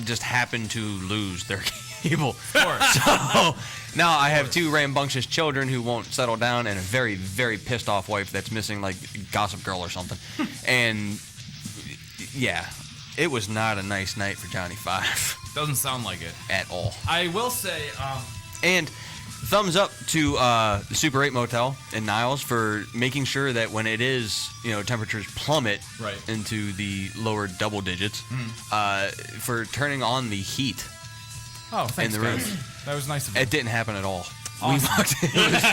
Speaker 8: just happened to lose their cable. So now I have 2 rambunctious children who won't settle down and a very, very pissed off wife that's missing like Gossip Girl or something. And yeah, it was not a nice night for Johnny 5.
Speaker 6: Doesn't sound like it.
Speaker 8: At all.
Speaker 6: I will say,
Speaker 8: and thumbs up to the Super 8 Motel in Niles for making sure that when it is, temperatures plummet into the lower double digits, for turning on the heat
Speaker 6: thanks,
Speaker 8: in the room.
Speaker 6: guys. That was nice of you.
Speaker 8: It didn't happen at all.
Speaker 6: Awesome.
Speaker 8: We walked in, it was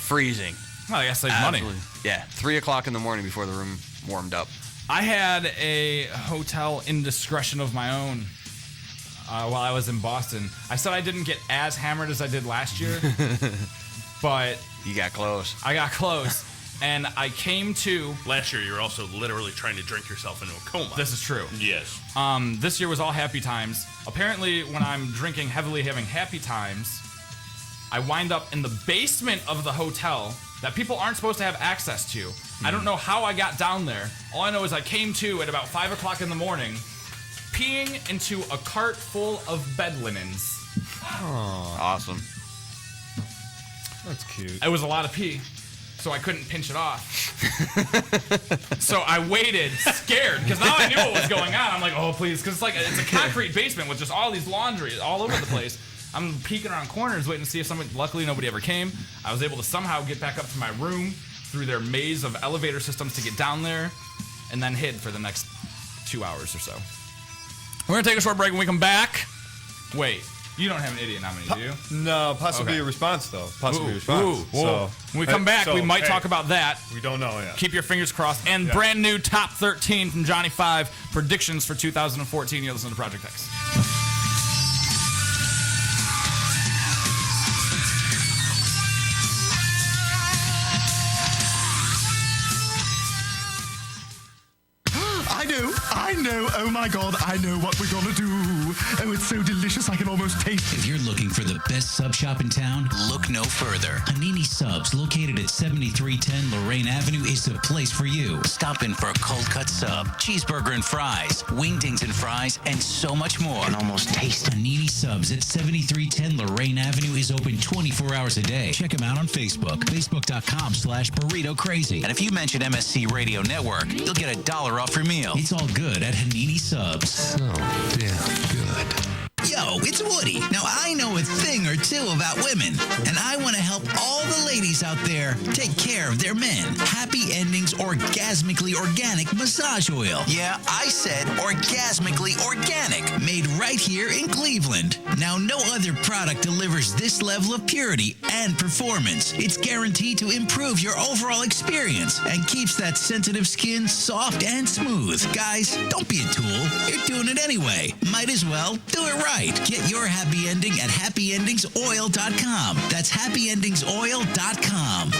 Speaker 8: freezing.
Speaker 6: Well, I guess save money.
Speaker 8: Yeah, 3 o'clock in the morning before the room warmed up.
Speaker 6: I had a hotel indiscretion of my own while I was in Boston. I said I didn't get as hammered as I did last year, but
Speaker 8: you got close.
Speaker 6: I got close, and I came to.
Speaker 7: Last year, you were also literally trying to drink yourself into a coma.
Speaker 6: This is true.
Speaker 9: Yes.
Speaker 6: This year was all happy times. Apparently, when I'm drinking heavily, having happy times, I wind up in the basement of the hotel that people aren't supposed to have access to. I don't know how I got down there. All I know is I came to at about 5 o'clock in the morning, peeing into a cart full of bed linens.
Speaker 8: Awesome.
Speaker 10: That's cute.
Speaker 6: It was a lot of pee, so I couldn't pinch it off. So I waited, scared, because now I knew what was going on. I'm like, oh, please, because it's a concrete basement with just all these laundry all over the place. I'm peeking around corners, waiting to see if somebody. Luckily, nobody ever came. I was able to somehow get back up to my room through their maze of elevator systems to get down there, and then hid for the next 2 hours or so. We're gonna take a short break. When we come back, wait, you don't have an idiot nominee, do you?
Speaker 10: No, possibly a response though. Possibly a response.
Speaker 6: So when we come back, we might talk about that.
Speaker 10: We don't know yet.
Speaker 6: Keep your fingers crossed. And brand new top 13 from Johnny 5 predictions for 2014. You're listening to Project X.
Speaker 4: I know, oh my God, I know what we're gonna do. Oh, it's so delicious, I can almost taste it.
Speaker 12: If you're looking for the best sub shop in town, look no further. Hanini Subs, located at 7310 Lorraine Avenue, is the place for you. Stop in for a cold cut sub, cheeseburger and fries, wingdings and fries, and so much more. Can almost taste it. Hanini Subs at 7310 Lorraine Avenue is open 24 hours a day. Check them out on Facebook, facebook.com/burrito crazy. And if you mention MSC Radio Network, you'll get $1 off your meal. It's all good at Hanini Subs.
Speaker 5: So damn good.
Speaker 14: Yo, it's Woody. Now, I know a thing or two about women, and I want to help all the ladies out there there take care of their men. Happy Endings Orgasmically Organic Massage Oil. Yeah, I said orgasmically organic. Made right here in Cleveland. Now, no other product delivers this level of purity and performance. It's guaranteed to improve your overall experience and keeps that sensitive skin soft and smooth. Guys, don't be a tool. You're doing it anyway. Might as well do it right. Get your happy ending at happyendingsoil.com. That's happyendingsoil.com.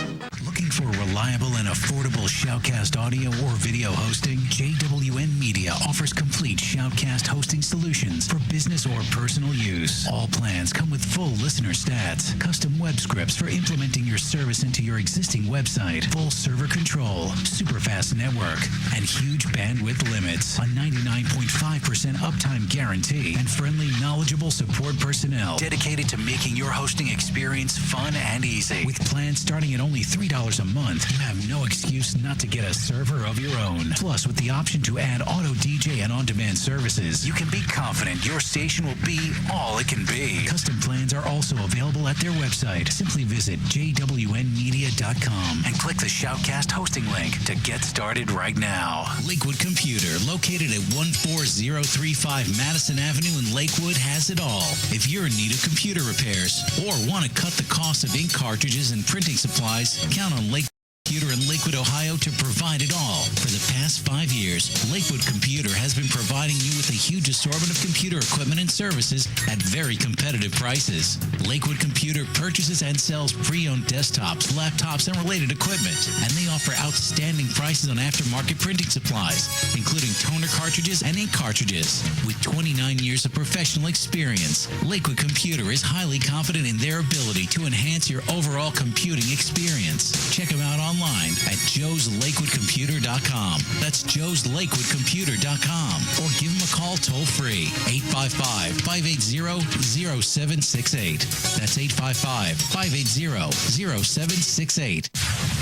Speaker 12: Looking for reliable and affordable Shoutcast audio or video hosting? JWN Media offers complete Shoutcast hosting solutions for business or personal use. All plans come with full listener stats, custom web scripts for implementing your service into your existing website, full server control, super fast network, and huge bandwidth limits, a 99.5% uptime guarantee, and friendly, knowledgeable support personnel dedicated to making your hosting experience fun and easy. With plans starting at only $3 a month, you have no excuse not to get a server of your own. Plus, with the option to add auto DJ and on-demand services, you can be confident your station will be all it can be. Custom plans are also available at their website. Simply visit jwnmedia.com and click the Shoutcast hosting link to get started right now. Lakewood Computer, located at 14035 Madison Avenue in Lakewood, has it all. If you're in need of computer repairs or want to cut the cost of ink cartridges and printing supplies, count on Lakewood Computer in Lakewood, Ohio to provide it all. For the past 5 years, Lakewood Computer has been providing you with a huge assortment of computer equipment and services at very competitive prices. Lakewood Computer purchases and sells pre-owned desktops, laptops, and related equipment. And they offer outstanding prices on aftermarket printing supplies, including toner cartridges and ink cartridges. With 29 years of professional experience, Lakewood Computer is highly confident in their ability to enhance your overall computing experience. Check them out online at joeslakewoodcomputer.com. That's joeslakewoodcomputer.com. Or give them a call toll-free, 855-580-0768. That's 855-580-0768.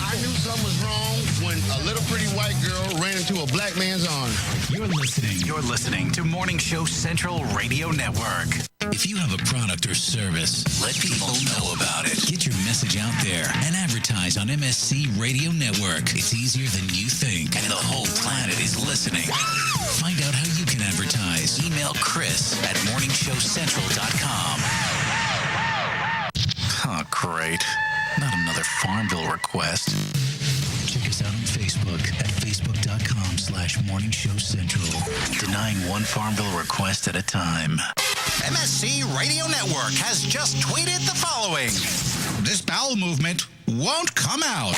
Speaker 13: I knew something was wrong when a little pretty white girl ran into a black man's arms.
Speaker 12: You're listening to Morning Show Central Radio Network. If you have a product or service, let people know about it. Get your message out there and advertise on MSC Radio Network. It's easier than you think, and the whole planet is listening. Find out how you can advertise. Email Chris at morningshowcentral.com. Oh, great. Not another Farmville request. Check us out on Facebook at facebook.com/morningshowcentral. Denying one Farmville request at a time.
Speaker 14: MSC Radio Network has just tweeted the following. This bowel movement won't come out.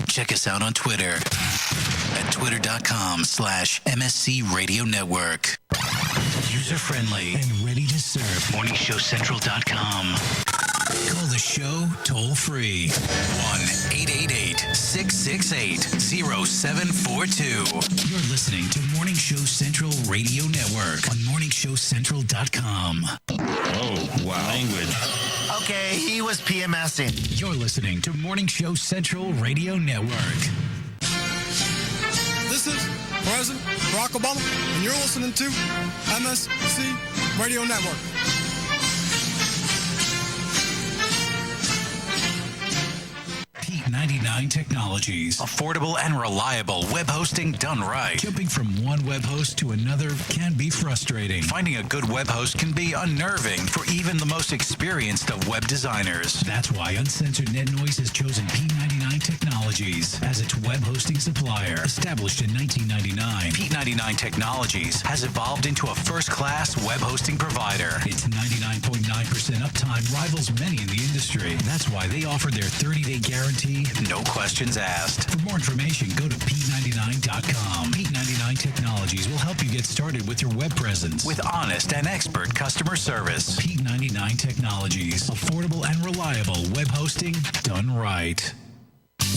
Speaker 12: Check us out on Twitter at twitter.com/MSC Radio Network. User-friendly and ready to serve. MorningshowCentral.com. Call the show toll-free. 1-888-668-0742. You're listening to Morning Show Central Radio Network on MorningshowCentral.com.
Speaker 16: Oh, wow. Language. Okay, he was PMSing.
Speaker 12: You're listening to Morning Show Central Radio Network.
Speaker 15: This is President Barack Obama, and you're listening to MSC Radio Network.
Speaker 12: P99 Technologies. Affordable and reliable web hosting done right. Jumping from one web host to another can be frustrating. Finding a good web host can be unnerving for even the most experienced of web designers. That's why Uncensored Net Noise has chosen P99 Technologies as its web hosting supplier. Established in 1999, P99 Technologies has evolved into a first-class web hosting provider. Its 99.9% uptime rivals many in the industry. That's why they offer their 30-day guarantee, no questions asked. For more information, go to P99.com. P99 Technologies will help you get started with your web presence with honest and expert customer service. P99 Technologies. Affordable and reliable web hosting done right.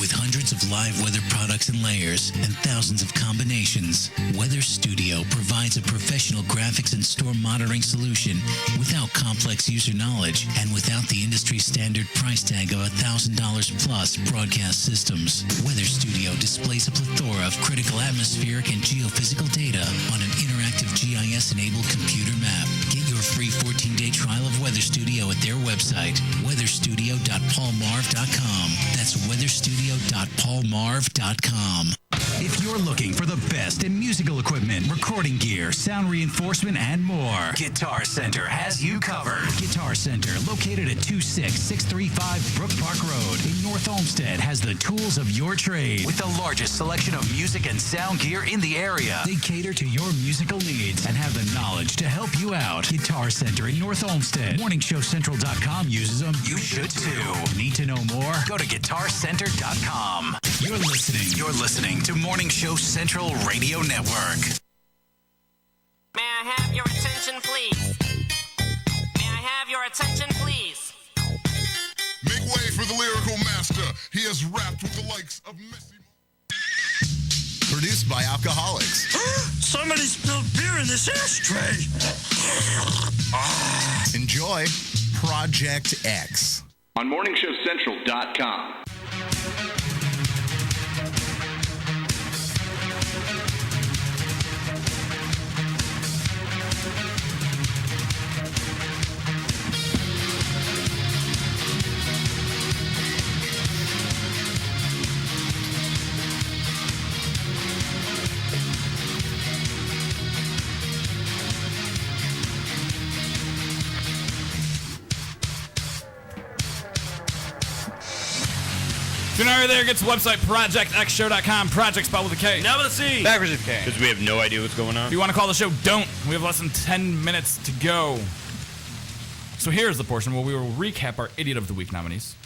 Speaker 12: With hundreds of live weather products and layers and thousands of combinations, Weather Studio provides a professional graphics and store monitoring solution without complex user knowledge and without the industry standard price tag of $1,000 plus broadcast systems. Weather Studio displays a plethora of critical atmospheric and geophysical data on an interactive GIS-enabled computer map. Get your free 14-day trial of Weather Studio at their website, weather weatherstudio.paulmarv.com. That's weatherstudio.paulmarv.com. If you're looking for the best in musical equipment, recording gear, sound reinforcement, and more, Guitar Center has you covered. Guitar Center, located at 26635 Brook Park Road in North Olmsted, has the tools of your trade with the largest selection of music and sound gear in the area. They cater to your musical needs and have the knowledge to help you out. Guitar Center in North Olmsted. MorningShowCentral.com uses them. You should too. Need to know more? Go to GuitarCenter.com. You're listening to Morning Show Central Radio Network.
Speaker 19: May I have your attention, please? May I have your attention, please?
Speaker 4: Make way for the lyrical master. He has rapped with the likes of Msc.
Speaker 17: Produced by alcoholics.
Speaker 20: Somebody spilled beer in this ashtray.
Speaker 17: Enjoy Project X.
Speaker 21: On MorningShowCentral.com.
Speaker 6: If you're not already there, get to the website, ProjectXShow.com. Project spelled with a K.
Speaker 7: Now with a C.
Speaker 6: Backwards with a K.
Speaker 9: Because we have no idea what's going on.
Speaker 6: If you want to call the show, don't. We have less than 10 minutes to go. So here's the portion where we will recap our Idiot of the Week nominees.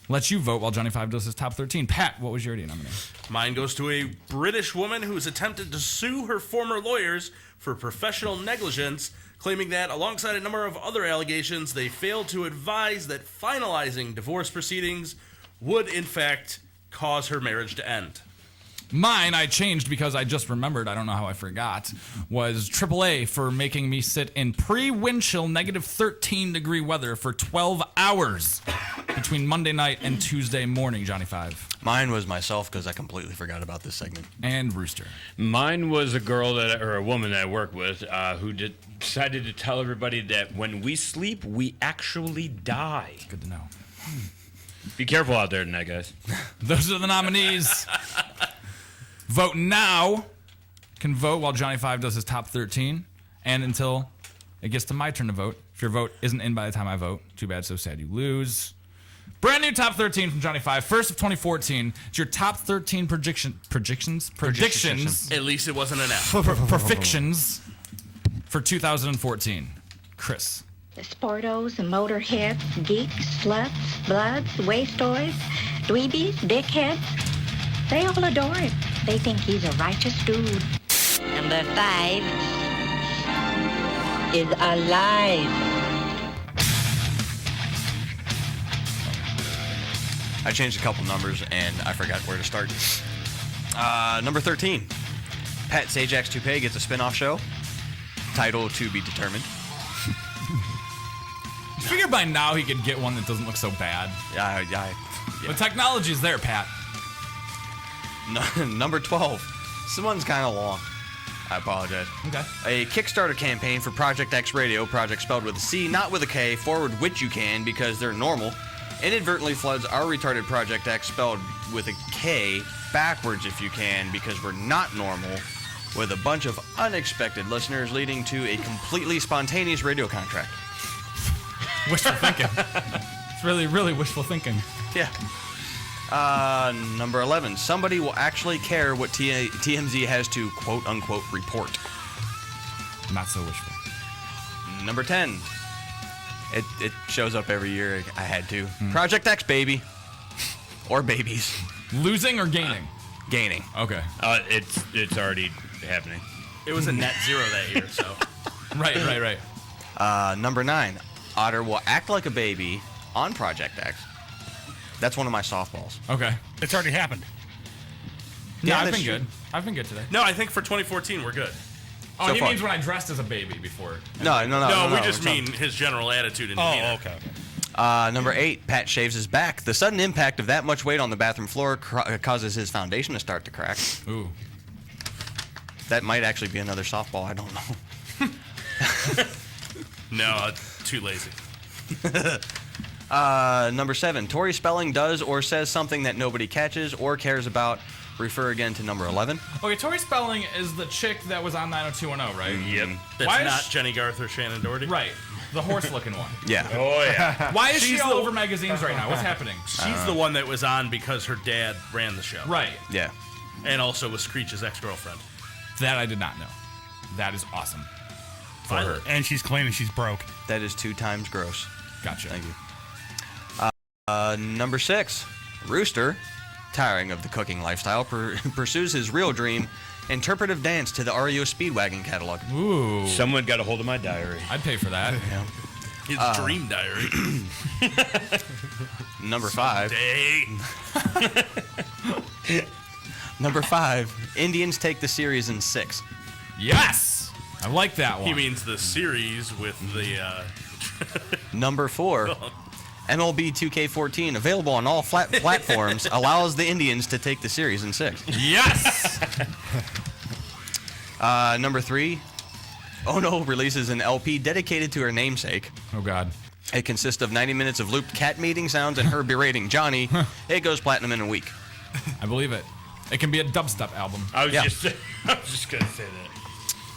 Speaker 6: Let you vote while Johnny 5 does his top 13. Pat, what was your Idiot nominee?
Speaker 7: Mine goes to a British woman who has attempted to sue her former lawyers for professional negligence, claiming that, alongside a number of other allegations, they failed to advise that finalizing divorce proceedings would, in fact, cause her marriage to end.
Speaker 6: Mine, I changed because I just remembered, I don't know how I forgot, was AAA for making me sit in pre-wind chill negative 13-degree weather for 12 hours between Monday night and Tuesday morning, Johnny 5.
Speaker 8: Mine was myself because I completely forgot about this segment.
Speaker 6: And Rooster.
Speaker 9: Mine was a woman that I work with who decided to tell everybody that when we sleep, we actually die.
Speaker 6: Good to know.
Speaker 9: Be careful out there tonight, guys.
Speaker 6: Those are the nominees. Vote now. You can vote while Johnny 5 does his top 13 and until it gets to my turn to vote. If your vote isn't in by the time I vote, too bad, so sad, you lose. Brand new top 13 from Johnny 5. First of 2014. It's your top 13 predictions.
Speaker 7: At least it wasn't an F.
Speaker 6: Perfections for 2014. Chris.
Speaker 22: Sportos, motorheads, geeks, sluts, bloods, wastoids, dweebies, dickheads. They all adore him. They think he's a righteous dude.
Speaker 23: Number 5 is alive.
Speaker 8: I changed a couple numbers and I forgot where to start. Number 13. Pat Sajak's Toupee gets a spin-off show. Title to be determined.
Speaker 6: You figure by now he could get one that doesn't look so bad.
Speaker 8: Yeah.
Speaker 6: The technology's there, Pat.
Speaker 8: Number 12. This one's kind of long. I apologize.
Speaker 6: Okay.
Speaker 8: A Kickstarter campaign for Project X Radio, project spelled with a C, not with a K, forward which you can because they're normal, inadvertently floods our retarded Project X spelled with a K backwards if you can because we're not normal, with a bunch of unexpected listeners leading to a completely spontaneous radio contract.
Speaker 6: Wishful thinking. It's really, really wishful thinking.
Speaker 8: Yeah. Number 11. Somebody will actually care what TMZ has to quote-unquote report.
Speaker 6: Not so wishful.
Speaker 8: Number 10. It shows up every year. I had to. Project X, baby. Or babies.
Speaker 6: Losing or gaining?
Speaker 8: Gaining.
Speaker 6: Okay.
Speaker 9: It's already happening.
Speaker 7: It was a net zero that year, so.
Speaker 6: Right.
Speaker 8: Number 9. Otter will act like a baby on Project X. That's one of my softballs.
Speaker 6: Okay.
Speaker 18: It's already happened.
Speaker 6: Yeah, I've been good. I've been good today.
Speaker 7: No, I think for 2014 we're good.
Speaker 6: Oh,
Speaker 8: So
Speaker 6: he
Speaker 8: far.
Speaker 6: means when I dressed as a baby before.
Speaker 8: No,
Speaker 7: we just mean his general attitude and demeanor.
Speaker 18: okay.
Speaker 8: Number 8, Pat shaves his back. The sudden impact of that much weight on the bathroom floor causes his foundation to start to crack.
Speaker 6: Ooh.
Speaker 8: That might actually be another softball. I don't know.
Speaker 7: No, too lazy.
Speaker 8: Number 7, Tori Spelling does or says something that nobody catches or cares about. Refer again to number 11.
Speaker 6: Okay, Tori Spelling is the chick that was on 90210, right?
Speaker 7: Yep. That's not Jenny Garth or Shannon Doherty.
Speaker 6: Right. The horse-looking one.
Speaker 8: Yeah.
Speaker 9: Oh, yeah.
Speaker 6: Why is she
Speaker 7: She's
Speaker 6: all
Speaker 7: the-
Speaker 6: over magazines right now? What's happening?
Speaker 7: She's the one that was on because her dad ran the show.
Speaker 6: Right.
Speaker 8: Yeah.
Speaker 7: And also was Screech's ex-girlfriend.
Speaker 6: That I did not know. That is awesome. For her.
Speaker 18: And she's claiming she's broke.
Speaker 8: That is 2 times gross.
Speaker 6: Gotcha.
Speaker 8: Thank you. Number 6, Rooster, tiring of the cooking lifestyle, pursues his real dream, interpretive dance to the REO Speedwagon catalog.
Speaker 6: Ooh.
Speaker 9: Someone got a hold of my diary.
Speaker 6: I'd pay for that.
Speaker 7: His dream diary.
Speaker 8: Number 5.
Speaker 7: Day.
Speaker 8: Number 5, Indians take the series in 6.
Speaker 6: Yes! I like that one.
Speaker 7: He means the series with the...
Speaker 8: Number 4, MLB 2K14, available on all platforms, allows the Indians to take the series in 6.
Speaker 6: Yes!
Speaker 8: Number 3, Ono releases an LP dedicated to her namesake.
Speaker 6: Oh, God.
Speaker 8: It consists of 90 minutes of looped cat meeting sounds and her berating Johnny. It goes platinum in a week.
Speaker 6: I believe it. It can be a dubstep album.
Speaker 9: I was just going to say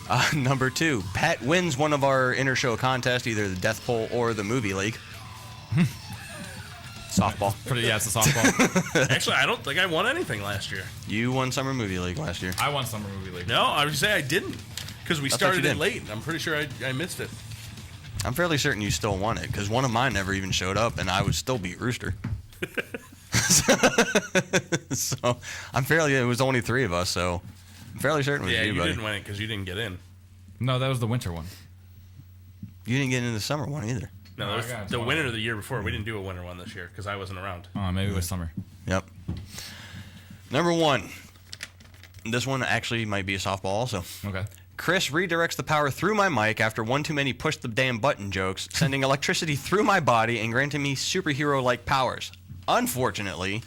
Speaker 9: that.
Speaker 8: Number 2, Pat wins one of our inter-show contests, either the Death Poll or the Movie League. Softball.
Speaker 6: Yeah, it's a softball.
Speaker 7: Actually, I don't think I won anything last year.
Speaker 8: You won Summer Movie League last year.
Speaker 6: I won Summer Movie League.
Speaker 7: No, I would say I didn't. Because we
Speaker 8: I thought
Speaker 7: started
Speaker 8: you
Speaker 7: it
Speaker 8: did.
Speaker 7: late. I'm pretty sure I missed it.
Speaker 8: I'm fairly certain you still won it, because one of mine never even showed up, and I would still beat Rooster. So, it was only 3 of us, so I'm fairly certain it was
Speaker 7: Yeah,
Speaker 8: you,
Speaker 7: you
Speaker 8: buddy.
Speaker 7: didn't win it because you didn't get in.
Speaker 6: No, that was the winter one.
Speaker 8: You didn't get into the summer one either.
Speaker 7: No,
Speaker 6: No,
Speaker 7: that was
Speaker 6: I got
Speaker 7: the
Speaker 6: one.
Speaker 7: winter of the year before. We didn't do a winter one this year because I wasn't around.
Speaker 6: Oh, maybe it was summer.
Speaker 8: Yep. Number 1. This one actually might be a softball also.
Speaker 6: Okay.
Speaker 8: Chris redirects the power through my mic after one too many push the damn button jokes, sending electricity through my body and granting me superhero-like powers. Unfortunately,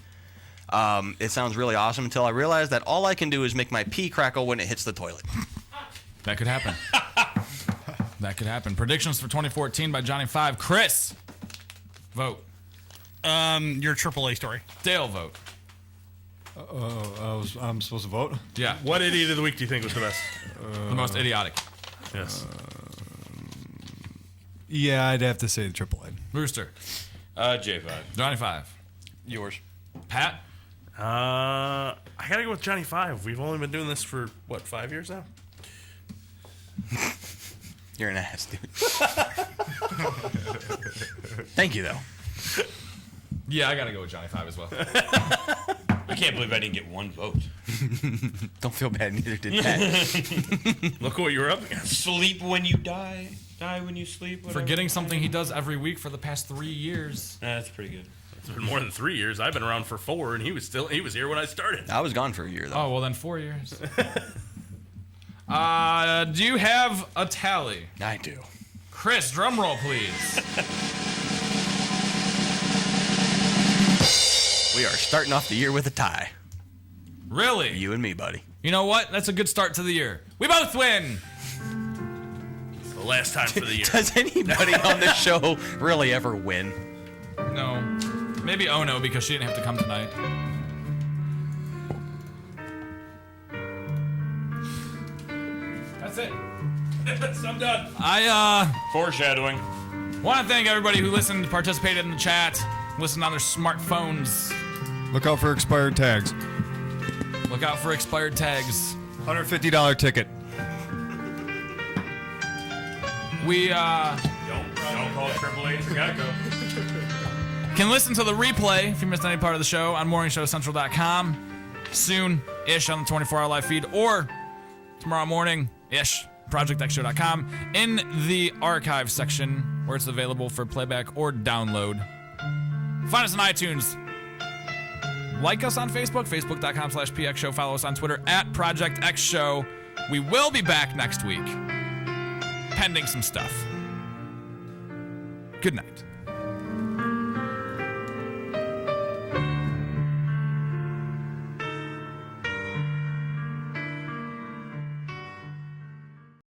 Speaker 8: it sounds really awesome until I realize that all I can do is make my pee crackle when it hits the toilet.
Speaker 6: That could happen. That could happen. Predictions for 2014 by Johnny 5. Chris, vote.
Speaker 18: Your AAA story.
Speaker 6: Dale, vote.
Speaker 10: I'm supposed to vote?
Speaker 6: Yeah.
Speaker 7: What idiot of the week do you think was the best?
Speaker 6: The most idiotic.
Speaker 7: Yes.
Speaker 10: Yeah, I'd have to say the AAA.
Speaker 6: Rooster.
Speaker 9: J5.
Speaker 6: Johnny 5.
Speaker 8: Yours.
Speaker 6: Pat.
Speaker 7: I gotta go with Johnny 5. We've only been doing this for, 5 years now?
Speaker 8: You're an ass, dude. Thank you, though.
Speaker 6: Yeah, I gotta go with Johnny 5 as well.
Speaker 9: I can't believe I didn't get one vote.
Speaker 8: Don't feel bad, neither did Pat.
Speaker 7: Look what you were up against.
Speaker 9: Sleep when you die. Die when you sleep.
Speaker 6: Forgetting something he does every week for the past 3 years.
Speaker 9: That's pretty good.
Speaker 7: It's been more than 3 years. I've been around for 4, and he was here when I started.
Speaker 8: I was gone for a year, though.
Speaker 6: Oh, well then 4 years. Do you have a tally?
Speaker 8: I do.
Speaker 6: Chris, drum roll, please.
Speaker 8: We are starting off the year with a tie.
Speaker 6: Really?
Speaker 8: You and me, buddy.
Speaker 6: You know what? That's a good start to the year. We both win.
Speaker 7: It's the last time for the year.
Speaker 8: Does anybody on this show really ever win?
Speaker 6: No. Maybe Ono because she didn't have to come tonight. That's it.
Speaker 9: I'm done.
Speaker 6: Foreshadowing. Want to thank everybody who listened, participated in the chat, listened on their smartphones.
Speaker 10: Look out for expired tags.
Speaker 6: Look out for expired tags.
Speaker 10: $150 ticket.
Speaker 6: We
Speaker 9: Don't call it AAA. We gotta go.
Speaker 6: can listen to the replay if you missed any part of the show on morningshowcentral.com. Soon-ish on the 24-hour live feed, or tomorrow morning-ish, projectxshow.com, in the archive section where it's available for playback or download. Find us on iTunes. Like us on Facebook, facebook.com/pxshow. Follow us on Twitter @ProjectXShow. We will be back next week, pending some stuff. Good night.